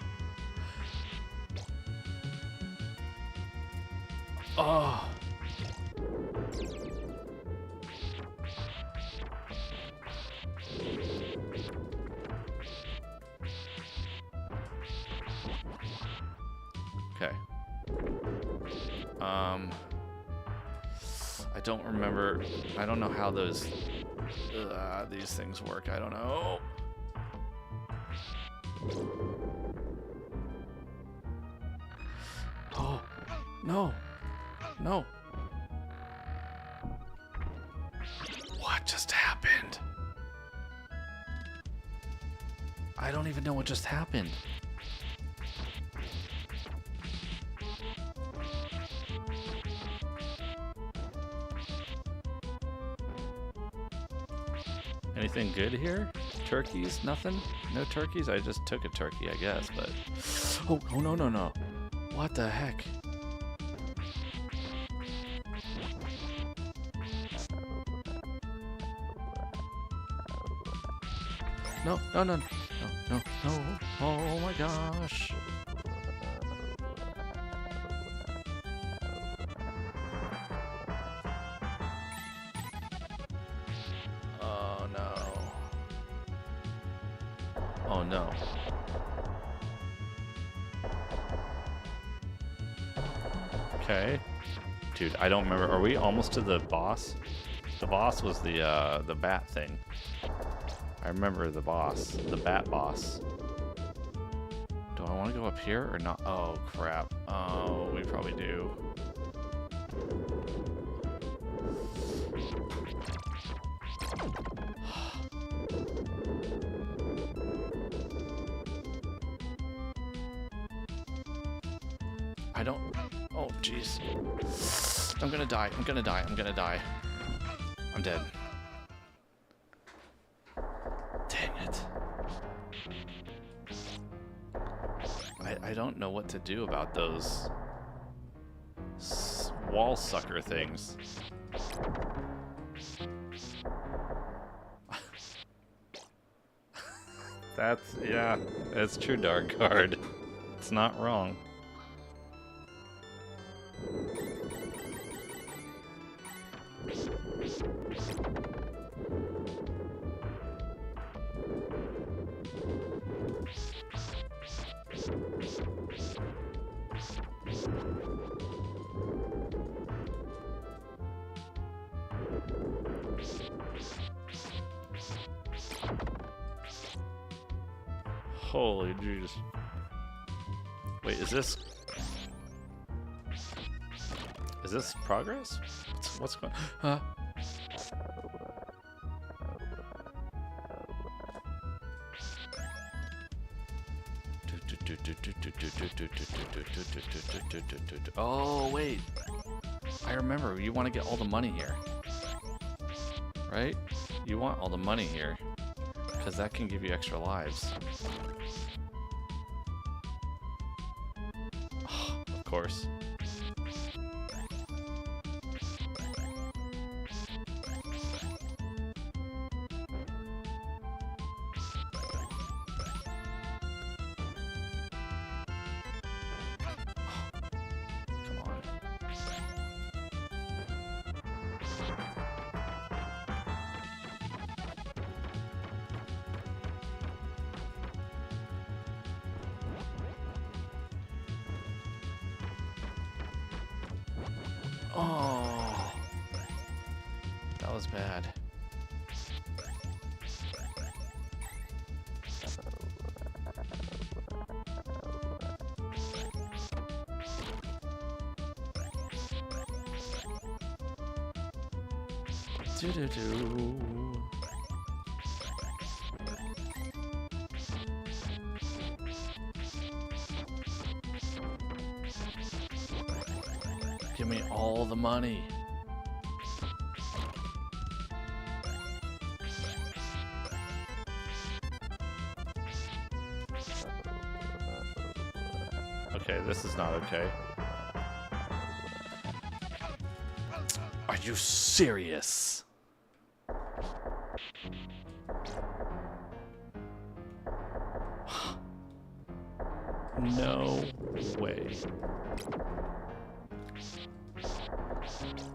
Oh. Okay. I don't remember. I don't know how these things work. I don't know. Oh, no. No. What just happened? I don't even know what just happened. Anything good here? Turkeys? Nothing? No turkeys? I just took a turkey, I guess, but... Oh, no. What the heck? No. Oh my gosh. Oh no. Okay. Dude, I don't remember. Are we almost to the boss? The boss was the bat thing. I remember the boss, the bat boss. Do I want to go up here or not? Oh crap. Oh, we probably do. I don't... Oh, jeez. I'm gonna die. I'm gonna die. I'm dead. Dang it. I don't know what to do about those wall sucker things. Yeah, it's true, Dark Guard. It's not wrong. Holy jeez. Wait, is this progress? What's going on? Oh, wait. I remember. You want to get all the money here. Right? You want all the money here. Because that can give you extra lives. Oh, of course. Oh, that was bad. Do-do-do. Give me all the money. Okay, this is not okay. Are you serious? No way.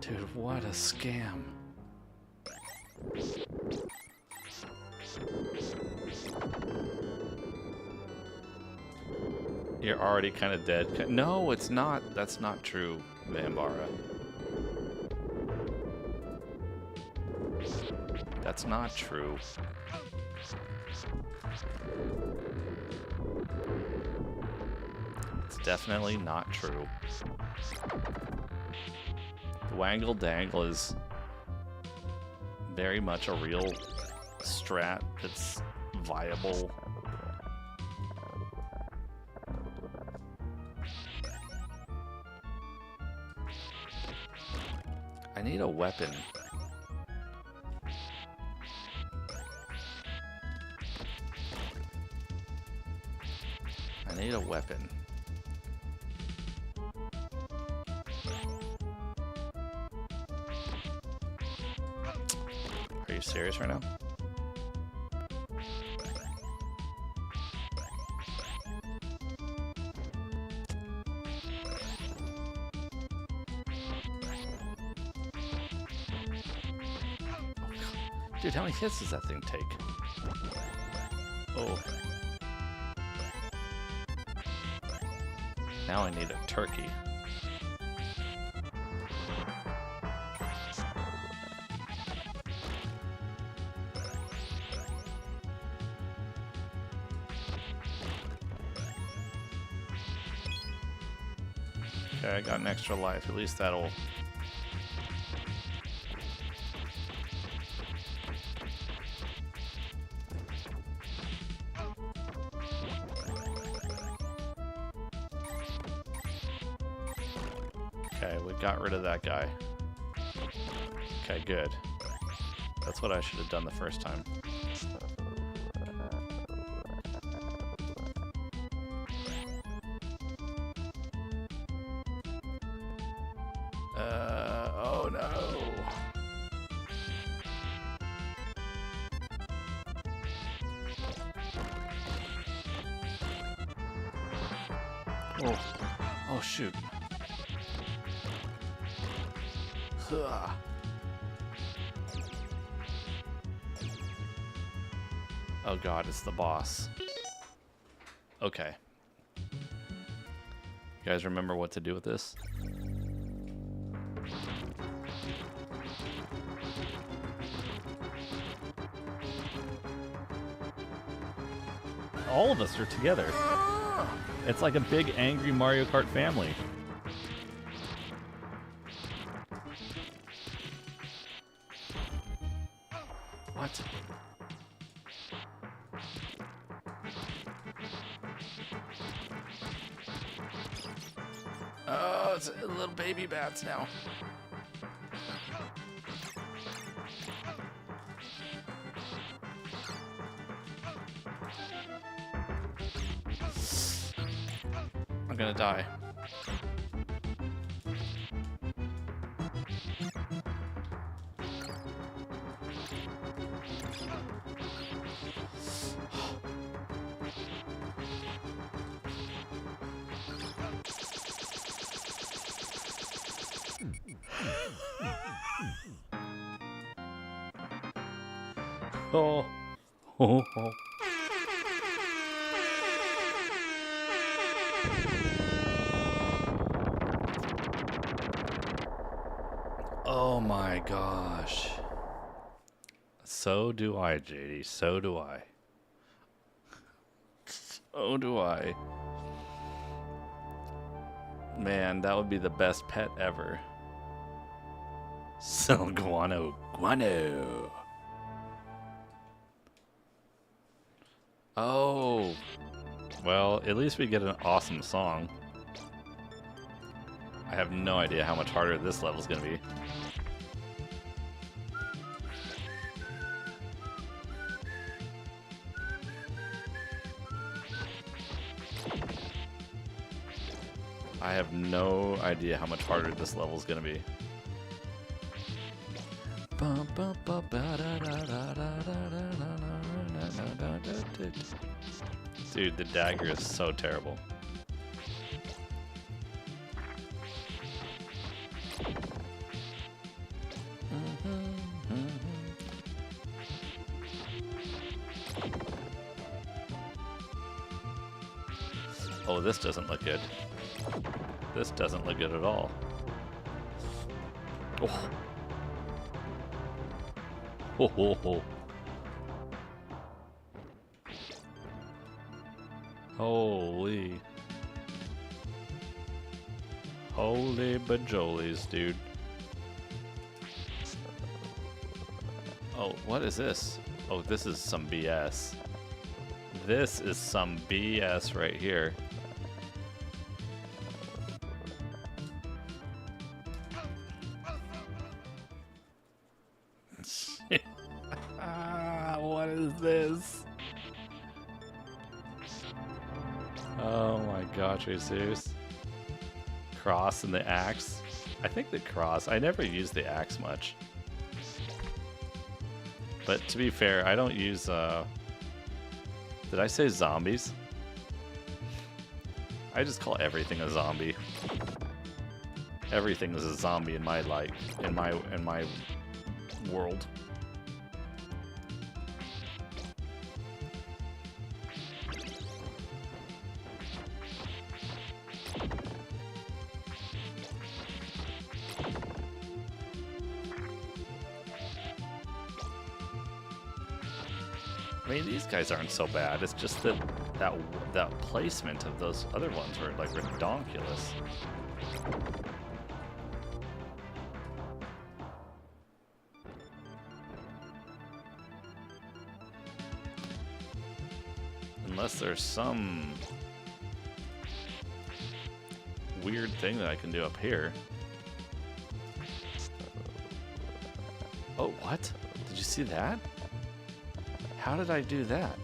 Dude, what a scam. You're already kind of dead. No, it's not. That's not true, Vambara. That's not true. It's definitely not true. The Wangle Dangle is very much a real strat that's viable. I need a weapon. I need a weapon. Are you serious right now? Dude, how many hits does that thing take? Oh. Now I need a turkey. Okay, I got an extra life. At least that'll... Okay, we got rid of that guy. Okay, good. That's what I should have done the first time. Oh no. Oh, oh shoot. Ugh. Oh god, it's the boss. Okay. You guys remember what to do with this? All of us are together. It's like a big angry Mario Kart family. What? Oh, it's little baby bats now. I'm gonna die. Oh. Oh. Oh. Oh my gosh. So do I, JD. So do I. So do I. Man, that would be the best pet ever. Sell guano. Guano. Oh. Well, at least we get an awesome song. I have no idea how much harder this level's gonna be. I have no idea how much harder this level is gonna be. Dude, the dagger is so terrible. Oh, this doesn't look good. This doesn't look good at all. Oh. Ho ho ho. Holy. Holy bajolies, dude. Oh, what is this? Oh, this is some BS. This is some BS right here. What is this? Oh my gosh, are you serious? Cross and the axe? I think the cross. I never use the axe much. But to be fair, I don't use, did I say zombies? I just call everything a zombie. Everything is a zombie in my life, in my world. I mean, these guys aren't so bad. It's just that placement of those other ones were like redonkulous. Unless there's some weird thing that I can do up here. Oh, what? Did you see that? How did I do that?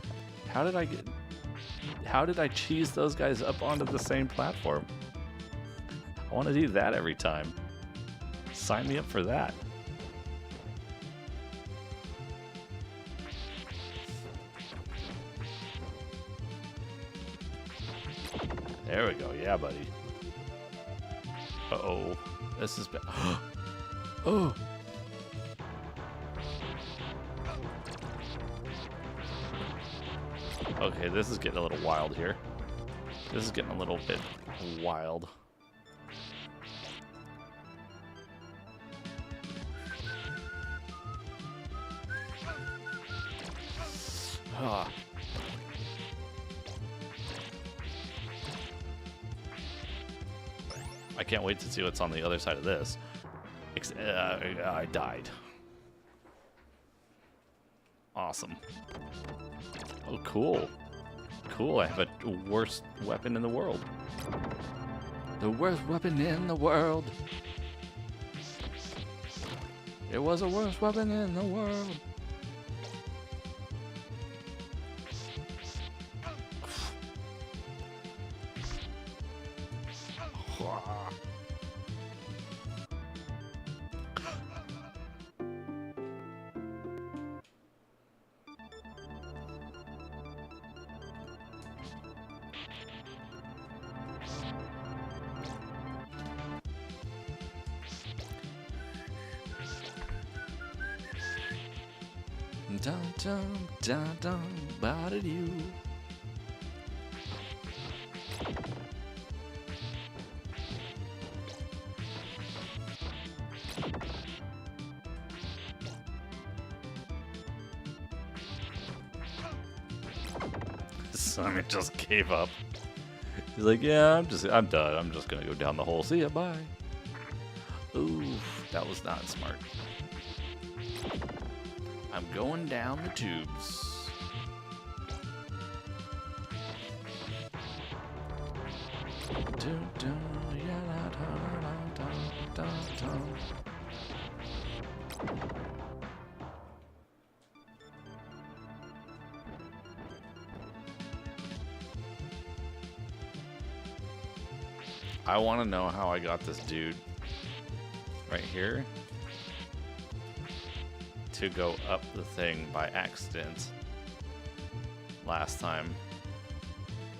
How did I cheese those guys up onto the same platform? I want to do that every time. Sign me up for that. There we go. Yeah, buddy. Uh-oh. This is bad. Oh! Okay, this is getting a little wild here. This is getting a little bit wild. Ah. I can't wait to see what's on the other side of this. I died. Awesome. Oh, cool. Cool, I have a worst weapon in the world. The worst weapon in the world. It was the worst weapon in the world. Dun dun dun dun, about you. Simon just gave up. He's like, yeah, I'm done. I'm just gonna go down the hole. See ya, bye. Ooh, that was not smart. I'm going down the tubes. Dun, dun, ya, la, da, da, da, da, da. I want to know how I got this dude right here to go up the thing by accident last time,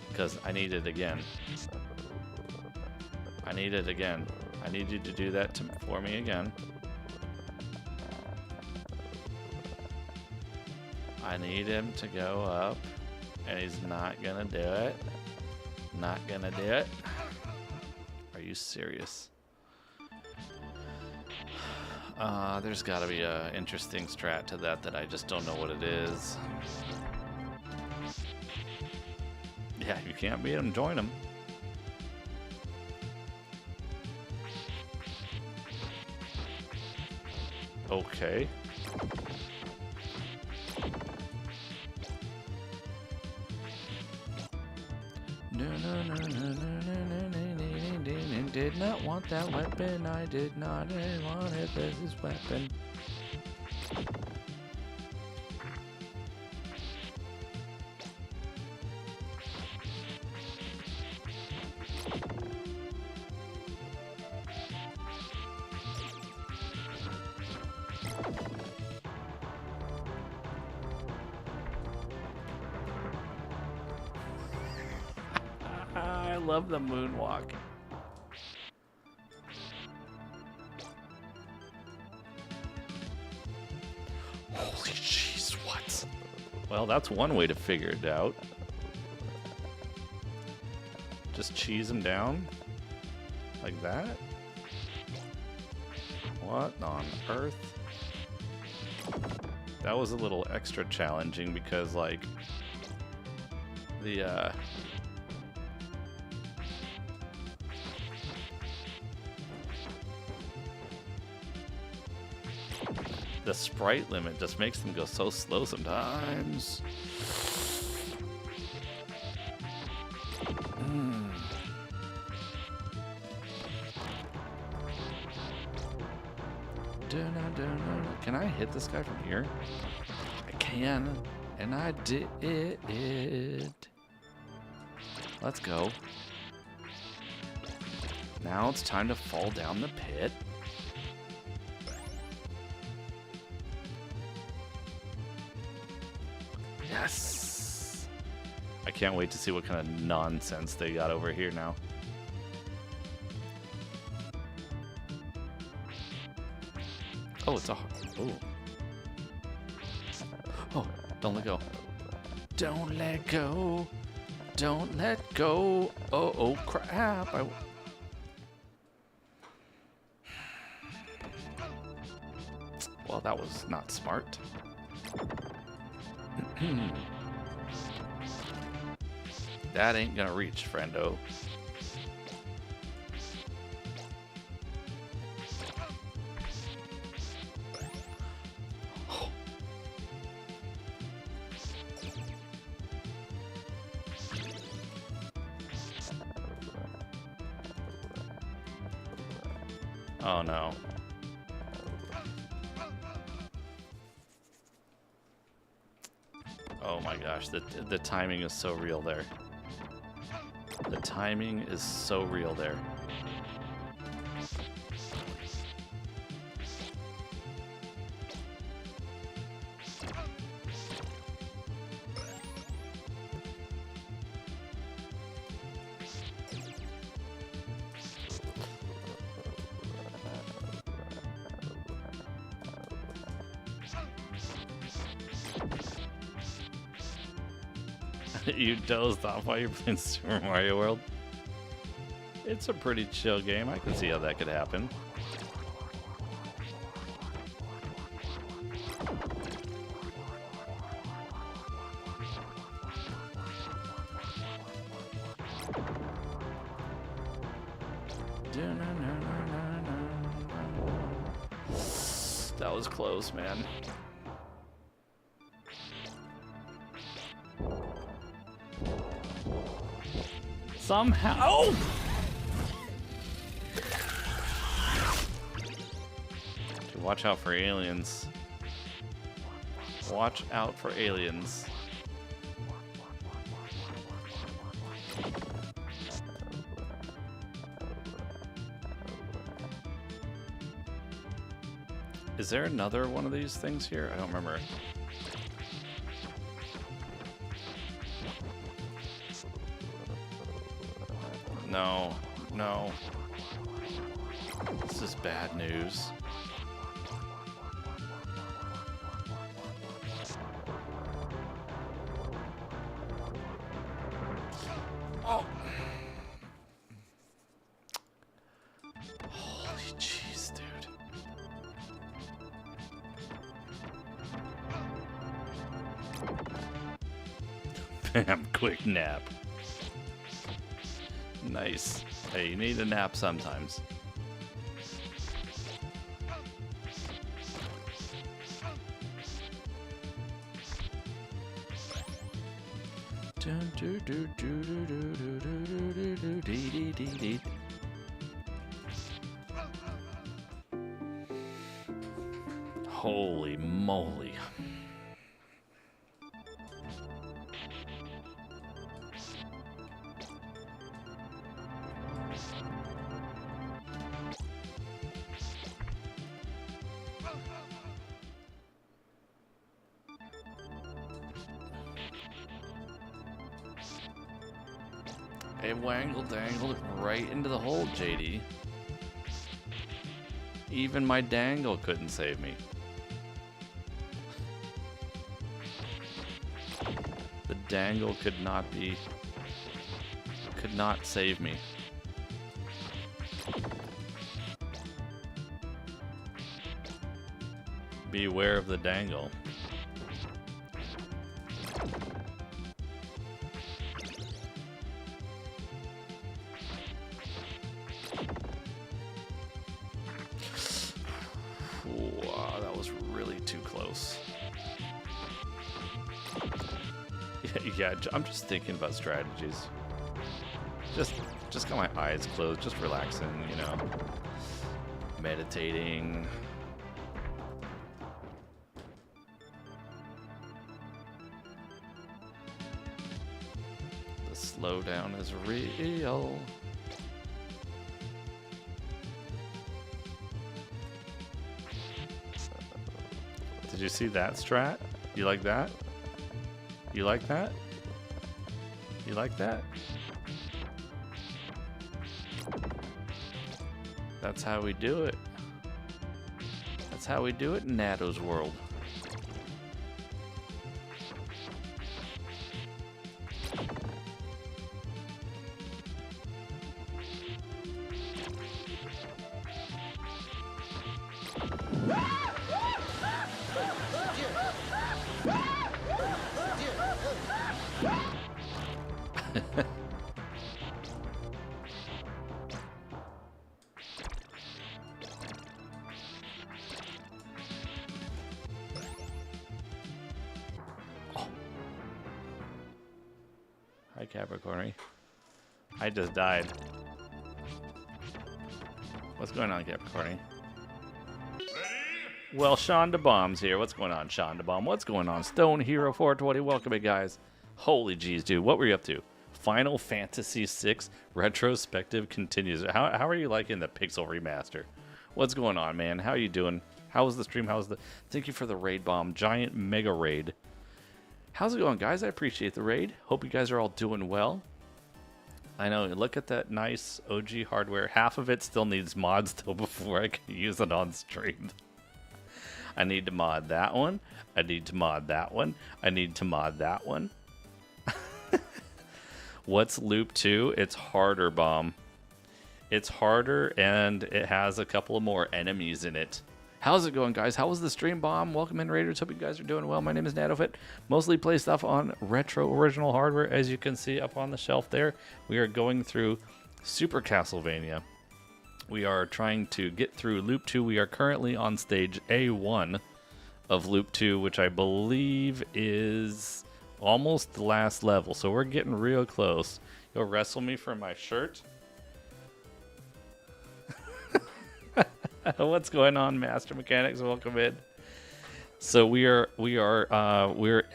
because I need it again. I need it again. I need you to do that for me again. I need him to go up, and he's not gonna do it. Not gonna do it. Are you serious? There's gotta be a interesting strat to that I just don't know what it is. Yeah, you can't beat him, join him. Okay. Did not want that weapon. I did not want it as his weapon. I love the moonwalk. Holy jeez, what? Well, that's one way to figure it out. Just cheese him down like that? What on earth? That was a little extra challenging because, like, the sprite limit just makes them go so slow sometimes. Can I hit this guy from here? I can, and I did it. Let's go. Now it's time to fall down the pit. Yes! I can't wait to see what kind of nonsense they got over here now. Oh, it's a... Oh. Oh, don't let go. Don't let go. Don't let go. Oh, crap. Well, that was not smart. That ain't gonna reach, friendo. Oh no. Oh my gosh, the timing is so real there. The timing is so real there. You dozed off while you're playing Super Mario World? It's a pretty chill game. I can see how that could happen. That was close, man. Somehow. Oh! Watch out for aliens. Watch out for aliens. Is there another one of these things here? I don't remember. No, no. This is bad news. Oh. Holy jeez, dude. Bam, quick nap. Nice. Hey, you need a nap sometimes. Holy moly. It wangle-dangled right into the hole, JD. Even my dangle couldn't save me. The dangle could not save me. Beware of the dangle. Wow, that was really too close. Yeah, I'm just thinking about strategies. Just got my eyes closed, just relaxing, you know, meditating. The slowdown is real. Did you see that strat? You like that? You like that? You like that? That's how we do it. That's how we do it in Naado's world. Hi, Capricorn. I just died. What's going on, Capricorn? Well, Shonda Bomb's here. What's going on, Shonda Bomb? What's going on? Stone Hero 420. Welcome in, guys. Holy jeez, dude. What were you up to? Final Fantasy VI retrospective continues. How are you liking the Pixel remaster? What's going on, man? How are you doing? How was the stream? Thank you for the raid bomb. Giant mega raid. How's it going, guys? I appreciate the raid. Hope you guys are all doing well. I know, look at that nice OG hardware. Half of it still needs mods still before I can use it on stream. I need to mod that one. I need to mod that one. I need to mod that one. What's Loop 2? It's harder, Bomb. It's harder, and it has a couple of more enemies in it. How's it going, guys? How was the stream, Bomb? Welcome in, Raiders. Hope you guys are doing well. My name is NaadoFett. Mostly play stuff on retro original hardware, as you can see up on the shelf there. We are going through Super Castlevania. We are trying to get through Loop 2. We are currently on stage A1 of Loop 2, which I believe is almost the last level. So we're getting real close. You'll wrestle me for my shirt? What's going on, Master Mechanics? Welcome in. So we're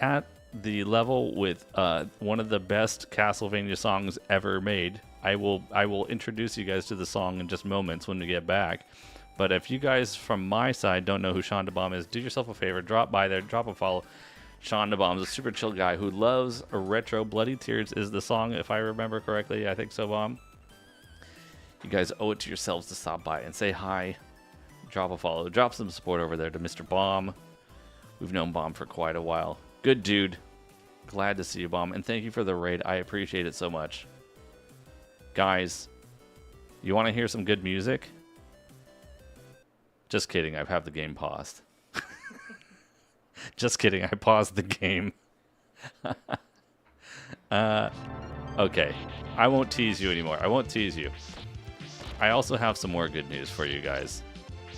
at the level with one of the best Castlevania songs ever made. I will introduce you guys to the song in just moments when we get back. But if you guys from my side don't know who Shondabomb is, do yourself a favor, drop by there, drop a follow. Shondabomb's a super chill guy who loves retro. Bloody Tears is the song, if I remember correctly. I think so, Bomb. You guys owe it to yourselves to stop by and say hi. Drop a follow. Drop some support over there to Mr. Bomb. We've known Bomb for quite a while. Good dude. Glad to see you, Bomb. And thank you for the raid. I appreciate it so much. Guys, you want to hear some good music? Just kidding. I have the game paused. Just kidding. I paused the game. Okay. I won't tease you anymore. I won't tease you. I also have some more good news for you guys.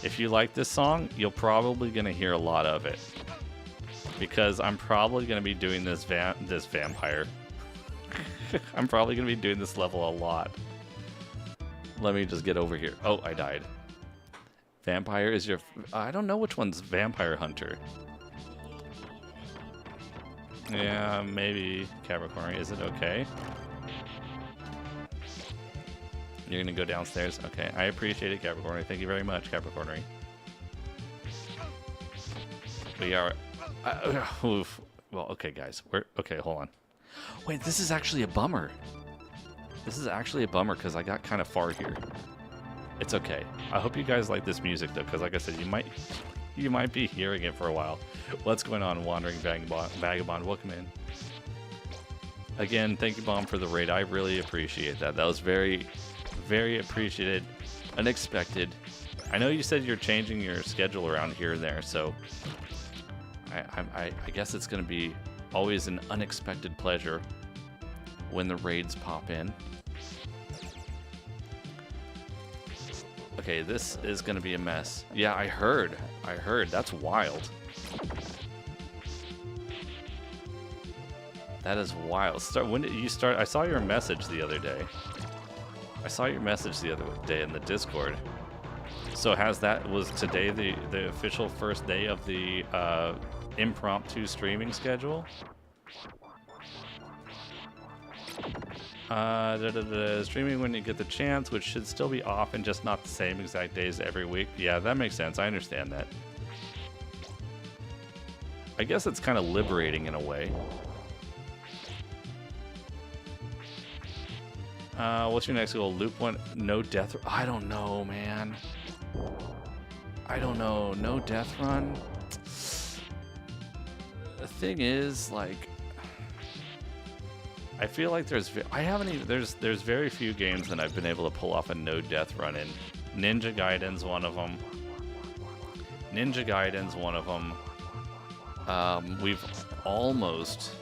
If you like this song, you're probably going to hear a lot of it. Because I'm probably going to be doing this vampire. I'm probably going to be doing this level a lot. Let me just get over here. Oh, I died. Vampire is your... I don't know which one's Vampire Hunter. Yeah, maybe Capricorn. Is it okay? You're going to go downstairs? Okay, I appreciate it, Capricorn. Thank you very much, Capricorn. We are... oof. Well, okay, guys. Okay, hold on. Wait, this is actually a bummer. This is actually a bummer because I got kind of far here. It's okay. I hope you guys like this music, though, because like I said, you might be hearing it for a while. What's going on, Wandering Vagabond? Welcome in. Again, thank you, Bomb, for the raid. I really appreciate that. That was very, very appreciated. Unexpected. I know you said you're changing your schedule around here and there, so I guess it's going to be always an unexpected pleasure when the raids pop in. Okay, this is going to be a mess. Yeah, I heard. That's wild. That is wild. When did you start? I saw your message the other day. I saw your message the other day in the Discord. So was today the official first day of the impromptu streaming schedule? Streaming when you get the chance, which should still be often, just not the same exact days every week. Yeah, that makes sense. I understand that. I guess it's kind of liberating in a way. What's your next goal? Loop 1, no death. I don't know, man. I don't know. No death run. The thing is, like, I feel like there's very few games that I've been able to pull off a no death run in. Ninja Gaiden's one of them. We've almost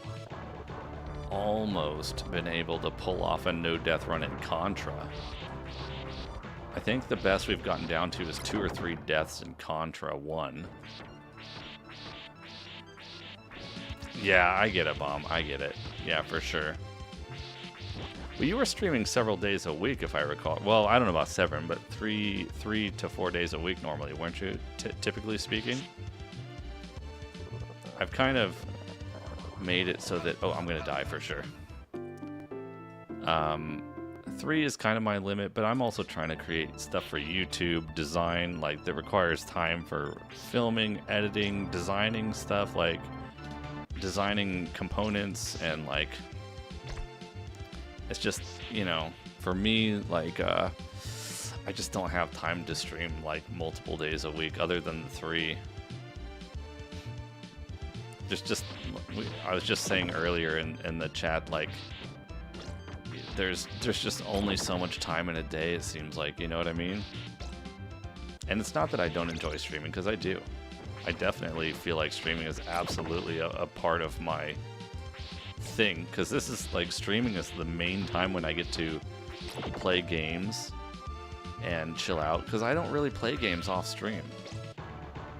been able to pull off a no death run in Contra. I think the best we've gotten down to is 2 or 3 deaths in Contra 1. Yeah, I get it, Bomb. I get it. Yeah, for sure. Well, you were streaming several days a week, if I recall. Well, I don't know about 7, but 3 to 4 days a week normally, weren't you, typically speaking? I've kind of made it so that... Oh, I'm going to die for sure. 3 is kind of my limit, but I'm also trying to create stuff for YouTube, design, like, that requires time for filming, editing, designing stuff, like... designing components and like it's just, you know, for me, like I just don't have time to stream like multiple days a week other than the 3. I was just saying earlier in the chat, like there's just only so much time in a day, it seems like, you know what I mean? And it's not that I don't enjoy streaming, because I do. I definitely feel like streaming is absolutely a part of my thing, because this is like, streaming is the main time when I get to play games and chill out, because I don't really play games off stream.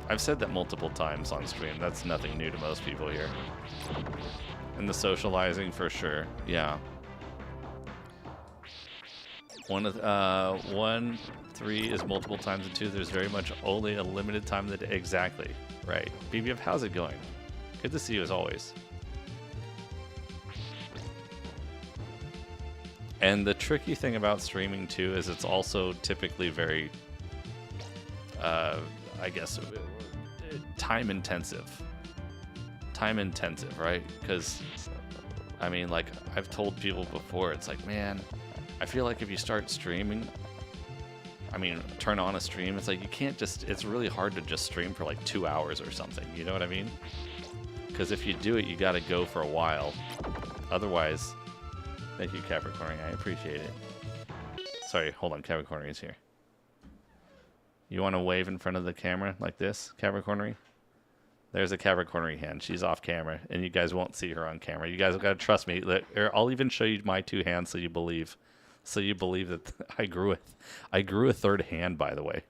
I've said that multiple times on stream. That's nothing new to most people here. And the socializing, for sure. Yeah. 1, 3 is multiple times, and 2, there's very much only a limited time of the day. Exactly. Right. BBF, how's it going? Good to see you as always. And the tricky thing about streaming too is it's also typically very I guess, time intensive, right? Because, I mean, like, I've told people before, it's like, man, I feel like if you start streaming, I mean, turn on a stream, it's like you can't just, it's really hard to just stream for like 2 hours or something, you know what I mean? Because if you do it, you got to go for a while. Otherwise, thank you, Capricorn, I appreciate it. Sorry, hold on, Capricorn is here. You want to wave in front of the camera like this, Capricorn? There's a Capricorn hand. She's off camera, and you guys won't see her on camera. You guys got to trust me. I'll even show you my 2 hands so you believe. So you believe that I grew a third hand, by the way.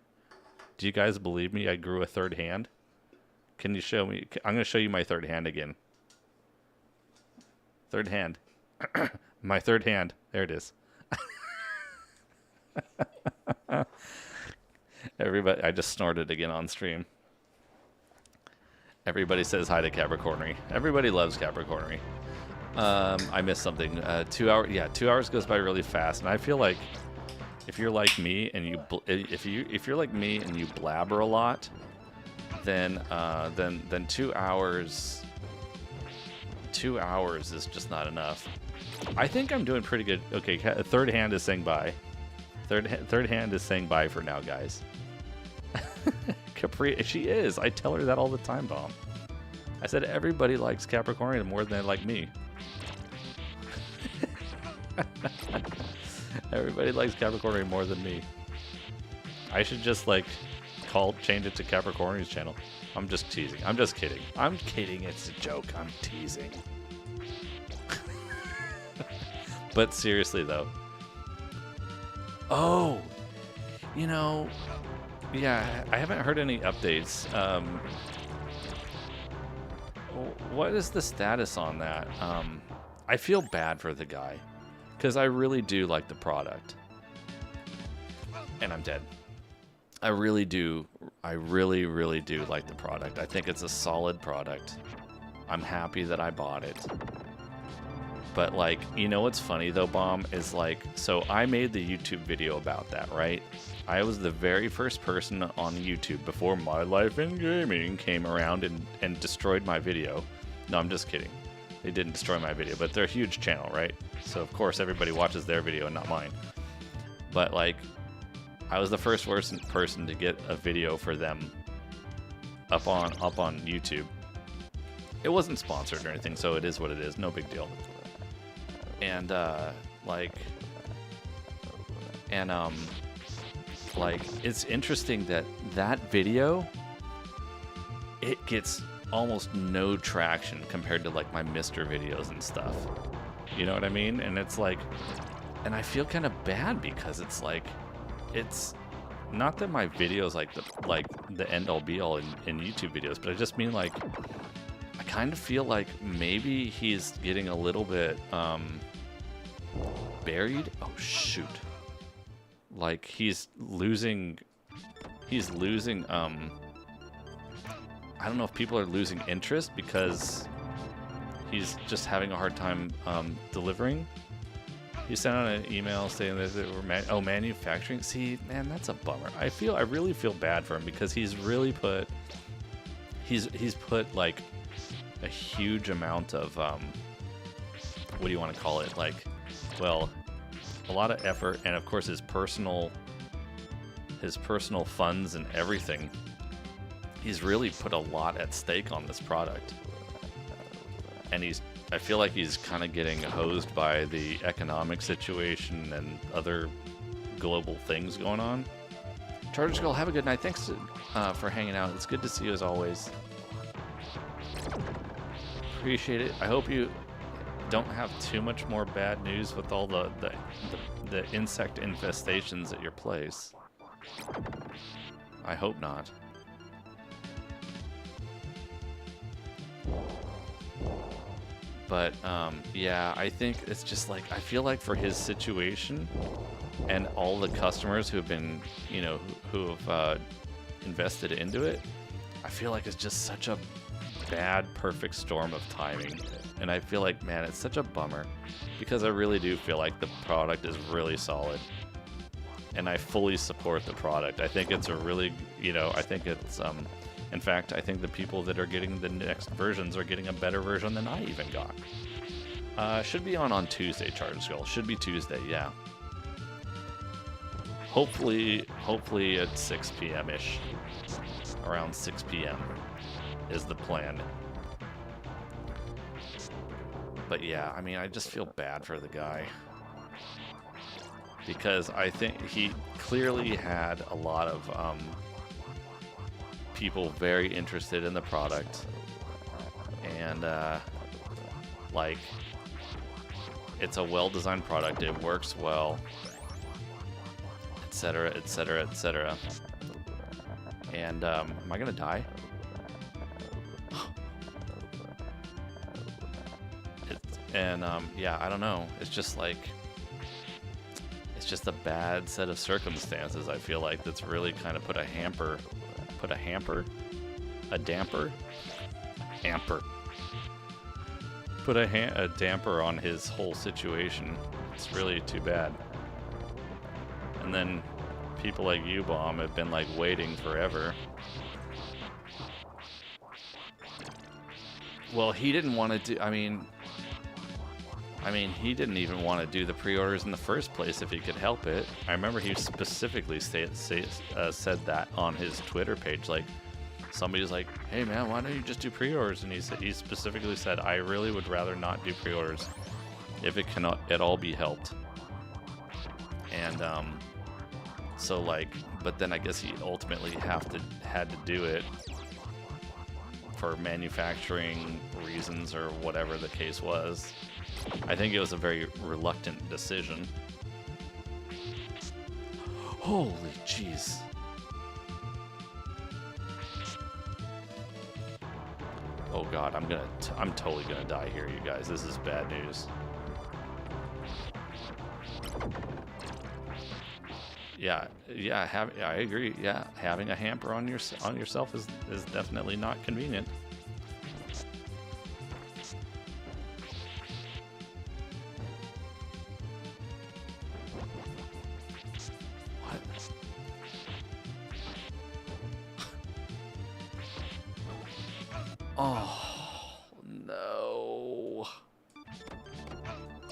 Do you guys believe me? I grew a third hand. Can you show me? I'm going to show you my third hand again. Third hand. My third hand. There it is. Everybody, I just snorted again on stream. Everybody says hi to Capricorn. Everybody loves Capricorn. I missed something. 2 hours. Yeah, 2 hours goes by really fast, and I feel like if you're like me and if you're like me and you blabber a lot, then 2 hours. 2 hours is just not enough. I think I'm doing pretty good. Okay, third hand is saying bye. Third hand is saying bye for now, guys. Capri, she is. I tell her that all the time, Bomb. I said everybody likes Capricorn more than they like me. Everybody likes Capricorn more than me. I should just like change it to Capricorn's channel. I'm just teasing. I'm just kidding. I'm kidding. It's a joke. I'm teasing. But seriously though. Oh, you know, yeah, I haven't heard any updates. What is the status on that? I feel bad for the guy because I really do like the product. And I'm dead. I really do. I really, really do like the product. I think it's a solid product. I'm happy that I bought it. But, like, you know what's funny, though, Bomb, is, like, so I made the YouTube video about that, right? I was the very first person on YouTube before My Life in Gaming came around and destroyed my video. No, I'm just kidding. They didn't destroy my video, but they're a huge channel, right? So, of course, everybody watches their video and not mine. But, like, I was the first person to get a video for them up on YouTube. It wasn't sponsored or anything, so it is what it is. No big deal. And like it's interesting that video, it gets almost no traction compared to like my MiSTer videos and stuff. You know what I mean? And it's like, and I feel kind of bad because it's like, it's not that my videos like the end all be all in YouTube videos, but I just mean like, I kind of feel like maybe he's getting a little bit buried. Oh shoot! Like he's losing. I don't know if people are losing interest because he's just having a hard time delivering. He sent out an email saying that they were manufacturing. See, man, that's a bummer. I really feel bad for him because he's really put. He's put like a huge amount of what do you want to call it? Like, well, a lot of effort, and of course his personal funds and everything. He's really put a lot at stake on this product, and I feel like he's kind of getting hosed by the economic situation and other global things going on. Charger Skull, have a good night. Thanks for hanging out. It's good to see you as always. Appreciate it. I hope you don't have too much more bad news with all the insect infestations at your place. I hope not. But yeah, I think it's just like, I feel like for his situation and all the customers who have been, you know, who have invested into it, I feel like it's just such a bad perfect storm of timing. And I feel like, man, it's such a bummer because I really do feel like the product is really solid. and I fully support the product. I think it's a really, I think it's, in fact, I think the people that are getting the next versions are getting a better version than I even got. Should be on Tuesday, Charged Skull. Should be Tuesday, yeah. Hopefully at 6 p.m.-ish. Around 6 p.m. is the plan. But yeah, I mean, I just feel bad for the guy. Because I think he clearly had a lot of people very interested in the product. And, like, it's a well-designed product. It works well, etc., etc., etc. And am I gonna die? Yeah, I don't know. It's just like, it's just a bad set of circumstances. I feel like that's really kind of put a damper on his whole situation. It's really too bad. And then people like you, Bomb, have been like waiting forever. Well, he didn't want to do. I mean, he didn't even want to do the pre-orders in the first place if he could help it. I remember he specifically said that on his Twitter page. Like, somebody's like, "Hey man, why don't you just do pre-orders?" And he specifically said, "I really would rather not do pre-orders if it cannot at all be helped." And so like, but then I guess he ultimately had to do it for manufacturing reasons or whatever the case was. I think it was a very reluctant decision. Holy jeez. Oh god, I'm totally gonna die here, you guys. This is bad news. Yeah, I agree. Yeah, having a hamper on yourself is definitely not convenient. What? Oh no!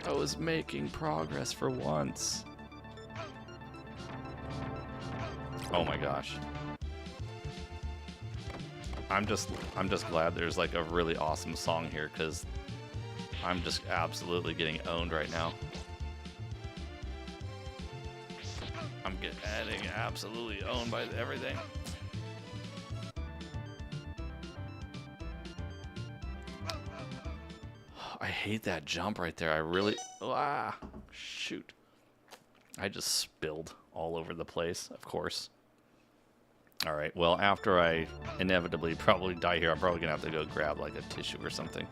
I was making progress for once. Oh my gosh. I'm just glad there's like a really awesome song here, because I'm just absolutely getting owned right now. I'm getting absolutely owned by everything. I hate that jump right there. I really... shoot. I just spilled all over the place, of course. Alright, well, after I inevitably probably die here, I'm probably going to have to go grab, like, a tissue or something.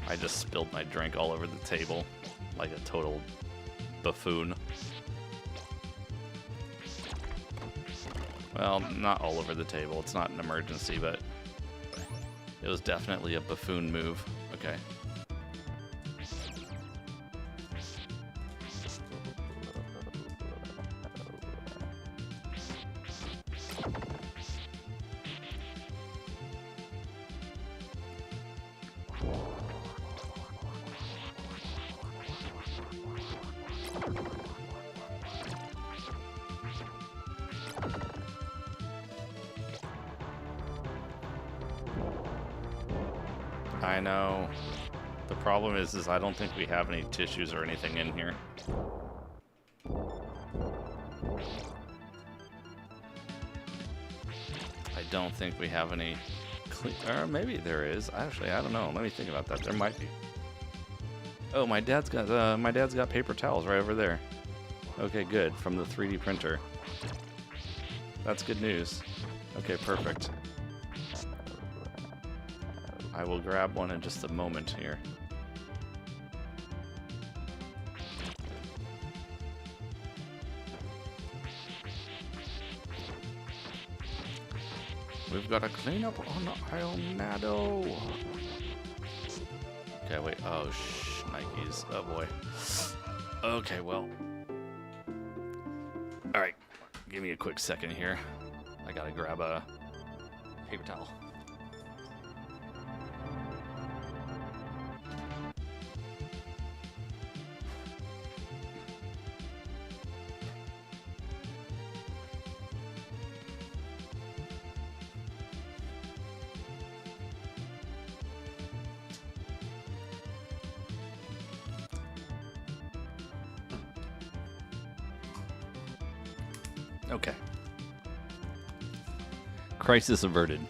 I just spilled my drink all over the table, like a total buffoon. Well, not all over the table. It's not an emergency, but it was definitely a buffoon move. Okay. I know. The problem is I don't think we have any tissues or anything in here. I don't think we have any or maybe there is. Actually, I don't know. Let me think about that. There might be. Oh, my dad's got paper towels right over there. Okay, good. From the 3D printer. That's good news. Okay, perfect. I will grab one in just a moment here. We've got to clean up on the aisle, Nado. Okay, wait. Oh, Nikes. Oh boy. Okay, well. Alright. Give me a quick second here. I gotta grab a paper towel. Okay. Crisis averted.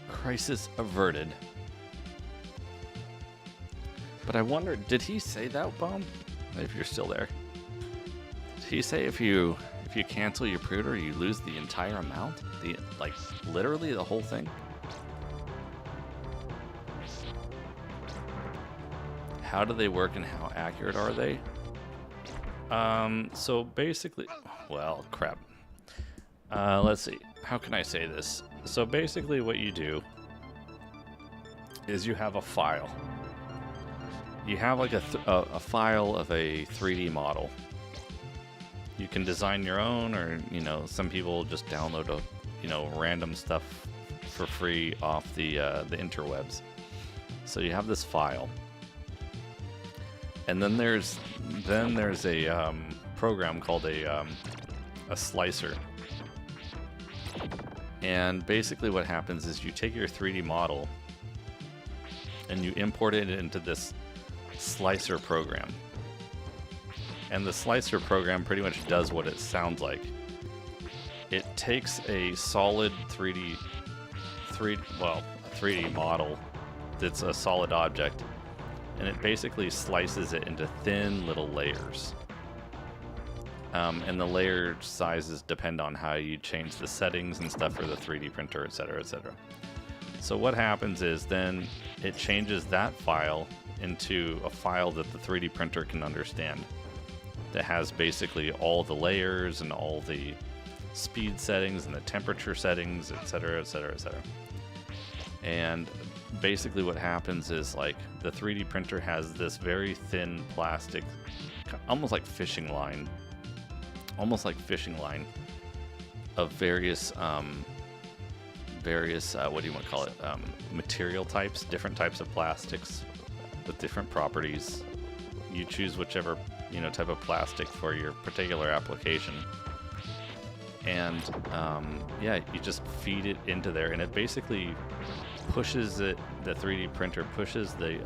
Crisis averted. But I wonder, did he say that, Bomb? If you're still there. Did he say if you cancel your pre-order, you lose the entire amount? Like literally the whole thing? How do they work and how accurate are they? So basically, well, crap. Let's see. How can I say this? So basically what you do is you have a file. You have like a file of a 3D model. You can design your own, or, you know, some people just download random stuff for free off the interwebs. So you have this file. And then there's a program called a slicer. And basically what happens is you take your 3D model and you import it into this slicer program. And the slicer program pretty much does what it sounds like. It takes a solid 3D model that's a solid object, and it basically slices it into thin little layers. And the layer sizes depend on how you change the settings and stuff for the 3D printer, etc., etc. So what happens is then it changes that file into a file that the 3D printer can understand, that has basically all the layers and all the speed settings and the temperature settings, etc., etc., etc. And basically what happens is, like, the 3D printer has this very thin plastic, almost like fishing line of various what do you want to call it, material types, different types of plastics with different properties. You choose whichever type of plastic for your particular application, and you just feed it into there, and it basically pushes it. The 3D printer pushes the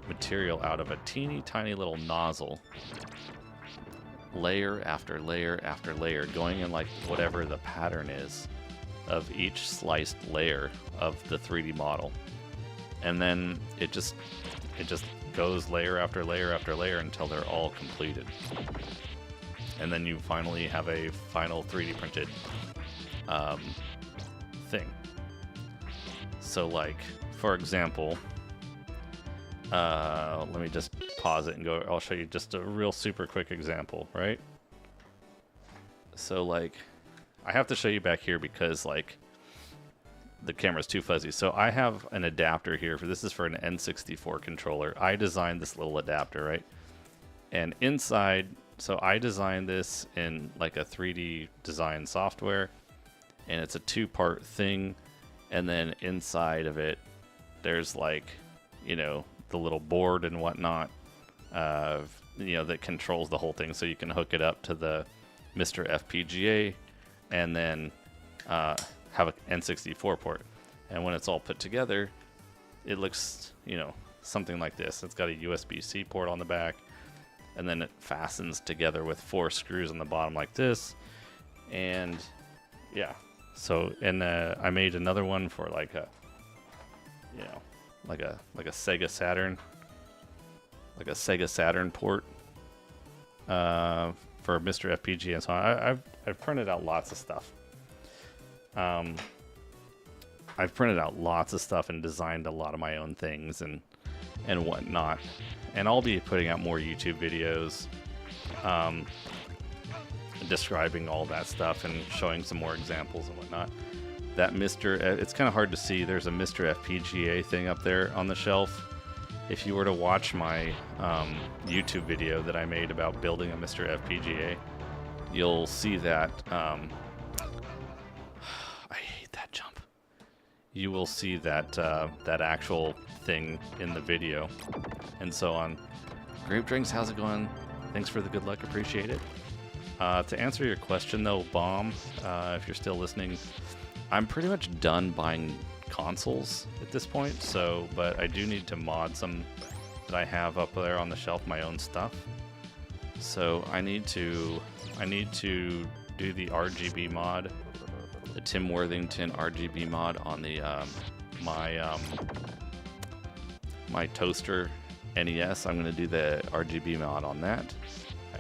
material out of a teeny tiny little nozzle, layer after layer after layer, going in like whatever the pattern is of each sliced layer of the 3D model, and then it just goes layer after layer after layer until they're all completed, and then you finally have a final 3D printed thing. So, like, for example, let me just pause it and go. I'll show you just a real super quick example, right? So, like, I have to show you back here because, like, the camera's too fuzzy. So I have an adapter here. This is for an N64 controller. I designed this little adapter, right? And inside, so I designed this in like a 3D design software, and it's a two-part thing. And then inside of it, there's like, the little board and whatnot, that controls the whole thing. So you can hook it up to the MiSTer FPGA, and then have an N64 port. And when it's all put together, it looks, something like this. It's got a USB-C port on the back, and then it fastens together with 4 screws on the bottom like this. And yeah, so, and I made another one for like a, like a Sega Saturn, port for MiSTer FPGA. And so I've printed out lots of stuff. I've printed out lots of stuff and designed a lot of my own things and whatnot. And I'll be putting out more YouTube videos describing all that stuff and showing some more examples and whatnot. That MiSTer, it's kind of hard to see. There's a MiSTer FPGA thing up there on the shelf. if you were to watch my YouTube video that I made about building a MiSTer FPGA, you'll see that I hate that jump. You will see that that actual thing in the video, and so on. Grape Drinks, how's it going? Thanks for the good luck, appreciate it. To answer your question though, Bomb, if you're still listening, I'm pretty much done buying consoles at this point, so, but I do need to mod some that I have up there on the shelf, my own stuff. So I need to do the RGB mod, the Tim Worthington RGB mod on the my toaster NES. I'm going to do the RGB mod on that.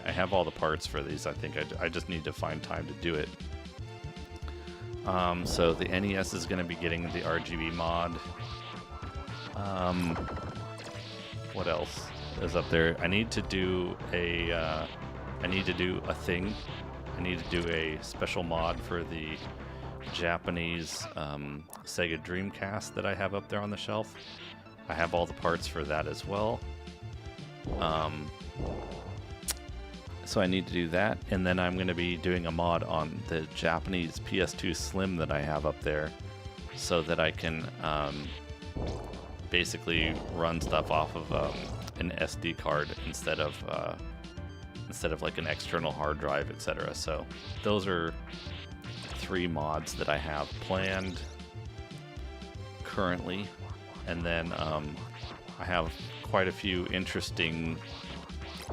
I have all the parts for these. I think I just need to find time to do it. So the NES is going to be getting the RGB mod. What else is up there? I need to do a thing. I need to do a special mod for the Japanese Sega Dreamcast that I have up there on the shelf. I have all the parts for that as well. So I need to do that, and then I'm going to be doing a mod on the Japanese PS2 Slim that I have up there, so that I can basically run stuff off of an SD card instead of like an external hard drive, etc. So those are 3 mods that I have planned currently, and then I have quite a few interesting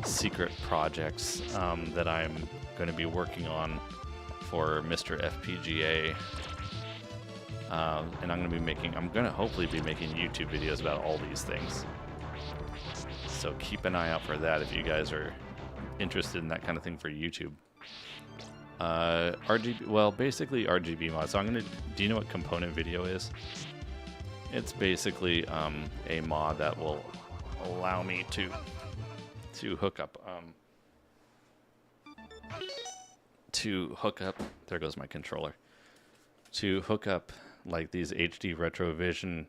secret projects that I'm going to be working on for MiSTer FPGA, and I'm going to hopefully be making YouTube videos about all these things. So keep an eye out for that if you guys are interested in that kind of thing for YouTube. RGB, well, basically RGB mod. So do you know what component video is? It's basically a mod that will allow me to hook up there goes my controller, to hook up like these HD Retrovision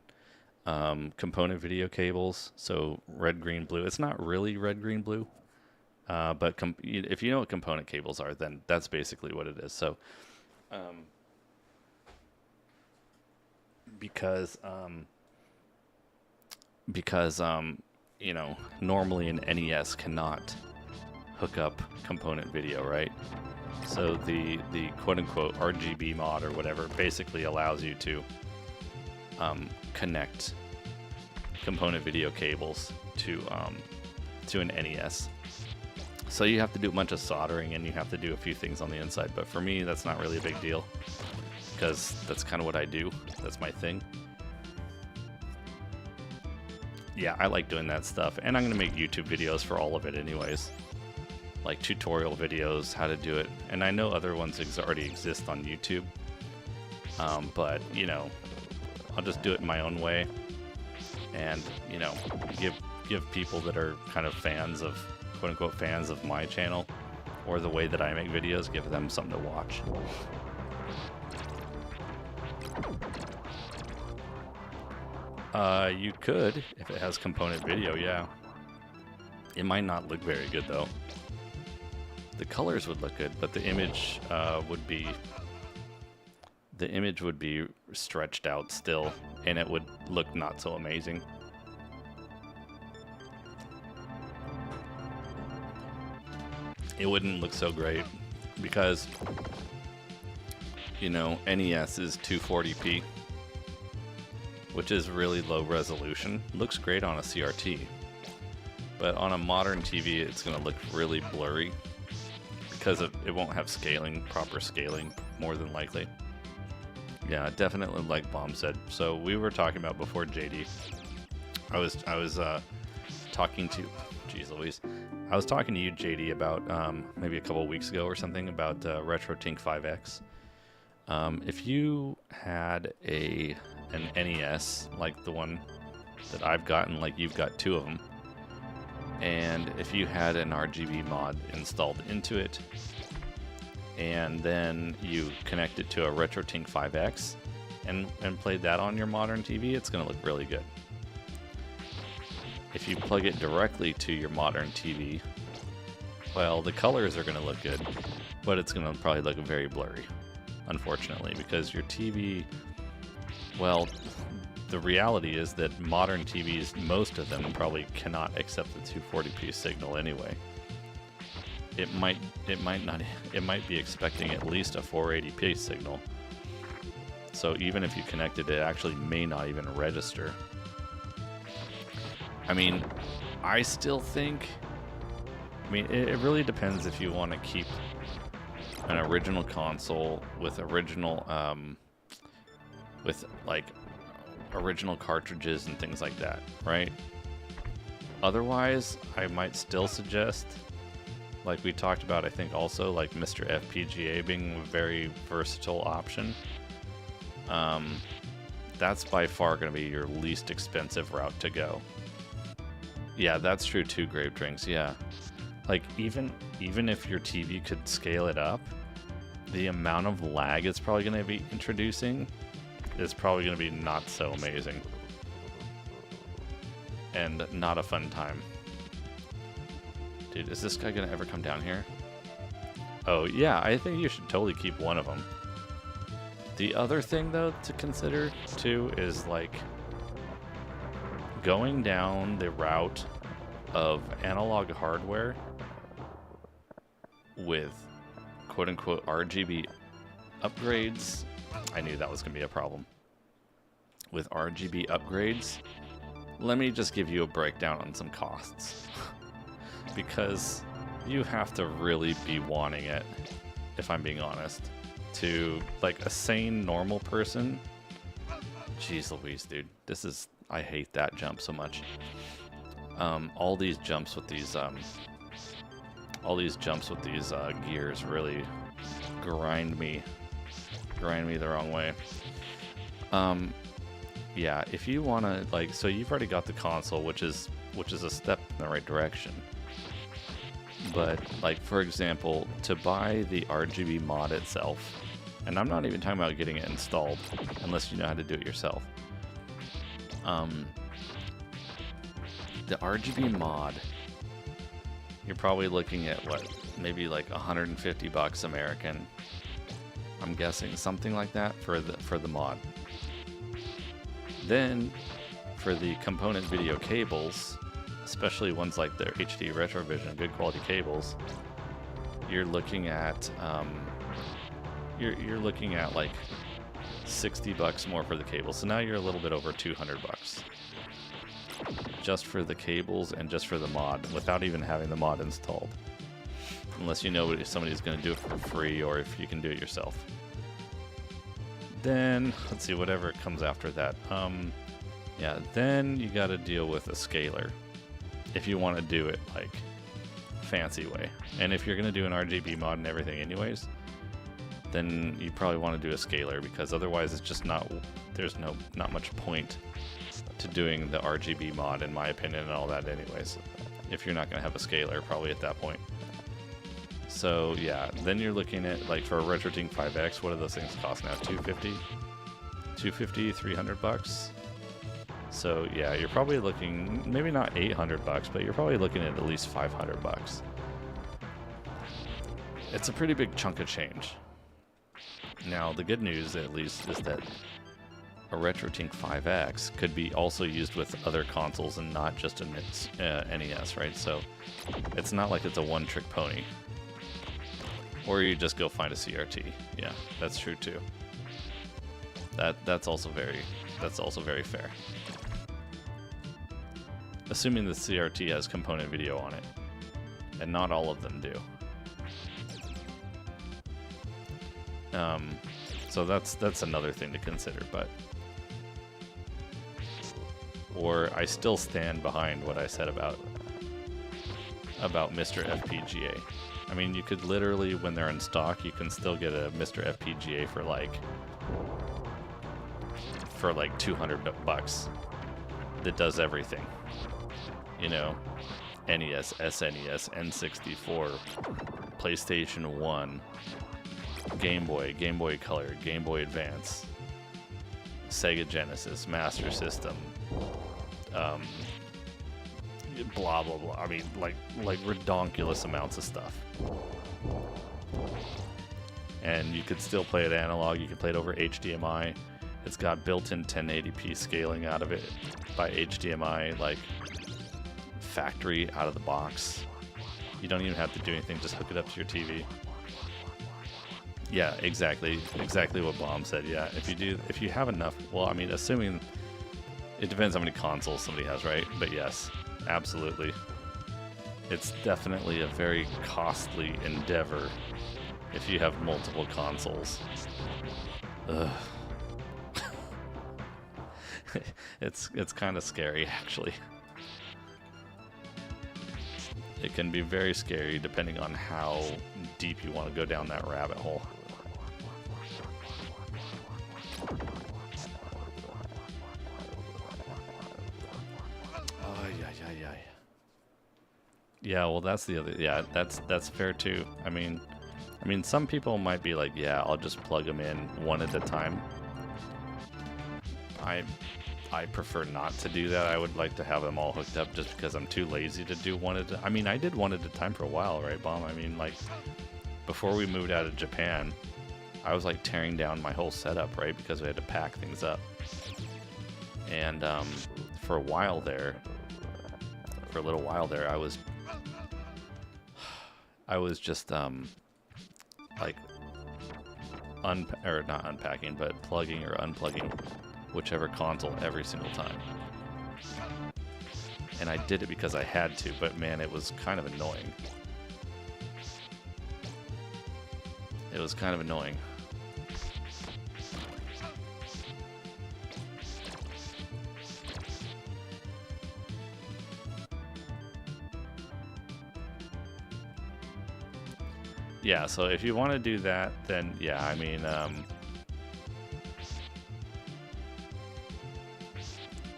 component video cables. So red, green, blue. It's not really red, green, blue, but if you know what component cables are, then that's basically what it is. So because you know, normally an NES cannot hook up component video, right? So the quote-unquote RGB mod or whatever basically allows you to connect component video cables to an NES. So you have to do a bunch of soldering, and you have to do a few things on the inside, but for me that's not really a big deal, because that's kind of what I do. That's my thing. Yeah, I like doing that stuff, and I'm going to make YouTube videos for all of it anyways. Like tutorial videos, how to do it. And I know other ones already exist on YouTube, but, you know, I'll just do it in my own way, and, you know, give people that are kind of fans of, quote-unquote fans of my channel, or the way that I make videos, give them something to watch. You could, if it has component video, yeah. It might not look very good, though. The colors would look good, but the image would be stretched out still, and it would look not so amazing. It wouldn't look so great, because, you know, NES is 240p. Which is really low resolution. Looks great on a CRT, but on a modern TV it's going to look really blurry, because it won't have scaling, proper scaling, more than likely. Yeah, definitely, like Bomb said. So we were talking about before, JD. I was talking to, geez Louise, I was talking to you, JD, about maybe a couple weeks ago or something about RetroTink 5X. If you had an NES like the one that I've gotten, like you've got 2 of them, and if you had an RGB mod installed into it, and then you connect it to a RetroTink 5X and played that on your modern TV, it's going to look really good. if you plug it directly to your modern TV, well, the colors are going to look good, but it's going to probably look very blurry, unfortunately, because your TV, well, the reality is that modern TVs, most of them probably cannot accept the 240p signal anyway. It might be expecting at least a 480p signal. So even if you connect it, it actually may not even register. I mean, I still think, it really depends if you want to keep an original console with original, with like original cartridges and things like that, right? Otherwise, I might still suggest, like we talked about, I think also like MiSTer FPGA being a very versatile option. That's by far going to be your least expensive route to go. Yeah, that's true too, Grave Drinks, yeah. Like, even if your TV could scale it up, the amount of lag it's probably going to be introducing is probably going to be not so amazing. And not a fun time. Dude, is this guy going to ever come down here? Oh, yeah, I think you should totally keep one of them. The other thing, though, to consider, too, is, like, going down the route of analog hardware with quote-unquote RGB upgrades. I knew that was going to be a problem. With RGB upgrades, let me just give you a breakdown on some costs. Because you have to really be wanting it, if I'm being honest. To, like, a sane, normal person. Jeez Louise, dude. This is... I hate that jump so much. All these jumps with these gears really grind me the wrong way. Yeah, if you want to, like, so you've already got the console, which is a step in the right direction. But, like, for example, to buy the RGB mod itself, and I'm not even talking about getting it installed, unless you know how to do it yourself. The RGB mod, you're probably looking at, what, maybe like $150 American. I'm guessing something like that for the mod. Then, for the component video cables, especially ones like the HD Retrovision, good quality cables, you're looking at you're looking at like $60 more for the cables. So now you're a little bit over $200 just for the cables and just for the mod, without even having the mod installed. Unless you know if somebody's going to do it for free or if you can do it yourself. Then, let's see, whatever comes after that. Yeah, then you got to deal with a scaler if you want to do it like fancy way. And if you're going to do an RGB mod and everything anyways, then you probably want to do a scaler, because otherwise it's just not, there's not much point to doing the RGB mod, in my opinion, and all that anyways, if you're not going to have a scaler probably at that point. So yeah, then you're looking at, like, for a RetroTink 5X, what do those things cost now? $250, $300? So yeah, you're probably looking, maybe not $800, but you're probably looking at least $500. It's a pretty big chunk of change. Now, the good news, at least, is that a RetroTink 5X could be also used with other consoles and not just an NES, right? So it's not like it's a one-trick pony. Or you just go find a CRT. Yeah, that's true too. That's also very fair. Assuming the CRT has component video on it, and not all of them do. So that's another thing to consider, or I still stand behind what I said about MiSTer FPGA. I mean, you could literally, when they're in stock, you can still get a MiSTer FPGA for like $200 that does everything. You know, NES, SNES, N64, PlayStation 1, Game Boy, Game Boy Color, Game Boy Advance, Sega Genesis, Master System, blah blah blah. I mean, like redonkulous amounts of stuff. And you could still play it analog. You can play it over HDMI. It's got built-in 1080p scaling out of it by HDMI, like factory out of the box. You don't even have to do anything, just hook it up to your TV. Yeah, exactly what Bomb said. Yeah, if you have enough, well, I mean, assuming it depends how many consoles somebody has, right? But yes, absolutely. It's definitely a very costly endeavor if you have multiple consoles. Ugh. It's kind of scary, actually. It can be very scary depending on how deep you want to go down that rabbit hole. Yeah, well, that's the other. Yeah, that's fair too. I mean, some people might be like, yeah, I'll just plug them in one at a time. I prefer not to do that. I would like to have them all hooked up just because I'm too lazy to do one at a time. I mean, I did one at a time for a while, right, Bomb? I mean, like, before we moved out of Japan, I was like tearing down my whole setup, right, because we had to pack things up. And for a while there, for a little while there, I was just like not unpacking, but plugging or unplugging whichever console every single time. And I did it because I had to, but man, it was kind of annoying. It was kind of annoying. Yeah, so if you want to do that, then yeah, I mean,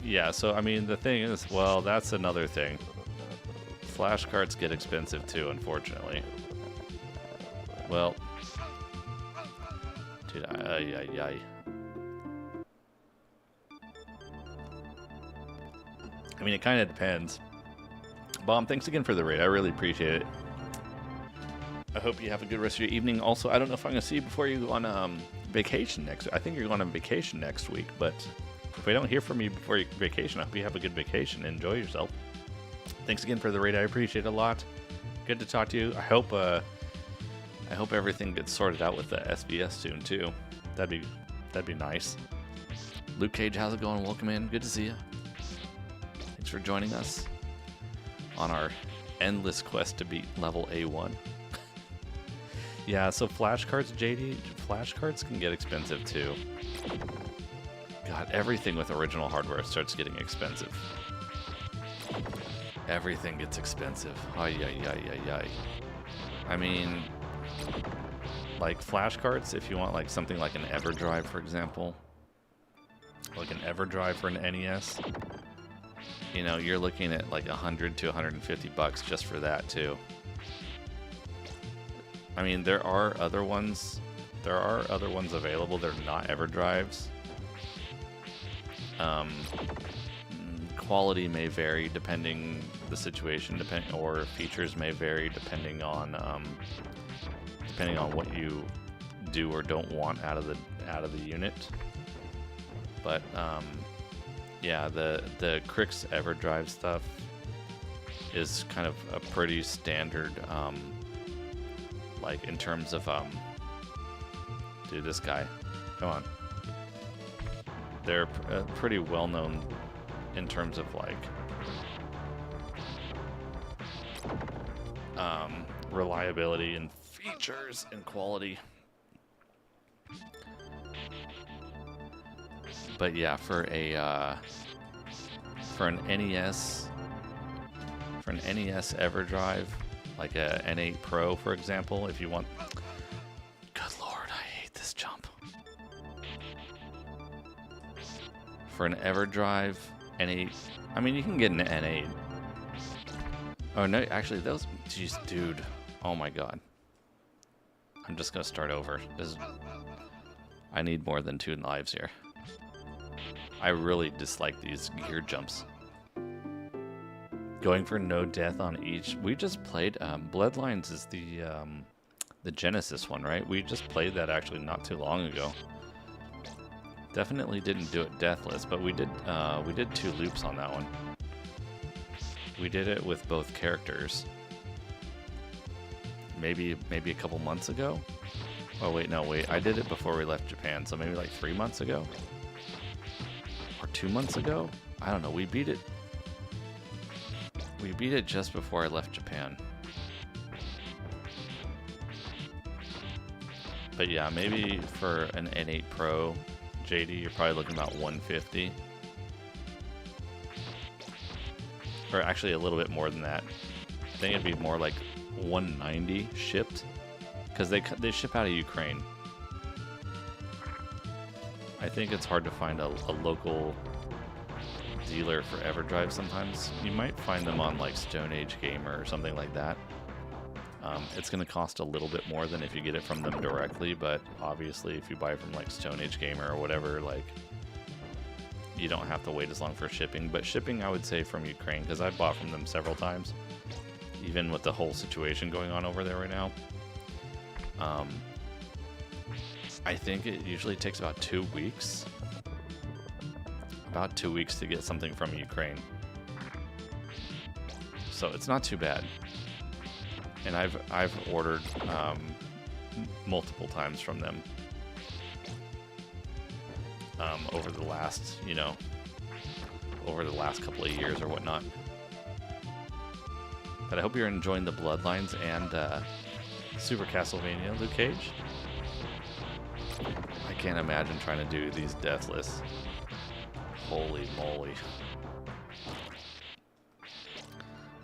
yeah, so I mean, the thing is, well, that's another thing. Flash cards get expensive too, unfortunately. Well, dude, I mean, it kind of depends. Bomb, thanks again for the raid. I really appreciate it. I hope you have a good rest of your evening. Also, I don't know if I'm going to see you before you go on vacation next week. I think you're going on vacation next week, but if I don't hear from you before your vacation, I hope you have a good vacation. Enjoy yourself. Thanks again for the raid. I appreciate it a lot. Good to talk to you. I hope everything gets sorted out with the SVS soon too. That'd be nice. Luke Cage, how's it going? Welcome in. Good to see you. Thanks for joining us on our endless quest to beat level A1. Yeah, so flash cards, JD, flash cards can get expensive too. God, everything with original hardware starts getting expensive. Everything gets expensive. Ay. I mean, like flash cards, if you want like something like an EverDrive, for example, like an EverDrive for an NES, you know, you're looking at like $100 to $150 just for that too. I mean, there are other ones available. They're not EverDrives. Quality may vary depending the situation, or features may vary depending on what you do or don't want out of the unit. But yeah, the Crix EverDrive stuff is kind of a pretty standard. Like in terms of dude, this guy, come on. They're pretty well known in terms of like reliability and features and quality. But yeah, for an NES EverDrive, like a N8 Pro, for example, if you want. Good lord, I hate this jump. For an EverDrive N8, I mean, you can get an N8. Oh no, actually, those. Jeez, dude. Oh my god. I'm just gonna start over. I need more than 2 lives here. I really dislike these gear jumps. Going for no death on each. We just played Bloodlines is the Genesis one, right? We just played that actually not too long ago. Definitely didn't do it deathless, but we did 2 loops on that one. We did it with both characters. Maybe a couple months ago. Oh wait, no, wait. I did it before we left Japan, so maybe like 3 months ago or 2 months ago. I don't know. We beat it. We beat it just before I left Japan. But yeah, maybe for an N8 Pro, JD, you're probably looking about 150. Or actually a little bit more than that. I think it'd be more like 190 shipped. Because they ship out of Ukraine. I think it's hard to find a local dealer for EverDrive sometimes. You might find them on like Stone Age Gamer or something like that. It's going to cost a little bit more than if you get it from them directly, but obviously if you buy from like Stone Age Gamer or whatever, like you don't have to wait as long for shipping. But shipping, I would say from Ukraine, because I've bought from them several times, even with the whole situation going on over there right now. I think it usually takes about 2 weeks. About 2 weeks to get something from Ukraine. So it's not too bad. And I've ordered multiple times from them over the last, over the last couple of years or whatnot. But I hope you're enjoying the Bloodlines and Super Castlevania, Luke Cage. I can't imagine trying to do these deathless. Holy moly.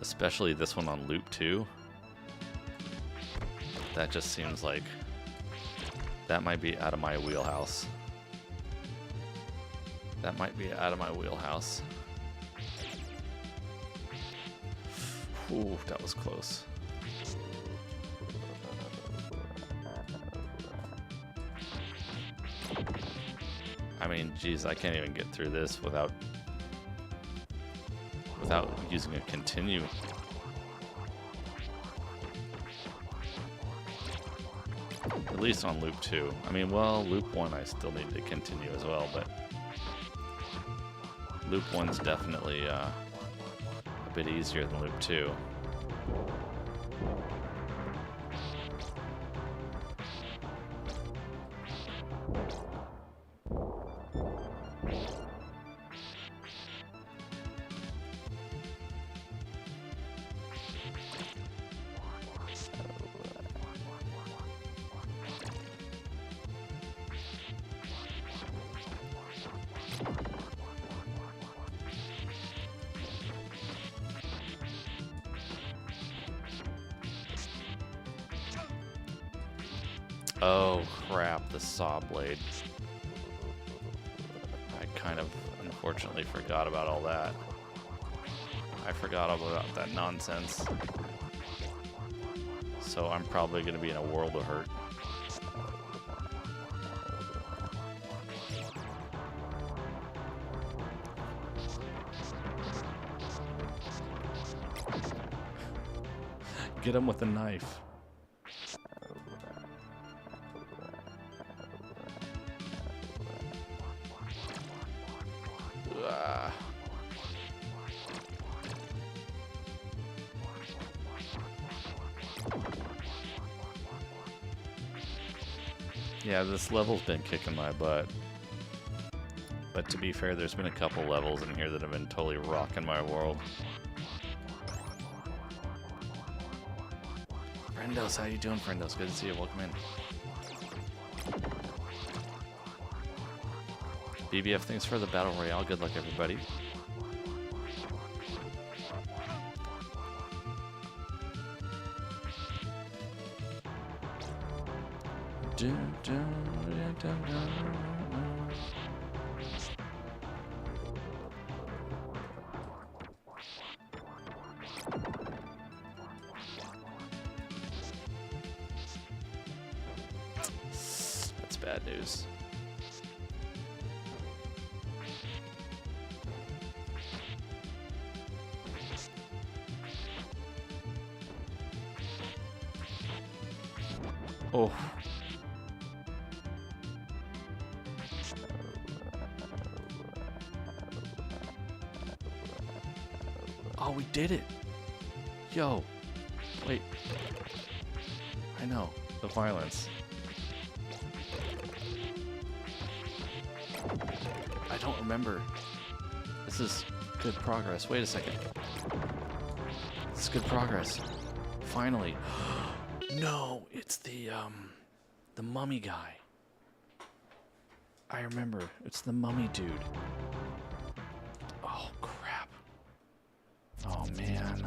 Especially this one on loop 2. That just seems like that might be out of my wheelhouse. That might be out of my wheelhouse. Ooh, that was close. I mean, geez, I can't even get through this without using a continue. At least on loop 2. I mean, well, loop 1 I still need to continue as well, but loop 1's definitely a bit easier than loop 2. Oh crap, the saw blade. I kind of unfortunately forgot about all that. I forgot all about that nonsense. So I'm probably going to be in a world of hurt. Get him with a knife. Yeah, this level's been kicking my butt. But to be fair, there's been a couple levels in here that have been totally rocking my world. Friendos, how you doing, Friendos? Good to see you. Welcome in. BBF, thanks for the Battle Royale. Good luck, everybody. That's bad news. Oh. Oh, we did it. Yo. Wait. I know. The violence. I don't remember. This is good progress. Wait a second. This is good progress. Finally. No, it's the mummy guy. I remember. It's the mummy dude. Oh, crap. Oh, man.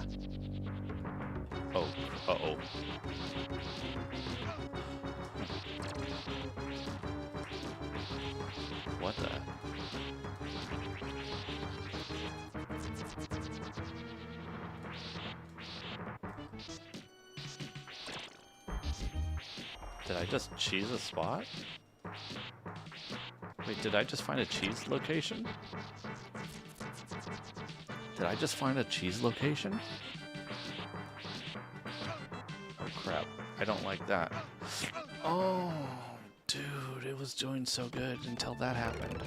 Oh, uh-oh. What the? Did I just cheese a spot? Wait, did I just find a cheese location? Did I just find a cheese location? Oh crap, I don't like that. Oh, dude, it was doing so good until that happened.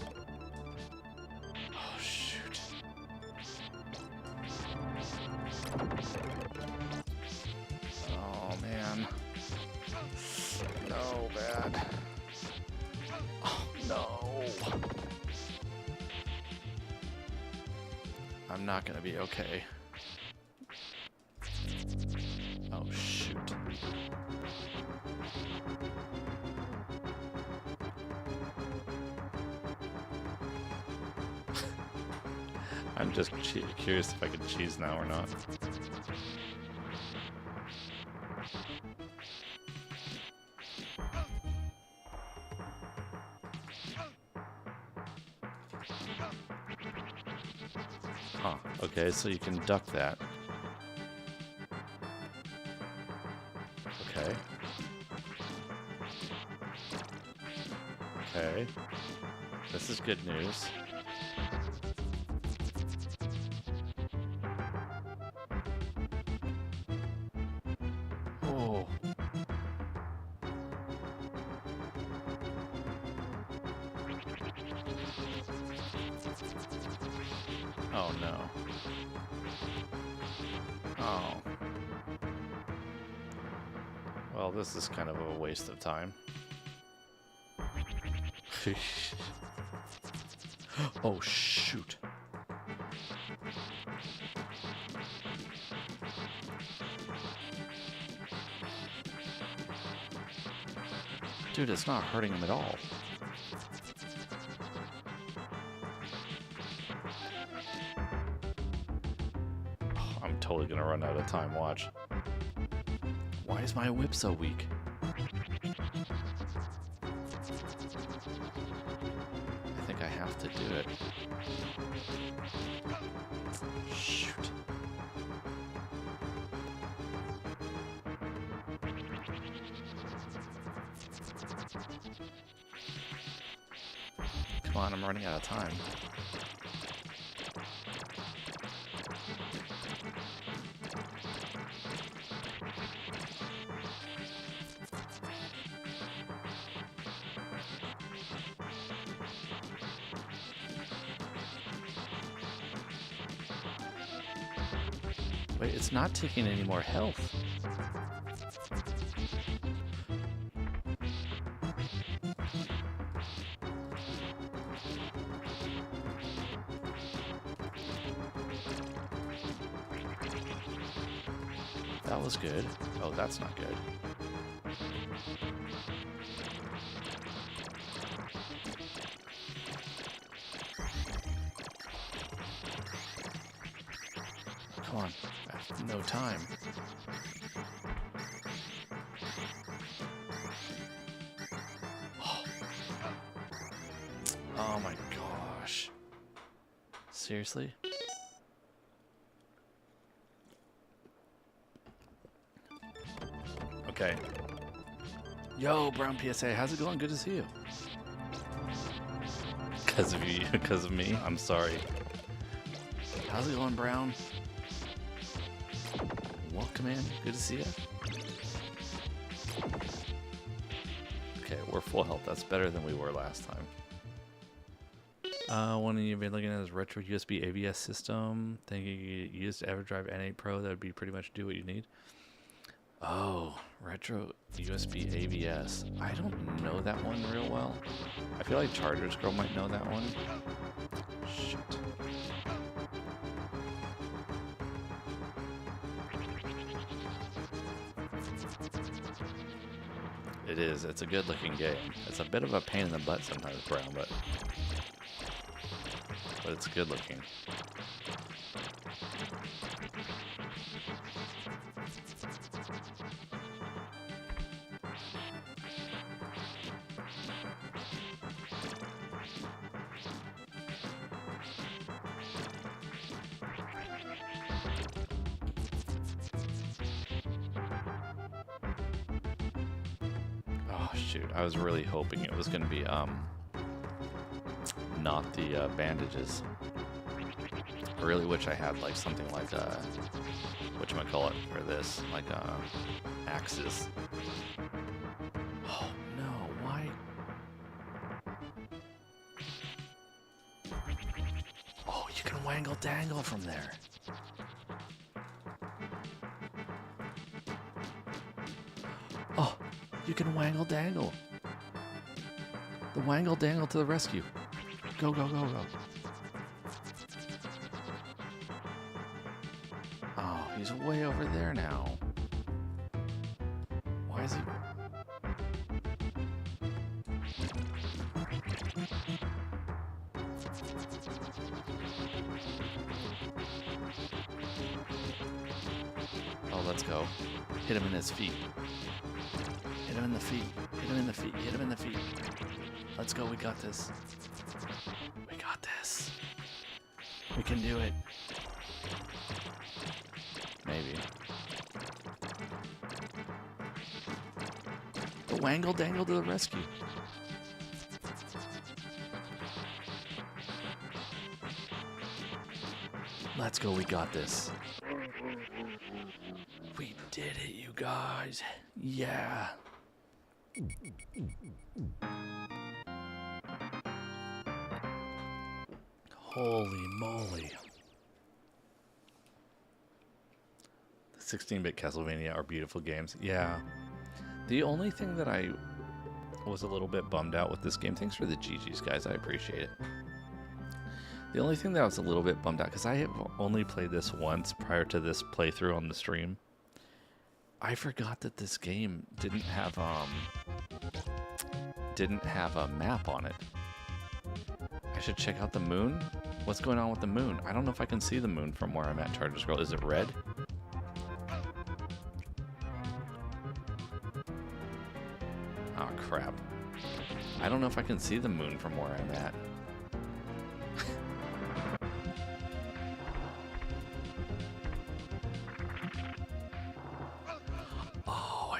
Oh shoot. Oh man. No, bad. Oh, no. I'm not gonna be okay. Oh, shoot. I'm just curious if I can cheese now or not. Huh, okay, so you can duck that. Okay. Okay. This is good news. Oh. Oh no. Oh. Well, this is kind of a waste of time. Oh shoot. Dude, it's not hurting him at all. I'm totally gonna run out of time, watch. Why is my whip so weak? I think I have to do it. Shoot. Come on, I'm running out of time. Wait, it's not taking any more health. That was good. Oh, that's not good. Come on. I have no time. Oh my gosh. Seriously? Okay. Yo, Brown PSA, how's it going? Good to see you. Because of you, because of me? I'm sorry. How's it going, Brown? Welcome in. Good to see you. full health. That's better than we were last time. One you've been looking at is retro USB AVS system. Think you could use EverDrive N8 Pro. That would be pretty much do what you need. Oh, retro USB AVS. I don't know that one real well. I feel like Chargers Girl might know that one. Shit. It is. It's a good looking game. It's a bit of a pain in the butt sometimes, Brown, but it's good looking. Oh shoot, I was really hoping it was gonna be not the bandages. I really wish I had like something like whatchamacallit for this, like axes. Oh no, why? Oh, you can wangle dangle from there. Oh, you can wangle dangle. The wangle dangle to the rescue. Go, go, go, go. Oh, he's way over there now. Why is he? Oh, let's go. Hit him in his feet. Hit him in the feet. Hit him in the feet. Hit him in the feet. Let's go. We got this. We got this. We can do it. Maybe. The wangle dangle to the rescue. Let's go. We got this. We did it, you guys. Yeah. Holy moly. The 16-bit Castlevania are beautiful games. Yeah. The only thing that I was a little bit bummed out with this game, thanks for the GGs, guys. I appreciate it. The only thing that I was a little bit bummed out, because I have only played this once prior to this playthrough on the stream. I forgot that this game didn't have a map on it. I should check out the moon. What's going on with the moon? I don't know if I can see the moon from where I'm at, Chargers Girl. Is it red? Oh crap. I don't know if I can see the moon from where I'm at.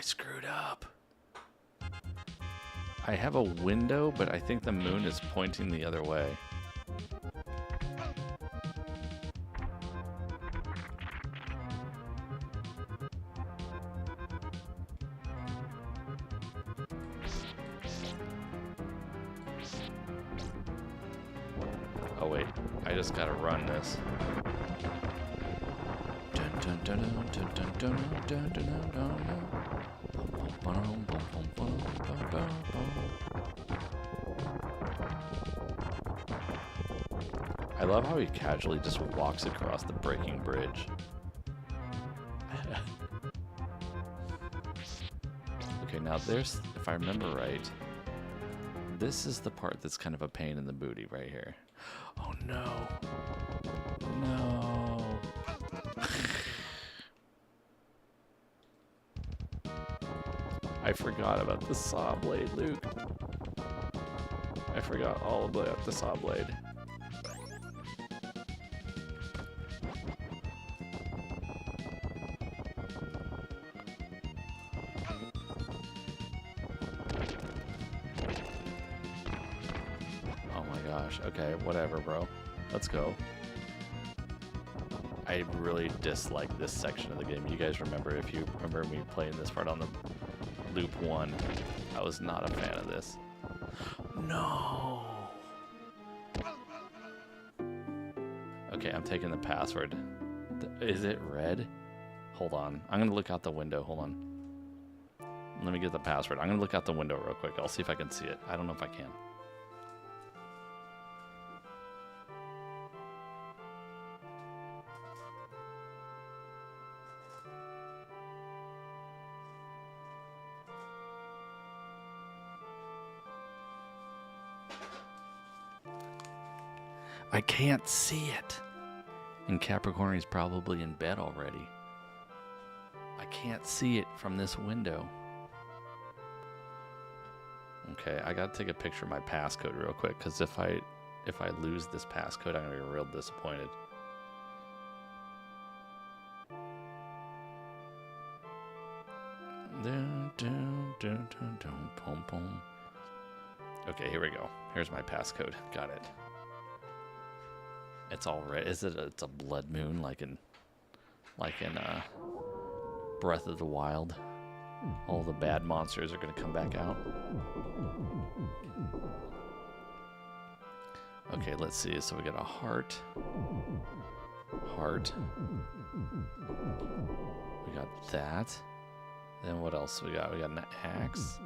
Screwed up. I have a window, but I think the moon is pointing the other way. Oh wait, I just gotta run this. Dun, dun, dun, dun, dun, dun, dun, dun, dun, dun, dun. I love how he casually just walks across the breaking bridge. Okay, now there's, if I remember right, this is the part that's kind of a pain in the booty right here. Oh no. No. I forgot about the saw blade, Luke. I forgot all about the saw blade. Oh my gosh. Okay, whatever, bro. Let's go. I really dislike this section of the game. You guys remember, if you remember me playing this part on the loop 1. I was not a fan of this. No. Okay, I'm taking the password. Is it red? Hold on. I'm going to look out the window. Hold on. Let me get the password. I'm going to look out the window real quick. I'll see if I can see it. I don't know if I can. I can't see it. And Capricorn is probably in bed already. I can't see it from this window. Okay, I gotta take a picture of my passcode real quick, because if I lose this passcode, I'm gonna be real disappointed. Okay, here we go. Here's my passcode. Got it. It's all red. It's a blood moon like in Breath of the Wild. All the bad monsters are gonna come back out. Okay, let's see. So we got a heart. Heart. We got that. Then what else we got? We got an axe.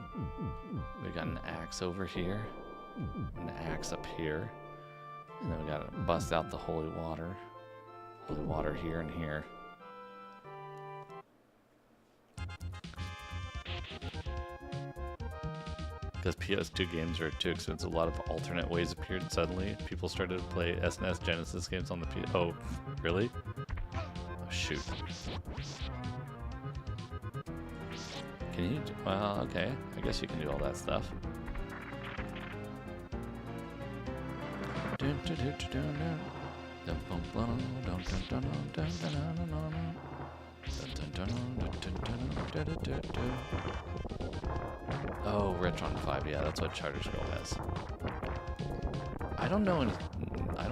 We got an axe over here. An axe up here. And then we gotta bust out the holy water. Holy water here and here. Because PS2 games are too expensive, a lot of alternate ways appeared suddenly. People started to play SNES Genesis games on the PS. Oh, really? Oh, shoot. Can you? Well, okay. I guess you can do all that stuff. Oh, Retron 5, yeah, that's what Charter Scroll has. I don't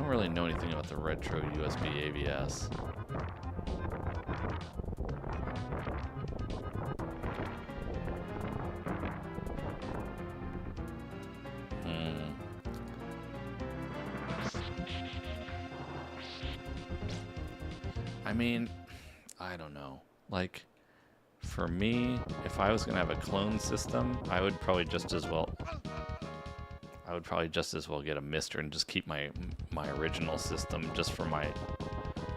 really know anything about the Retro USB AVS. I mean, I don't know. Like, for me, if I was gonna have a clone system, I would probably just as well get a MiSTer and just keep my original system just for my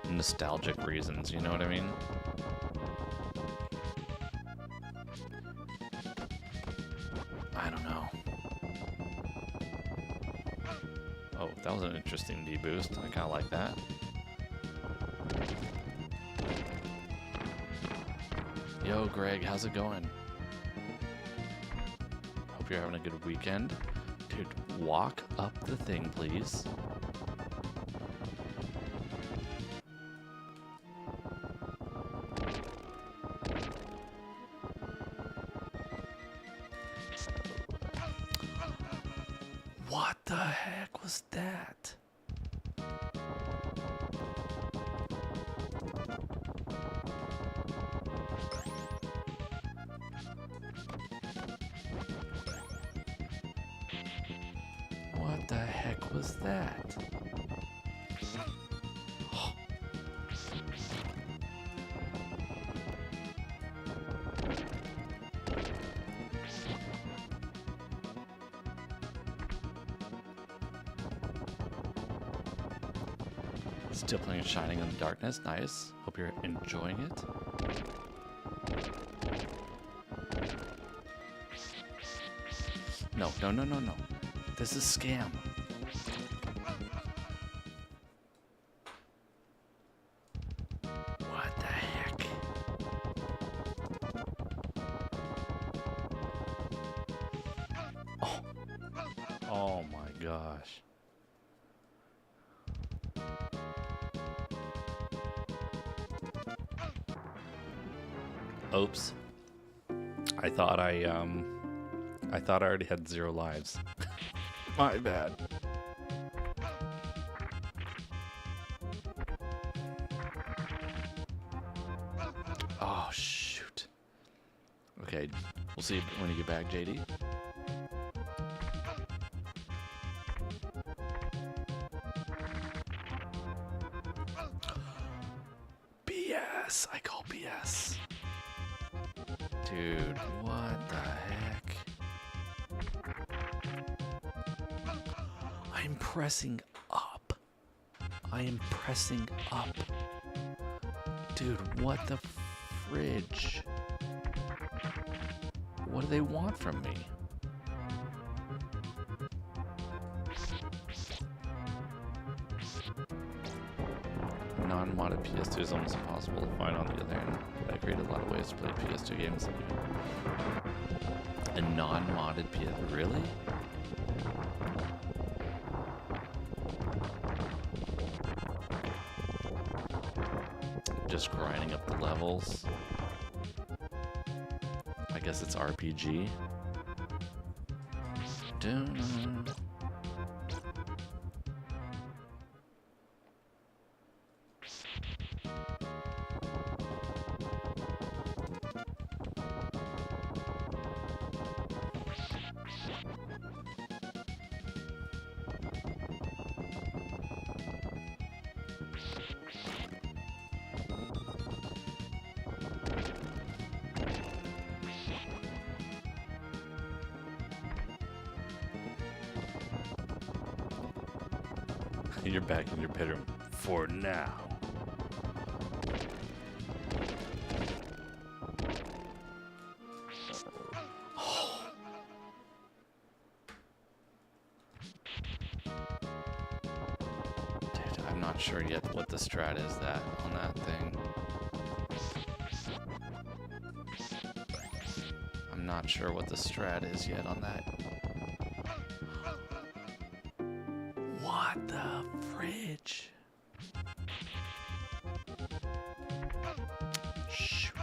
nostalgic reasons. You know what I mean? I don't know. Oh, that was an interesting deboost. I kind of like that. Yo, Greg, how's it going? Hope you're having a good weekend. Dude, walk up the thing, please. What the heck was that? What the heck was that? Still playing Shining in the Darkness. Nice. Hope you're enjoying it. No. This is scam. What the heck? Oh my gosh. Oops. I thought I already had 0 lives. My bad. Oh, shoot. Okay, We'll see when you get back, JD. BS. I call BS. Dude, what the heck? I'm pressing up. I am pressing up. Dude, what the fridge? What do they want from me? Non-modded PS2 is almost impossible to find on the other hand. I created a lot of ways to play PS2 games. A non-modded PS... Really? Just grinding up the levels. I guess it's RPG. Dun. You're back in your bedroom for now. Dude, I'm not sure yet what the strat is that on that thing. I'm not sure what the strat is yet on that. What the fridge? Shoot.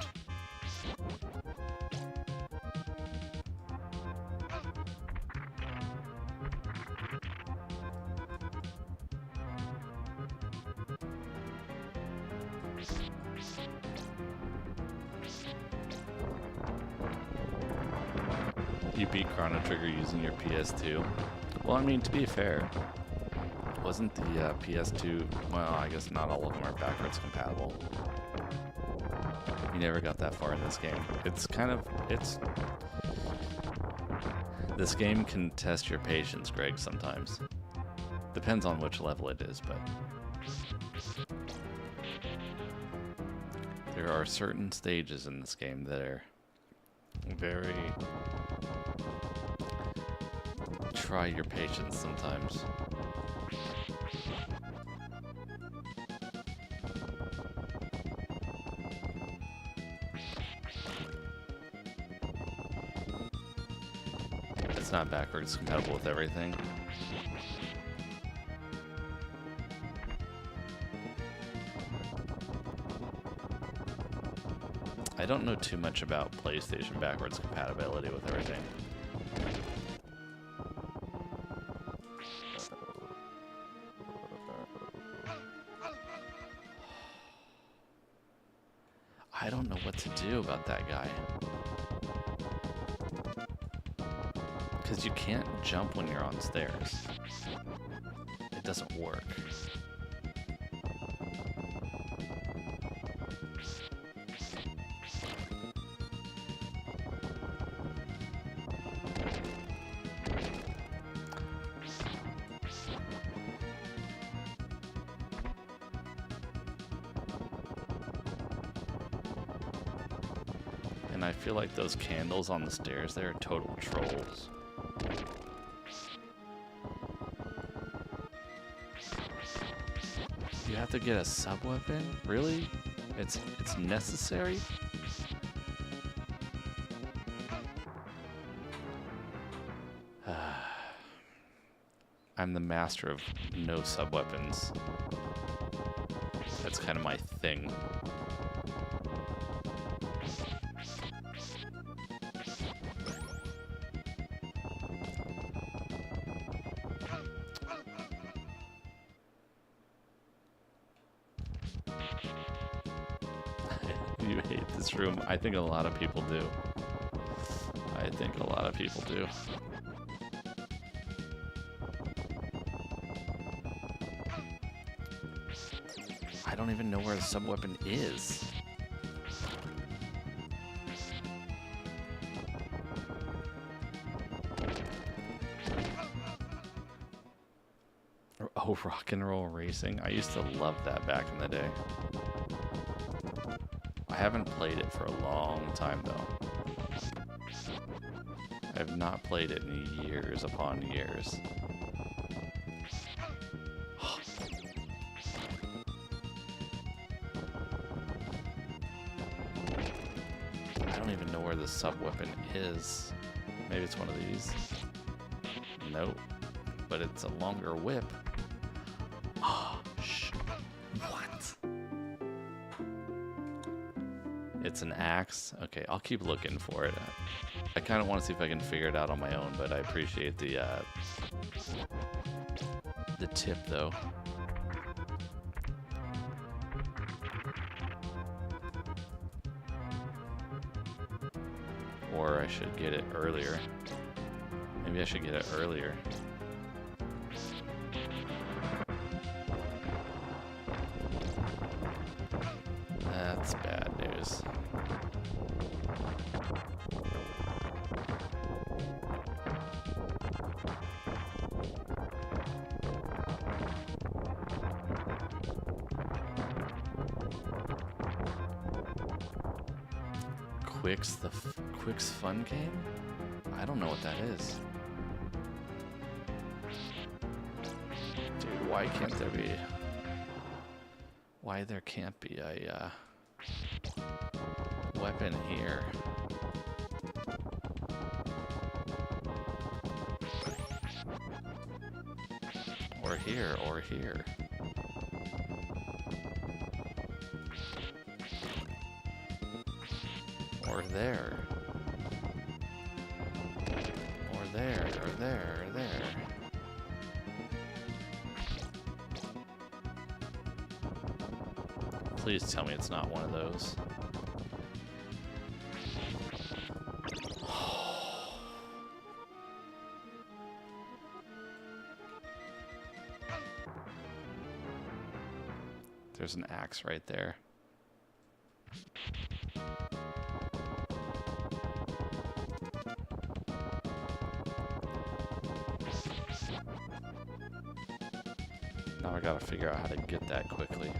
You beat Chrono Trigger using your PS2? Well, I mean, to be fair, wasn't the PS2, well, I guess not all of them are backwards compatible. You never got that far in this game. It's kind of, this game can test your patience, Greg, sometimes. Depends on which level it is, but there are certain stages in this game that are very try your patience sometimes. It's not backwards compatible with everything. I don't know too much about PlayStation backwards compatibility with everything. I don't know what to do about that guy. Because you can't jump when you're on stairs. It doesn't work. And I feel like those candles on the stairs there are total trolls. You have to get a sub-weapon? Really? It's necessary? I'm the master of no sub-weapons. That's kind of my thing. You hate this room. I think a lot of people do. I think a lot of people do. I don't even know where the sub-weapon is. Oh, Rock and Roll Racing. I used to love that back in the day. I haven't played it for a long time, though. I have not played it in years upon years. I don't even know where the sub-weapon is. Maybe it's one of these. Nope. But it's a longer whip. Oh, what? It's an axe? Okay, I'll keep looking for it. I kind of want to see if I can figure it out on my own, but I appreciate the tip, though. Or I should get it earlier. Maybe I should get it earlier. That's bad news. Quick's Fun Game? I don't know what that is. Dude, why can't there be... Why there can't be a weapon here? Or here, or here. Or there. Or there, or there, or there. Please tell me it's not one of those. There's an axe right there. Now I gotta figure out how to get that quickly.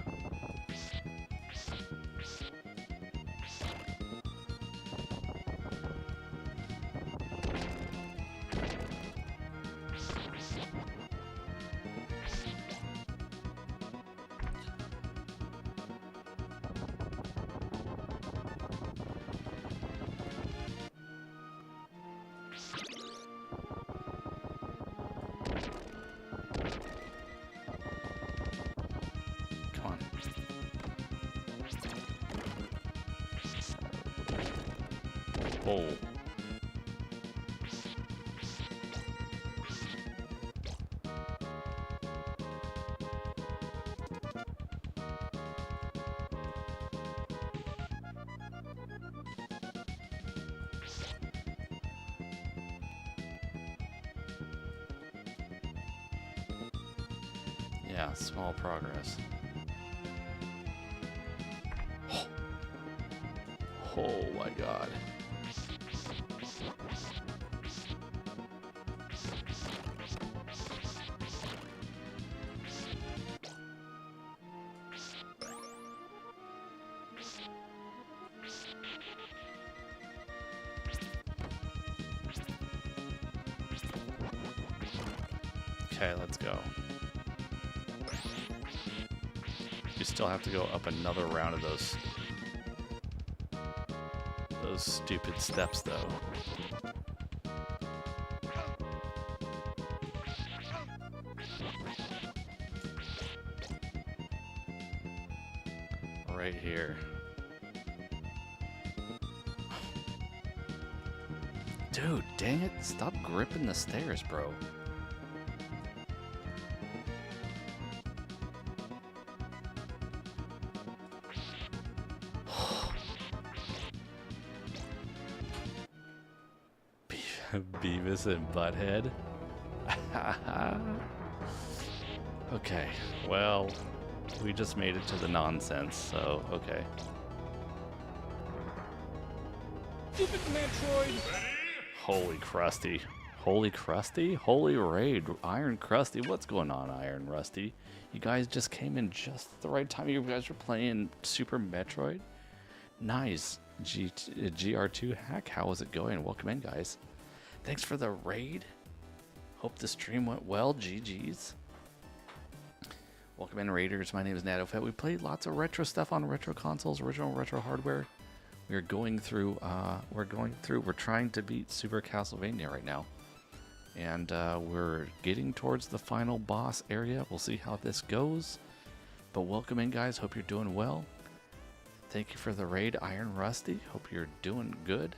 Oh. Yeah, small progress. Oh my god. Okay, let's go. You still have to go up another round of those stupid steps, though. Right here. Dude, dang it. Stop gripping the stairs, bro. Beavis and Butthead. Okay, well, we just made it to the nonsense, so okay. Stupid Metroid! Holy Krusty. Holy Krusty? Holy Raid. Iron Krusty. What's going on, Iron Rusty? You guys just came in just at the right time. You guys were playing Super Metroid? Nice. GR2 hack. How is it going? Welcome in, guys. Thanks for the raid. Hope the stream went well. GG's. Welcome in, Raiders. My name is NaadoFett. We played lots of retro stuff on retro consoles, original retro hardware. We're going through, we're trying to beat Super Castlevania right now. And we're getting towards the final boss area. We'll see how this goes. But welcome in, guys. Hope you're doing well. Thank you for the raid, Iron Rusty. Hope you're doing good.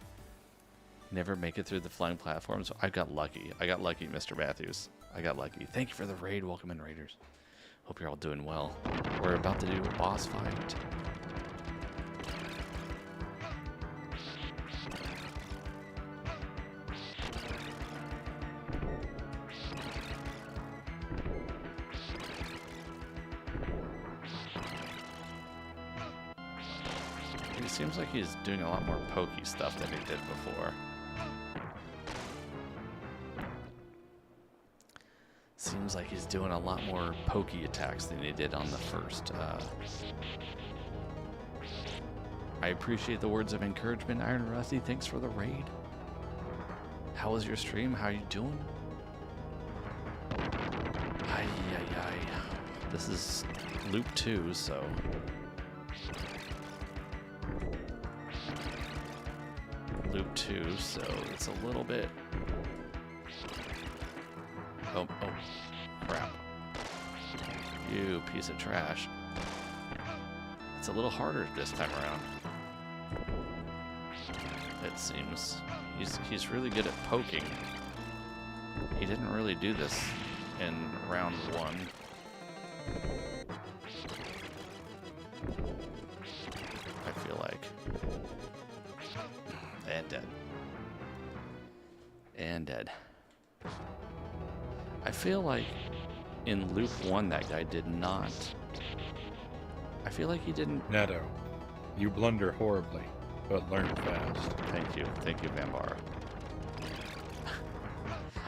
Never make it through the flying platforms. I got lucky. I got lucky, Mr. Matthews. I got lucky. Thank you for the raid. Welcome in, Raiders. Hope you're all doing well. We're about to do a boss fight. It seems like he's doing a lot more pokey stuff than he did before. Seems like he's doing a lot more pokey attacks than he did on the first. I appreciate the words of encouragement, Iron Rusty. Thanks for the raid. How was your stream? How you doing? Ay, ay, ay. This is loop 2, so... Loop 2, so it's a little bit... Oh, crap. You piece of trash. It's a little harder this time around. It seems. He's really good at poking. He didn't really do this in round 1. I feel like. And dead. And dead. I feel like in loop 1 that guy did not. I feel like he didn't. Nado, you blunder horribly, but learn fast. Thank you, Vambara.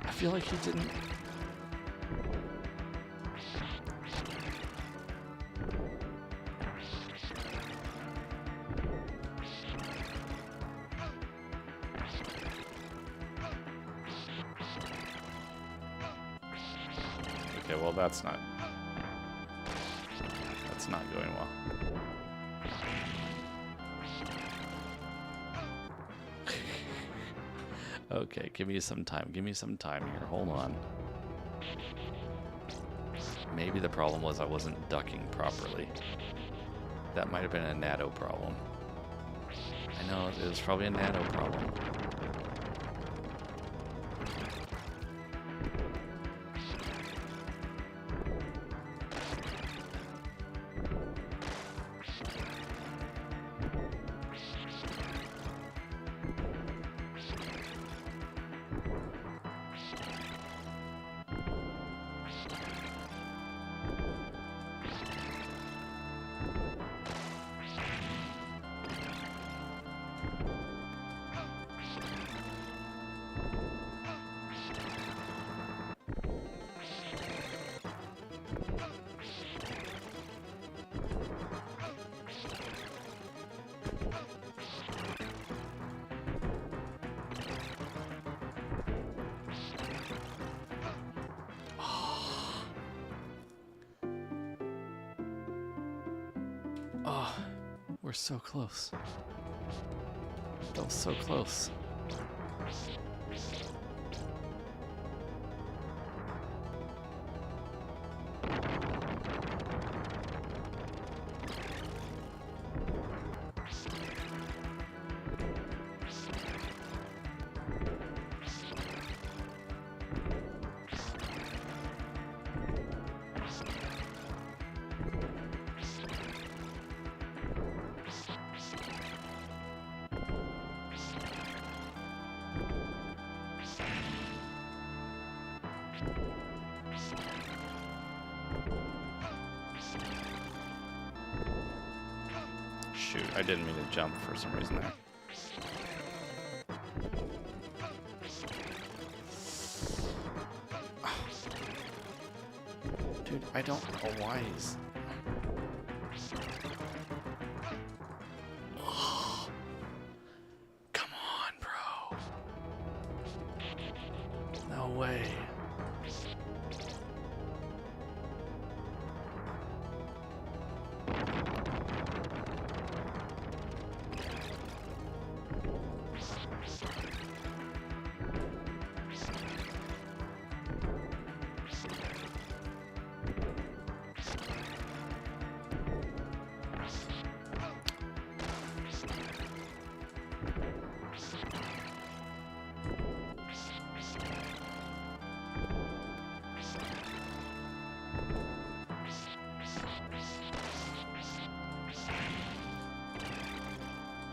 I feel like he didn't. Okay, well that's not going well. Okay, give me some time. Give me some time here. Hold on. Maybe the problem was I wasn't ducking properly. That might have been a Nado problem. I know, it was probably a Nado problem. Oh, we're so close. That was so close. shoot, I didn't mean to jump for some reason there. Dude, I don't know why he's... Come on, bro. No way.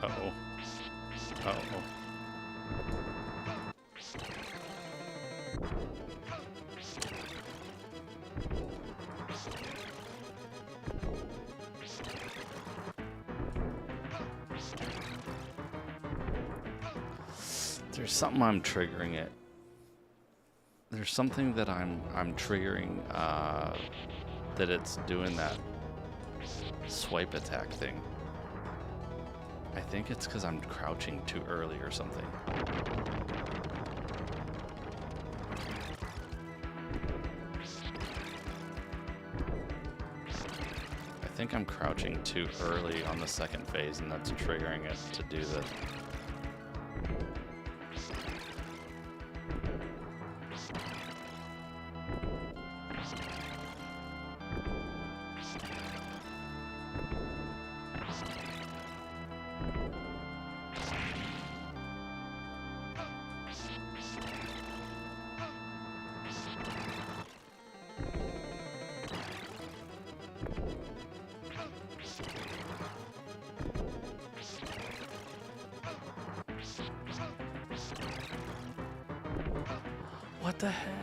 Uh-oh. Uh-oh. There's something I'm triggering it. There's something that I'm triggering that it's doing that swipe attack thing. I think it's because I'm crouching too early or something. I think I'm crouching too early on the second phase, and that's triggering it to do the... What the heck?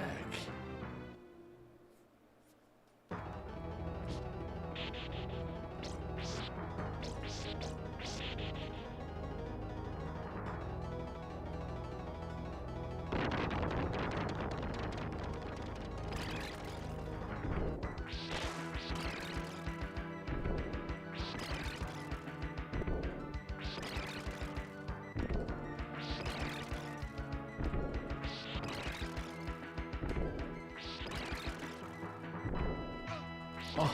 Oh,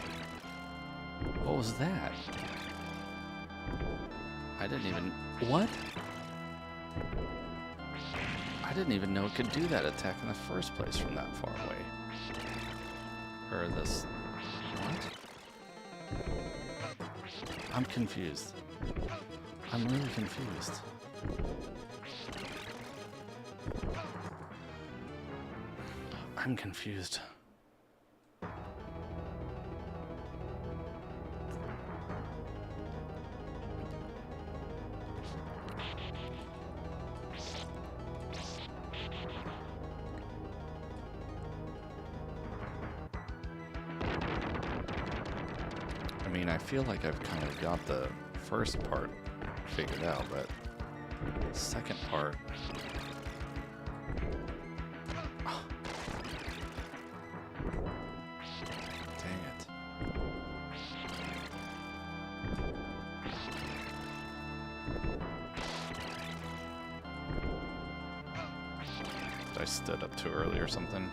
what was that? I didn't even... What? I didn't even know it could do that attack in the first place from that far away. Or this... What? I'm confused. I'm really confused. I'm confused. I mean, I feel like I've kind of got the first part figured out, but the second part... Oh. Dang it. I stood up too early or something.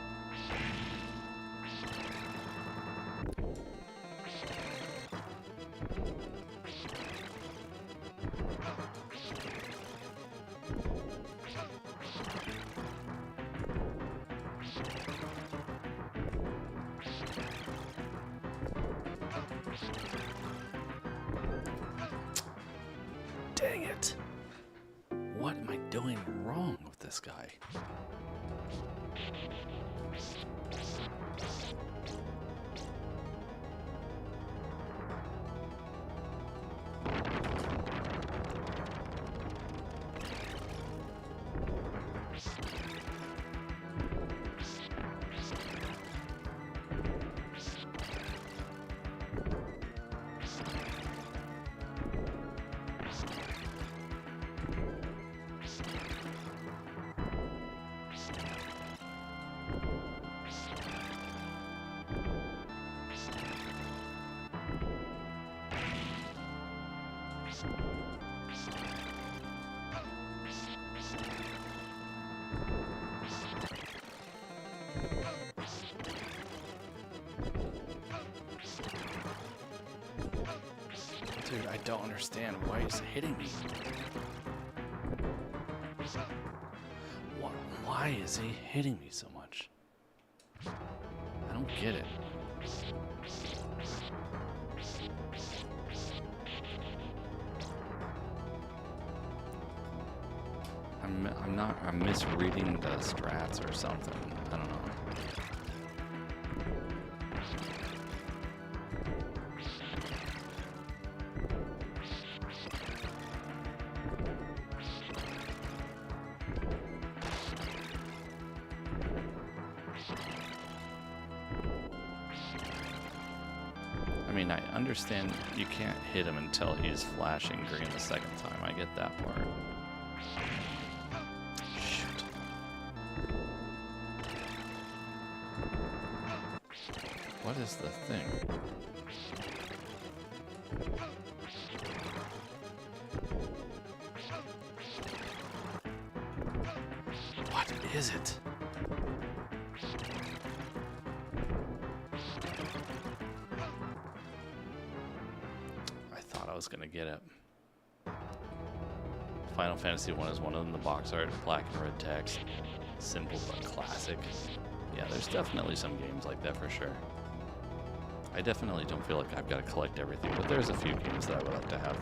Dang it. What am I doing wrong with this guy? don't understand why he's hitting me. Why is he hitting me so much? I don't get it. I'm misreading the strats or something. I don't know. I mean, I understand you can't hit him until he's flashing green the second time. I get that part. Shoot. What is the thing? What is it? I was gonna get it. Final Fantasy 1 is one of them. The box art, black and red text, simple but classic. Yeah, there's definitely some games like that for sure. I definitely don't feel like I've got to collect everything, but there's a few games that I would like to have.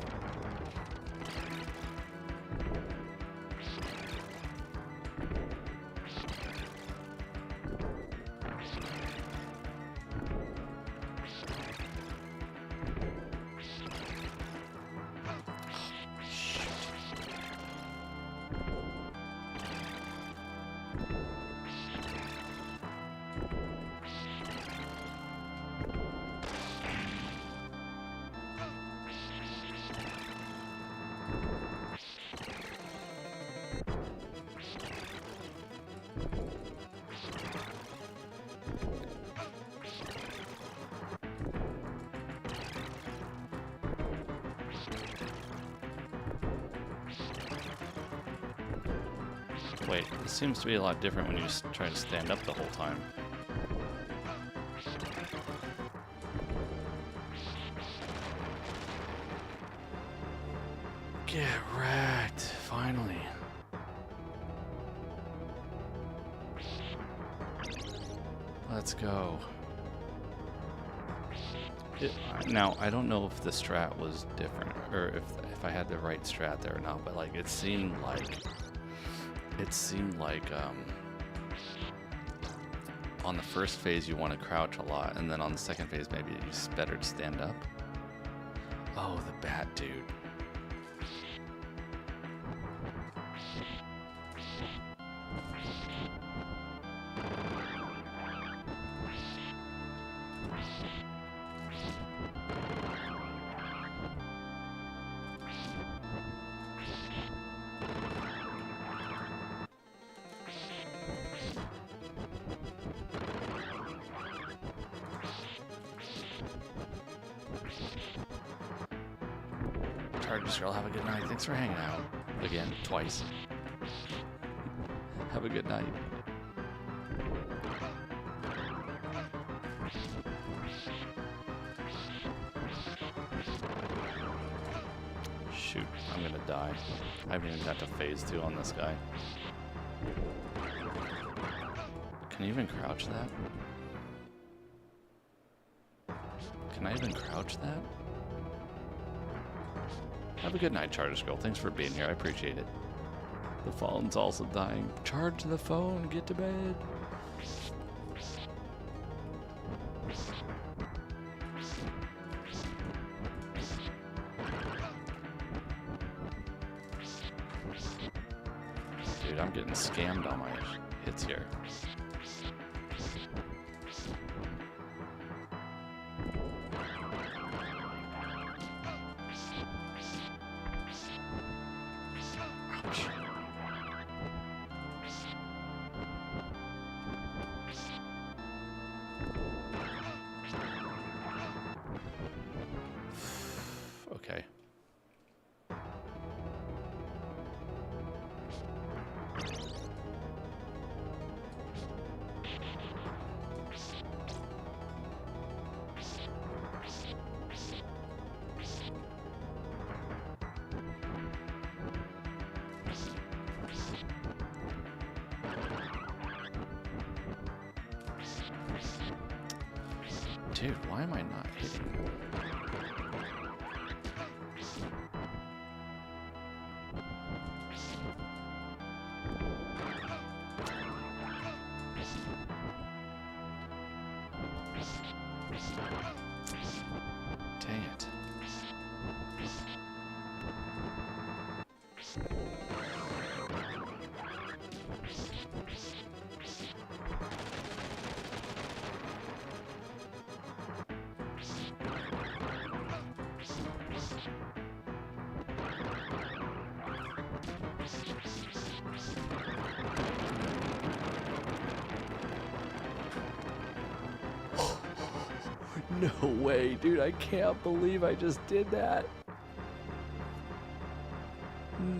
Wait, this seems to be a lot different when you try to stand up the whole time. Get wrecked, finally. Let's go. Now, I don't know if the strat was different, or if I had the right strat there or not, but like it seemed like on the first phase you want to crouch a lot, and then on the second phase maybe it's better to stand up. Oh, the bat dude. Chargers girl, have a good night. Thanks for hanging out. Again, twice. Have a good night. Shoot, I'm gonna die. I haven't even got to phase 2 on this guy. Can you even crouch that? Can I even crouch that? Have a good night, Chargers girl. Thanks for being here. I appreciate it. The phone's also dying. Charge the phone. Get to bed. Dude, I'm getting scammed on my hits here. Okay. Dude, why am I not hitting? Dang it. No way, dude. I can't believe I just did that.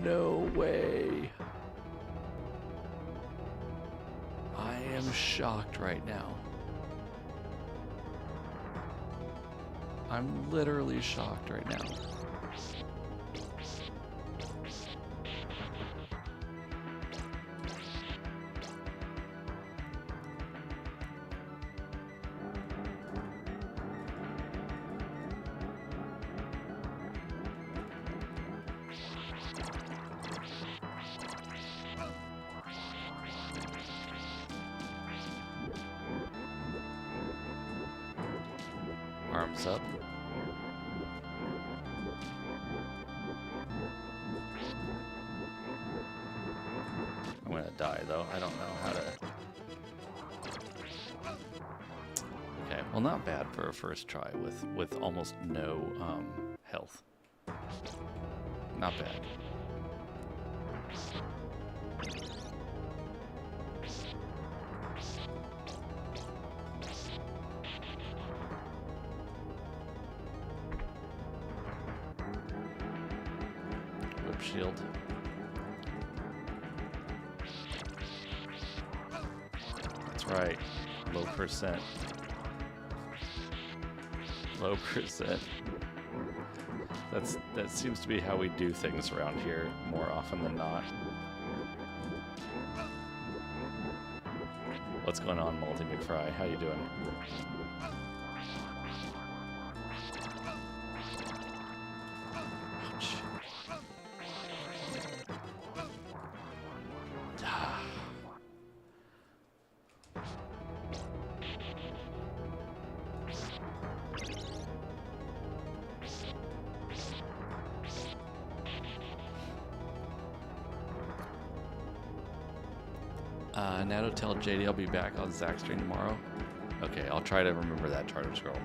No way. I am shocked right now. I'm literally shocked right now. Arms up. I'm gonna die though. I don't know how to. Okay, well, not bad for a first try with almost no health. Not bad. Whip shield. That's right. Low percent. Low percent. That seems to be how we do things around here more often than not. What's going on, Multi McFry? How you doing? Ouch. Nado, tell JD I'll be back on Zach's stream tomorrow. Okay, I'll try to remember that, Charter Scroll.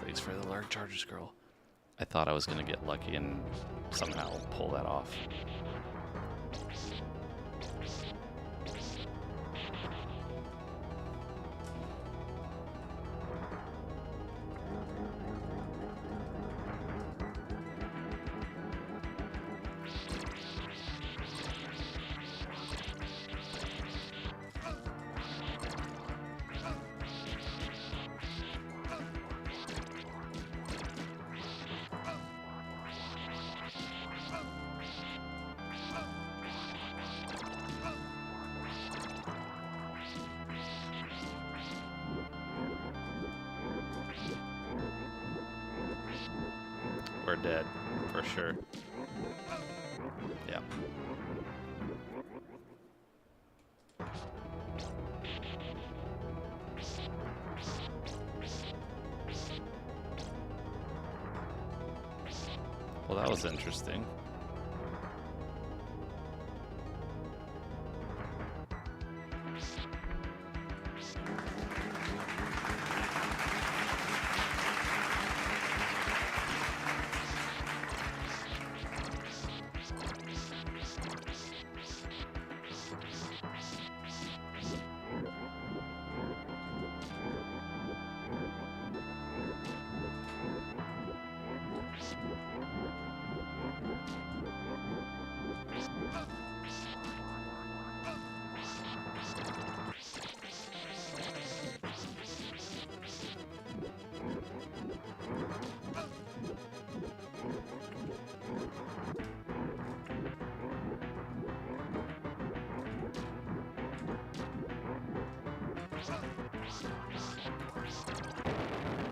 Thanks for the alert, Charger Scroll. I thought I was going to get lucky and somehow pull that off. We're dead, for sure. Yeah. Well, that was interesting.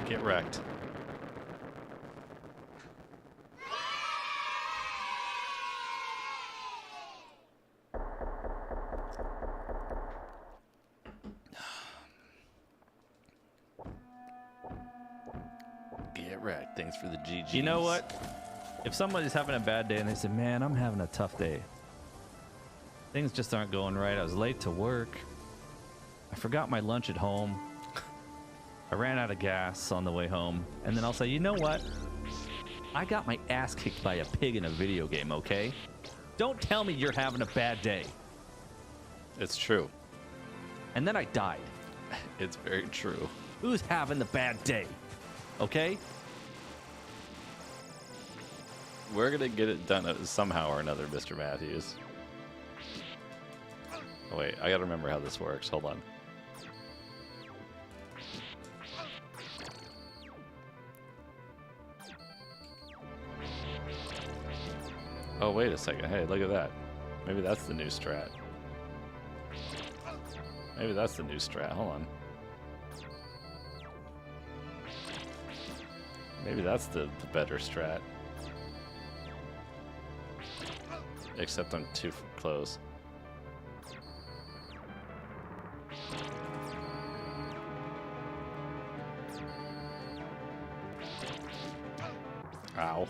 Get wrecked. Get wrecked. Thanks for the GG. You know what? If somebody's having a bad day and they say, man, I'm having a tough day. Things just aren't going right. I was late to work. I forgot my lunch at home. I ran out of gas on the way home. And then I'll say, you know what? I got my ass kicked by a pig in a video game, okay? Don't tell me you're having a bad day. It's true. And then I died. It's very true. Who's having the bad day? Okay? We're going to get it done somehow or another, Mr. Matthews. Oh, wait. I got to remember how this works. Hold on. Oh, wait a second. Hey, look at that. Maybe that's the new strat. Maybe that's the new strat. Hold on. Maybe that's the better strat. Except I'm too close. Ow.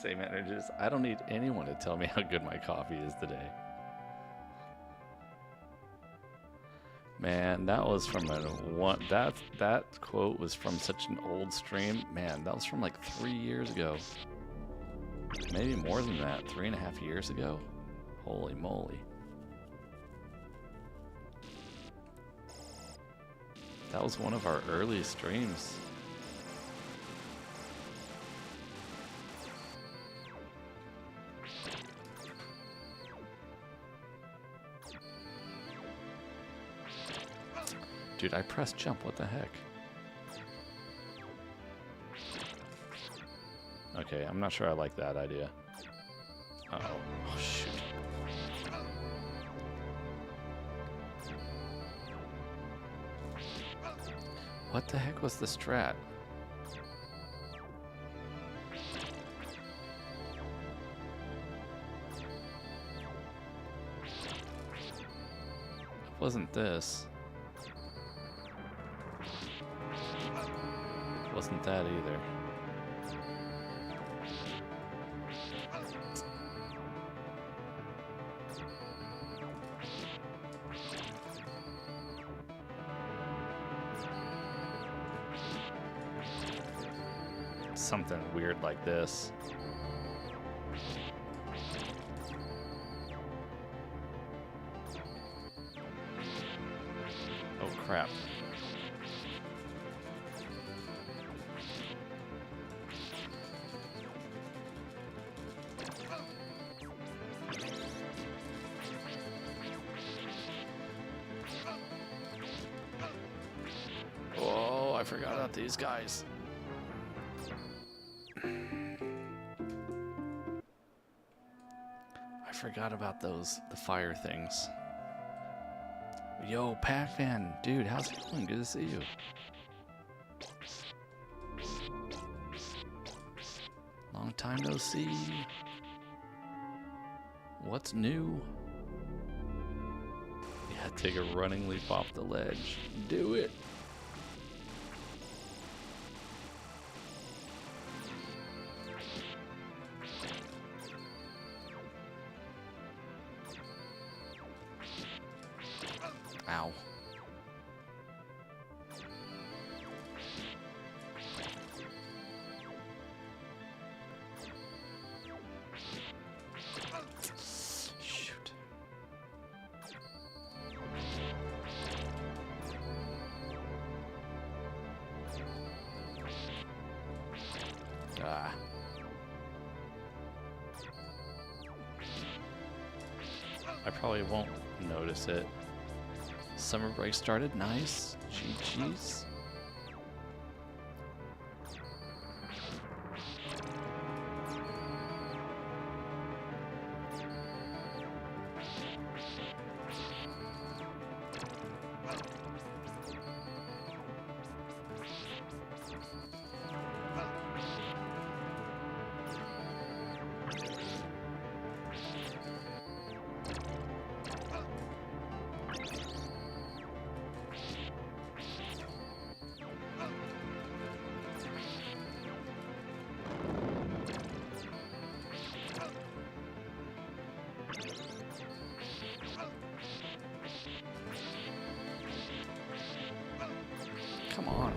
Same energies. I don't need anyone to tell me how good my coffee is today. Man, that was from that quote was from such an old stream. Man, that was from like 3 years ago. Maybe more than that. 3.5 years ago. Holy moly. That was one of our early streams. Dude, I pressed jump. What the heck? Okay, I'm not sure I like that idea. Uh-oh. Oh, shoot. What the heck was the strat? It wasn't this. Wasn't that either. Something weird like this. Oh crap. Oh, I forgot about these guys. I forgot about those, the fire things. Yo, Pac-Man, dude, how's it going? Good to see you. Long time no see. What's new? Yeah, take a running leap off the ledge. Do it. Ow. Shoot. Ah. I probably won't notice it. Summer break started. Nice. GG's. Come on.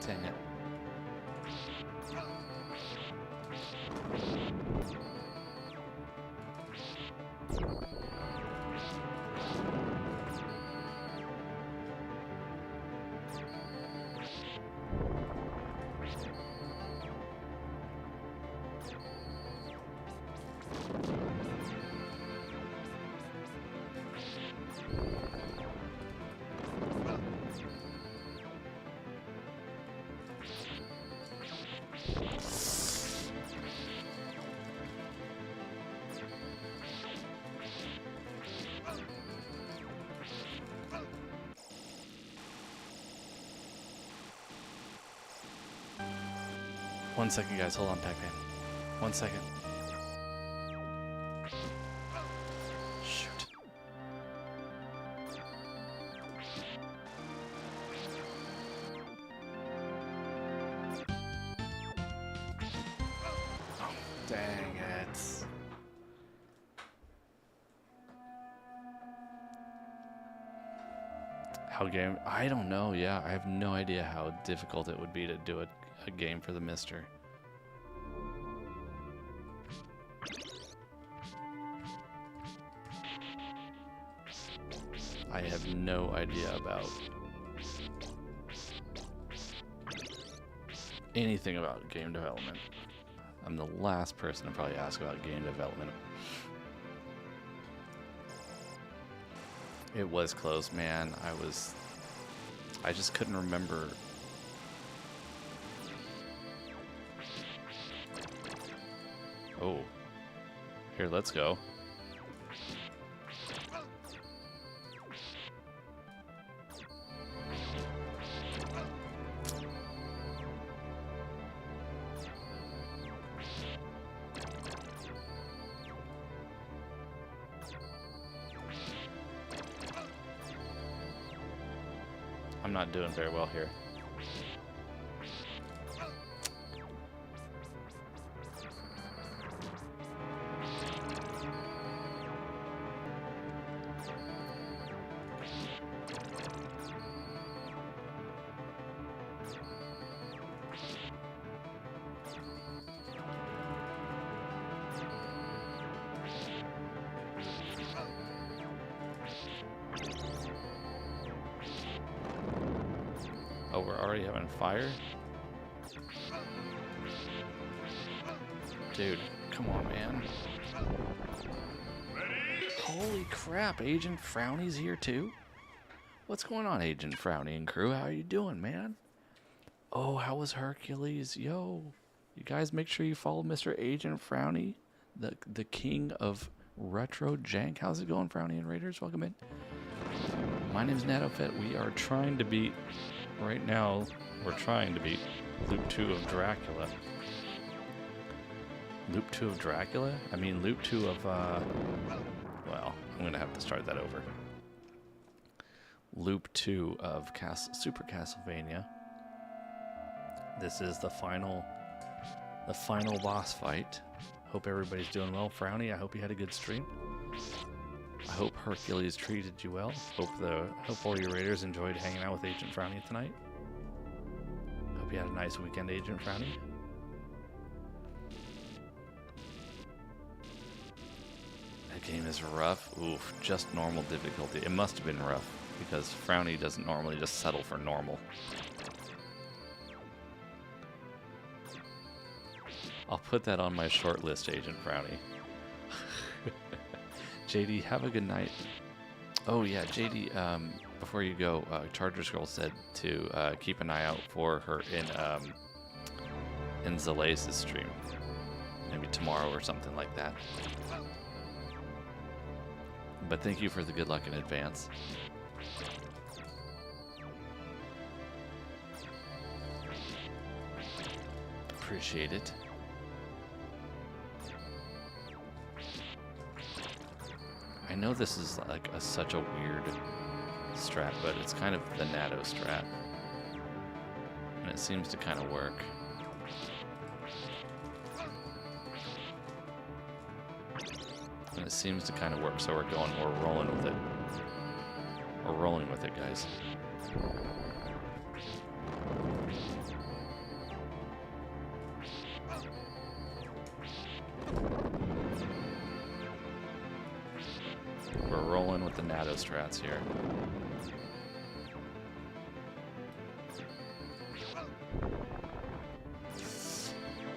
Dang it. One second, guys. Hold on, Pac-Man. 1 second. Shoot. Oh, dang it. How game? I don't know. Yeah, I have no idea how difficult it would be to do a game for the MiSTer. I have no idea about anything about game development. I'm the last person to probably ask about game development. It was close, man. I just couldn't remember. Oh. Here, let's go. I'm not doing very well here. Oh, we're already having fire? Dude, come on, man. Holy crap, Agent Frowny's here too? What's going on, Agent Frowny and crew? How are you doing, man? Oh, how was Hercules? Yo, you guys make sure you follow Mr. Agent Frowny, the king of retro jank. How's it going, Frowny and Raiders? Welcome in. My name's NaadoFett. We are trying to beat... Right now, we're trying to beat Loop 2 of Dracula. Loop 2 of Dracula? I mean, Loop 2 of, well, I'm going to have to start that over. loop 2 of Super Castlevania. This is the final boss fight. Hope everybody's doing well. Frowny, I hope you had a good stream. I hope Hercules treated you well. Hope all your raiders enjoyed hanging out with Agent Frowny tonight. Hope you had a nice weekend, Agent Frowny. That game is rough. Oof, just normal difficulty. It must have been rough because Frowny doesn't normally just settle for normal. I'll put that on my short list, Agent Frowny. JD, have a good night. Oh yeah, JD, before you go, Charger Girl said to keep an eye out for her in Zalace's stream. Maybe tomorrow or something like that. But thank you for the good luck in advance. Appreciate it. I know this is like such a weird strat, but it's kind of the Nado strat. And it seems to kind of work. And it seems to kind of work, so we're rolling with it. We're rolling with it, guys. We're rolling with the Nado strats here.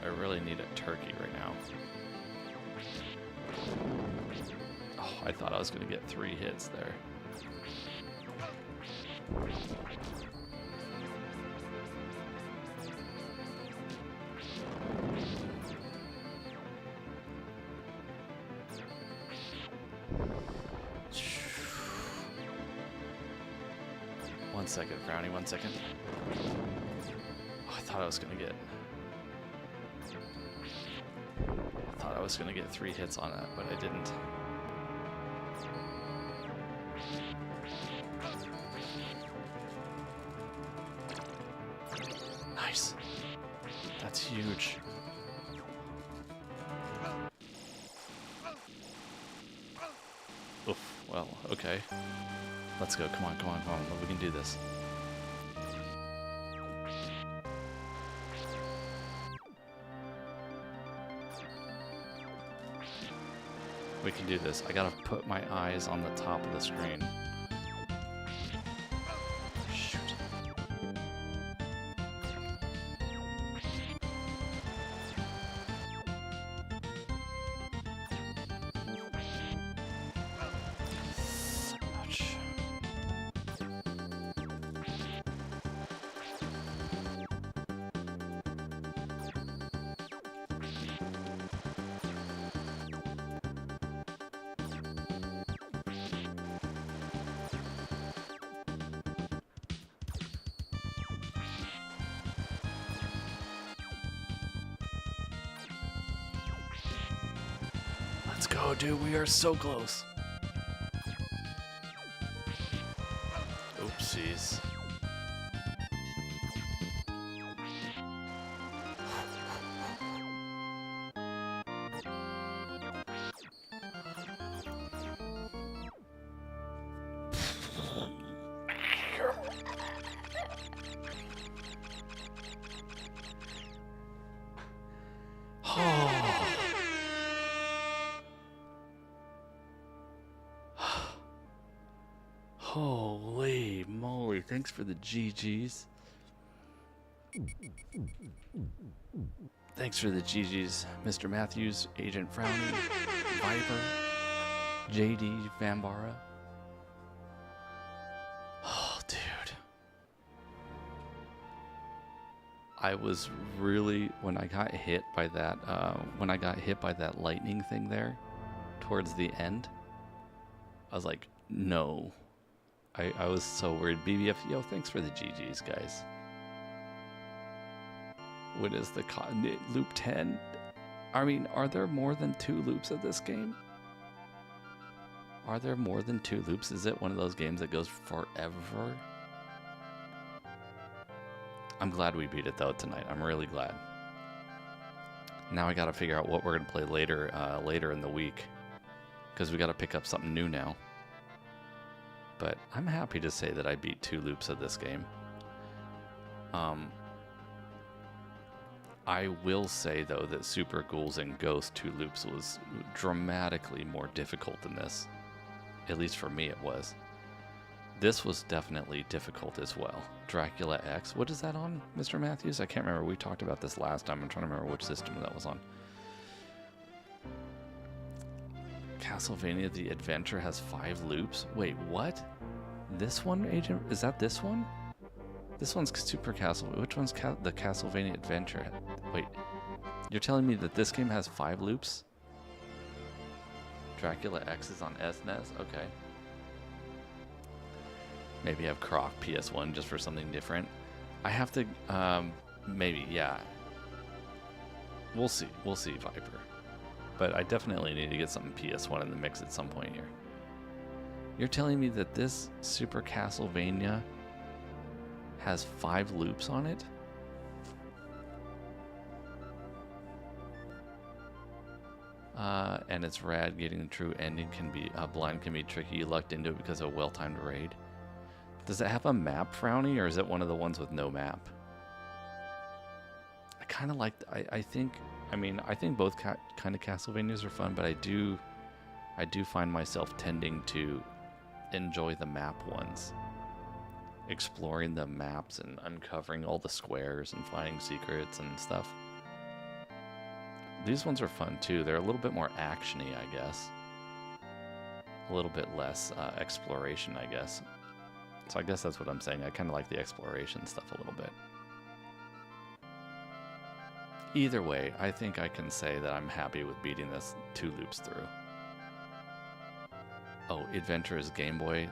I really need a turkey right now. Oh, I thought I was going to get 3 hits there. One second, Frowny, 1 second. Oh, I thought I was gonna get 3 hits on that, but I didn't. Nice. That's huge. Oof, well, okay. Let's go, come on, come on, come on, we can do this. We can do this. I gotta put my eyes on the top of the screen. Shoot. Ouch. Let's go, dude. We are so close. Oopsies. Holy moly, thanks for the GGs. Thanks for the GGs, Mr. Matthews, Agent Frowny, Viper, JD, Vambara. Oh, dude. I was really, when I got hit by that lightning thing there, towards the end, I was like, no. I was so worried. BBF, yo, thanks for the GGs, guys. What is the loop 10? I mean, are there more than 2 loops of this game? Are there more than 2 loops? Is it one of those games that goes forever? I'm glad we beat it though tonight. I'm really glad. Now I gotta figure out what we're gonna play later in the week, because we gotta pick up something new now. But I'm happy to say that I beat 2 loops of this game. I will say though that Super Ghouls and Ghost 2 loops was dramatically more difficult than this. At least for me it was. This was definitely difficult as well. Dracula X. What is that on, Mr. Matthews? I can't remember. We talked about this last time. I'm trying to remember which system that was on. Castlevania The Adventure has 5 loops? Wait, what? This one, Agent? Is that this one? This one's Super Castle. Which one's the Castlevania Adventure? Wait, you're telling me that this game has 5 loops? Dracula X is on SNES? Okay. Maybe have Croc PS1 just for something different. I have to, maybe, yeah. We'll see. We'll see, Viper. But I definitely need to get something PS1 in the mix at some point here. You're telling me that this Super Castlevania has 5 loops on it? And it's rad. Getting the true ending can be blind, can be tricky. You lucked into it because of a well-timed raid. Does it have a map, Frowny, or is it one of the ones with no map? I kind of like. I think both kind of Castlevanias are fun, but I do find myself tending to enjoy the map ones, exploring the maps and uncovering all the squares and finding secrets and stuff. These ones are fun too. They're a little bit more actiony, I guess. A little bit less exploration, I guess. So I guess that's what I'm saying. I kind of like the exploration stuff a little bit. Either way, I think I can say that I'm happy with beating this 2 loops through. Oh, Adventure is Game Boy.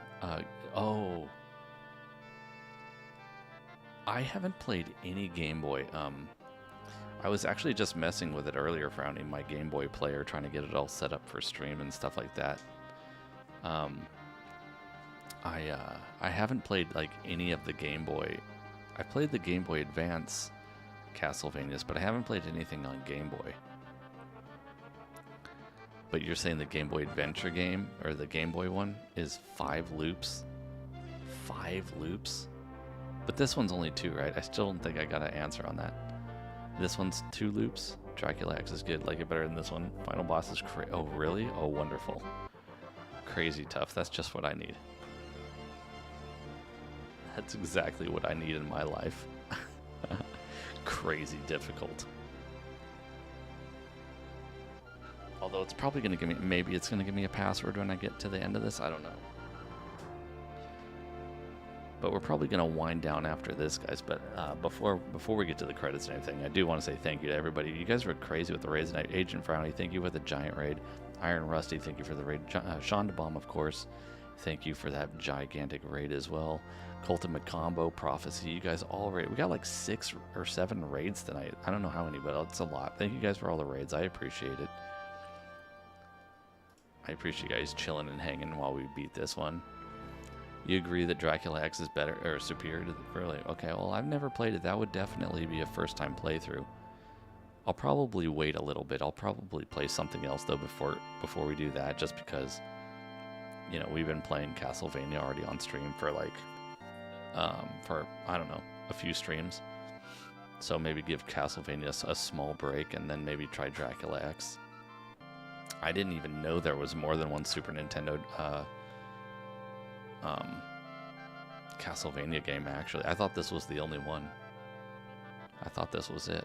Oh. I haven't played any Game Boy. I was actually just messing with it earlier, Frowning, my Game Boy player, trying to get it all set up for stream and stuff like that. I haven't played like any of the Game Boy. I played the Game Boy Advance Castlevanias, but I haven't played anything on Game Boy. But you're saying the Game Boy Adventure game, or the Game Boy one, is 5 loops? 5 loops? But this one's only 2, right? I still don't think I got an answer on that. This one's 2 loops. Dracula X is good. Like it better than this one. Final boss is crazy. Oh, really? Oh, wonderful. Crazy tough. That's just what I need. That's exactly what I need in my life. Crazy difficult. Although it's probably going to give me, maybe it's going to give me a password when I get to the end of this. I don't know. But we're probably going to wind down after this, guys. But before we get to the credits and everything, I do want to say thank you to everybody. You guys were crazy with the raids tonight. Agent Frowny, thank you for the giant raid. Iron Rusty, thank you for the raid. Sean DeBomb, of course, thank you for that gigantic raid as well. Colton McCombo, Prophecy, you guys all raid. We got like 6 or 7 raids tonight. I don't know how many, but it's a lot. Thank you guys for all the raids. I appreciate it. I appreciate you guys chilling and hanging while we beat this one. You agree that Dracula X is better or superior to the earlier? Okay, well, I've never played it. That would definitely be a first-time playthrough. I'll probably wait a little bit. I'll probably play something else though before we do that, just because, you know, we've been playing Castlevania already on stream for like for I don't know, a few streams. So maybe give Castlevania a small break and then maybe try Dracula X. I didn't even know there was more than one Super Nintendo Castlevania game, actually. I thought this was the only one. I thought this was it.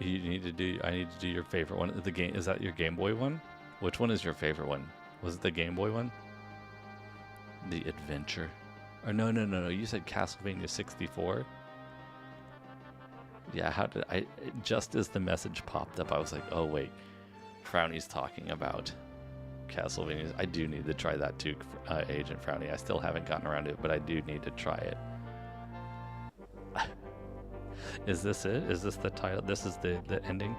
You need to do. I need to do your favorite one. The game, is that your Game Boy one? Which one is your favorite one? Was it the Game Boy one? The Adventure. Or no. You said Castlevania 64. Yeah. How did I? Just as the message popped up, I was like, oh wait, Frowny's talking about Castlevania. I do need to try that too, Agent Frowny. I still haven't gotten around to it, but I do need to try it. Is this it? Is this the title? This is the ending?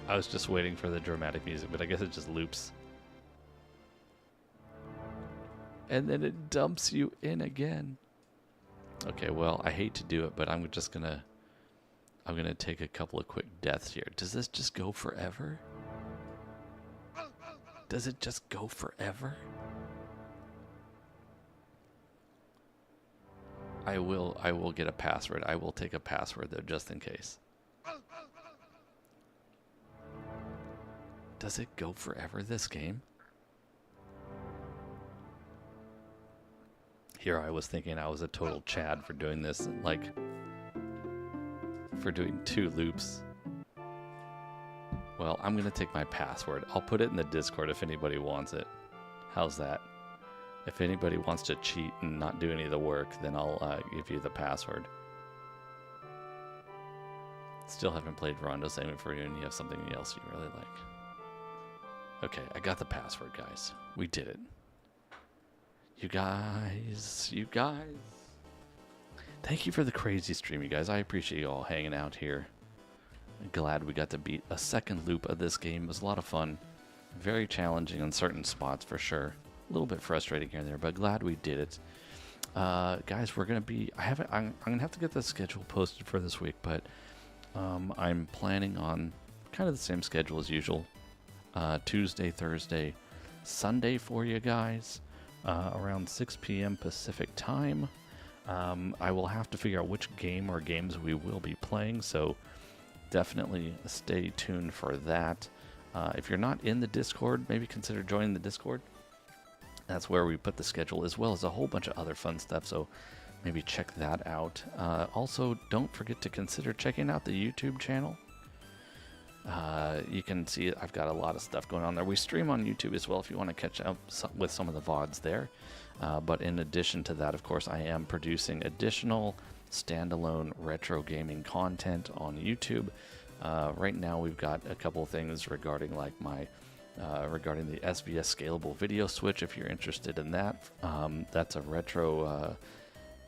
I was just waiting for the dramatic music, but I guess it just loops. And then it dumps you in again. Okay, well, I hate to do it, but I'm gonna take a couple of quick deaths here. Does this just go forever? Does it just go forever? I will get a password. I will take a password though, just in case. Does it go forever, this game? Here I was thinking I was a total Chad for doing this, like, for doing 2 loops. Well, I'm going to take my password. I'll put it in the Discord if anybody wants it. How's that? If anybody wants to cheat and not do any of the work, then I'll give you the password. Still haven't played Rondo Saving for you, and you have something else you really like. Okay, I got the password, guys. We did it. You guys. Thank you for the crazy stream, you guys. I appreciate you all hanging out here. I'm glad we got to beat a second loop of this game. It was a lot of fun. Very challenging on certain spots for sure. A little bit frustrating here and there, but glad we did it. Guys, we're gonna be. I'm gonna have to get the schedule posted for this week, but I'm planning on kind of the same schedule as usual. Tuesday, Thursday, Sunday for you guys. Around 6 p.m. Pacific time. I will have to figure out which game or games we will be playing, so definitely stay tuned for that. If you're not in the Discord, maybe consider joining the Discord. That's where we put the schedule, as well as a whole bunch of other fun stuff, so maybe check that out. Also, don't forget to consider checking out the YouTube channel. You can see I've got a lot of stuff going on there. We stream on YouTube as well if you want to catch up with some of the VODs there. But in addition to that, of course, I am producing additional standalone retro gaming content on YouTube. Right now, we've got a couple things regarding like my regarding the SBS scalable video switch. If you're interested in that, that's a retro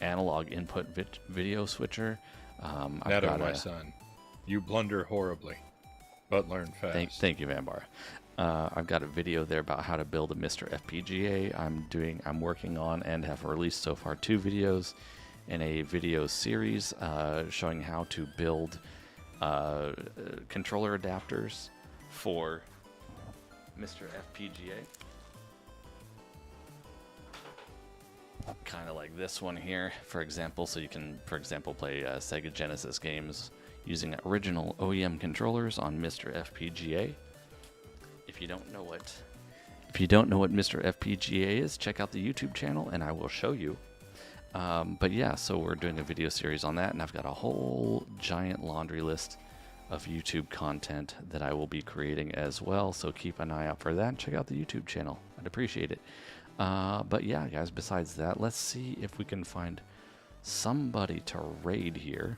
analog input video switcher. That of my son, you blunder horribly, but learn fast. Thank you, Vanbar. I've got a video there about how to build a MiSTer FPGA. I'm working on and have released so far 2 videos in a video series showing how to build controller adapters for MiSTer FPGA. Kind of like this one here, for example, so you can, for example, play Sega Genesis games using original OEM controllers on MiSTer FPGA. If you don't know what MiSTer FPGA is, check out the YouTube channel and I will show you. But yeah, so we're doing a video series on that, and I've got a whole giant laundry list of YouTube content that I will be creating as well, so keep an eye out for that and check out the YouTube channel. I'd appreciate it. But yeah, guys, besides that, let's see if we can find somebody to raid here.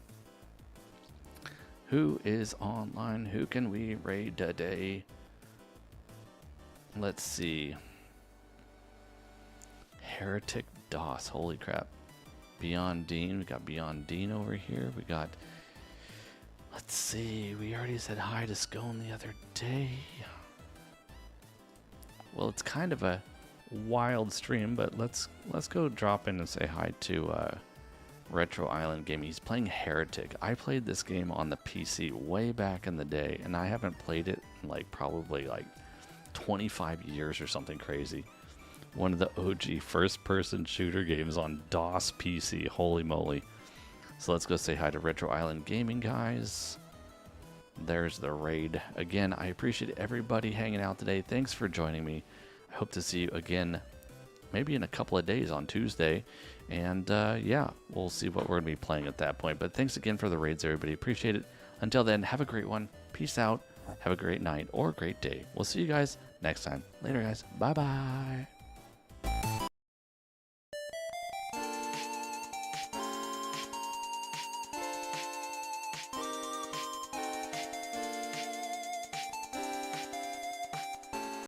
Who is online? Who can we raid today? Let's see. Heretic DOS. Holy crap. Beyond Dean. We got Beyond Dean over here. We got... Let's see. We already said hi to Scone the other day. Well, it's kind of a wild stream, but let's go drop in and say hi to Retro Island Gaming. He's playing Heretic. I played this game on the PC way back in the day, and I haven't played it in like probably like 25 years or something crazy. One of the OG first-person shooter games on DOS PC. Holy moly. So let's go say hi to Retro Island Gaming, guys. There's the raid. Again, I appreciate everybody hanging out today. Thanks for joining me. I hope to see you again maybe in a couple of days on Tuesday. And yeah, we'll see what we're going to be playing at that point. But thanks again for the raids, everybody. Appreciate it. Until then, have a great one. Peace out. Have a great night or great day. We'll see you guys next time. Later, guys. Bye-bye.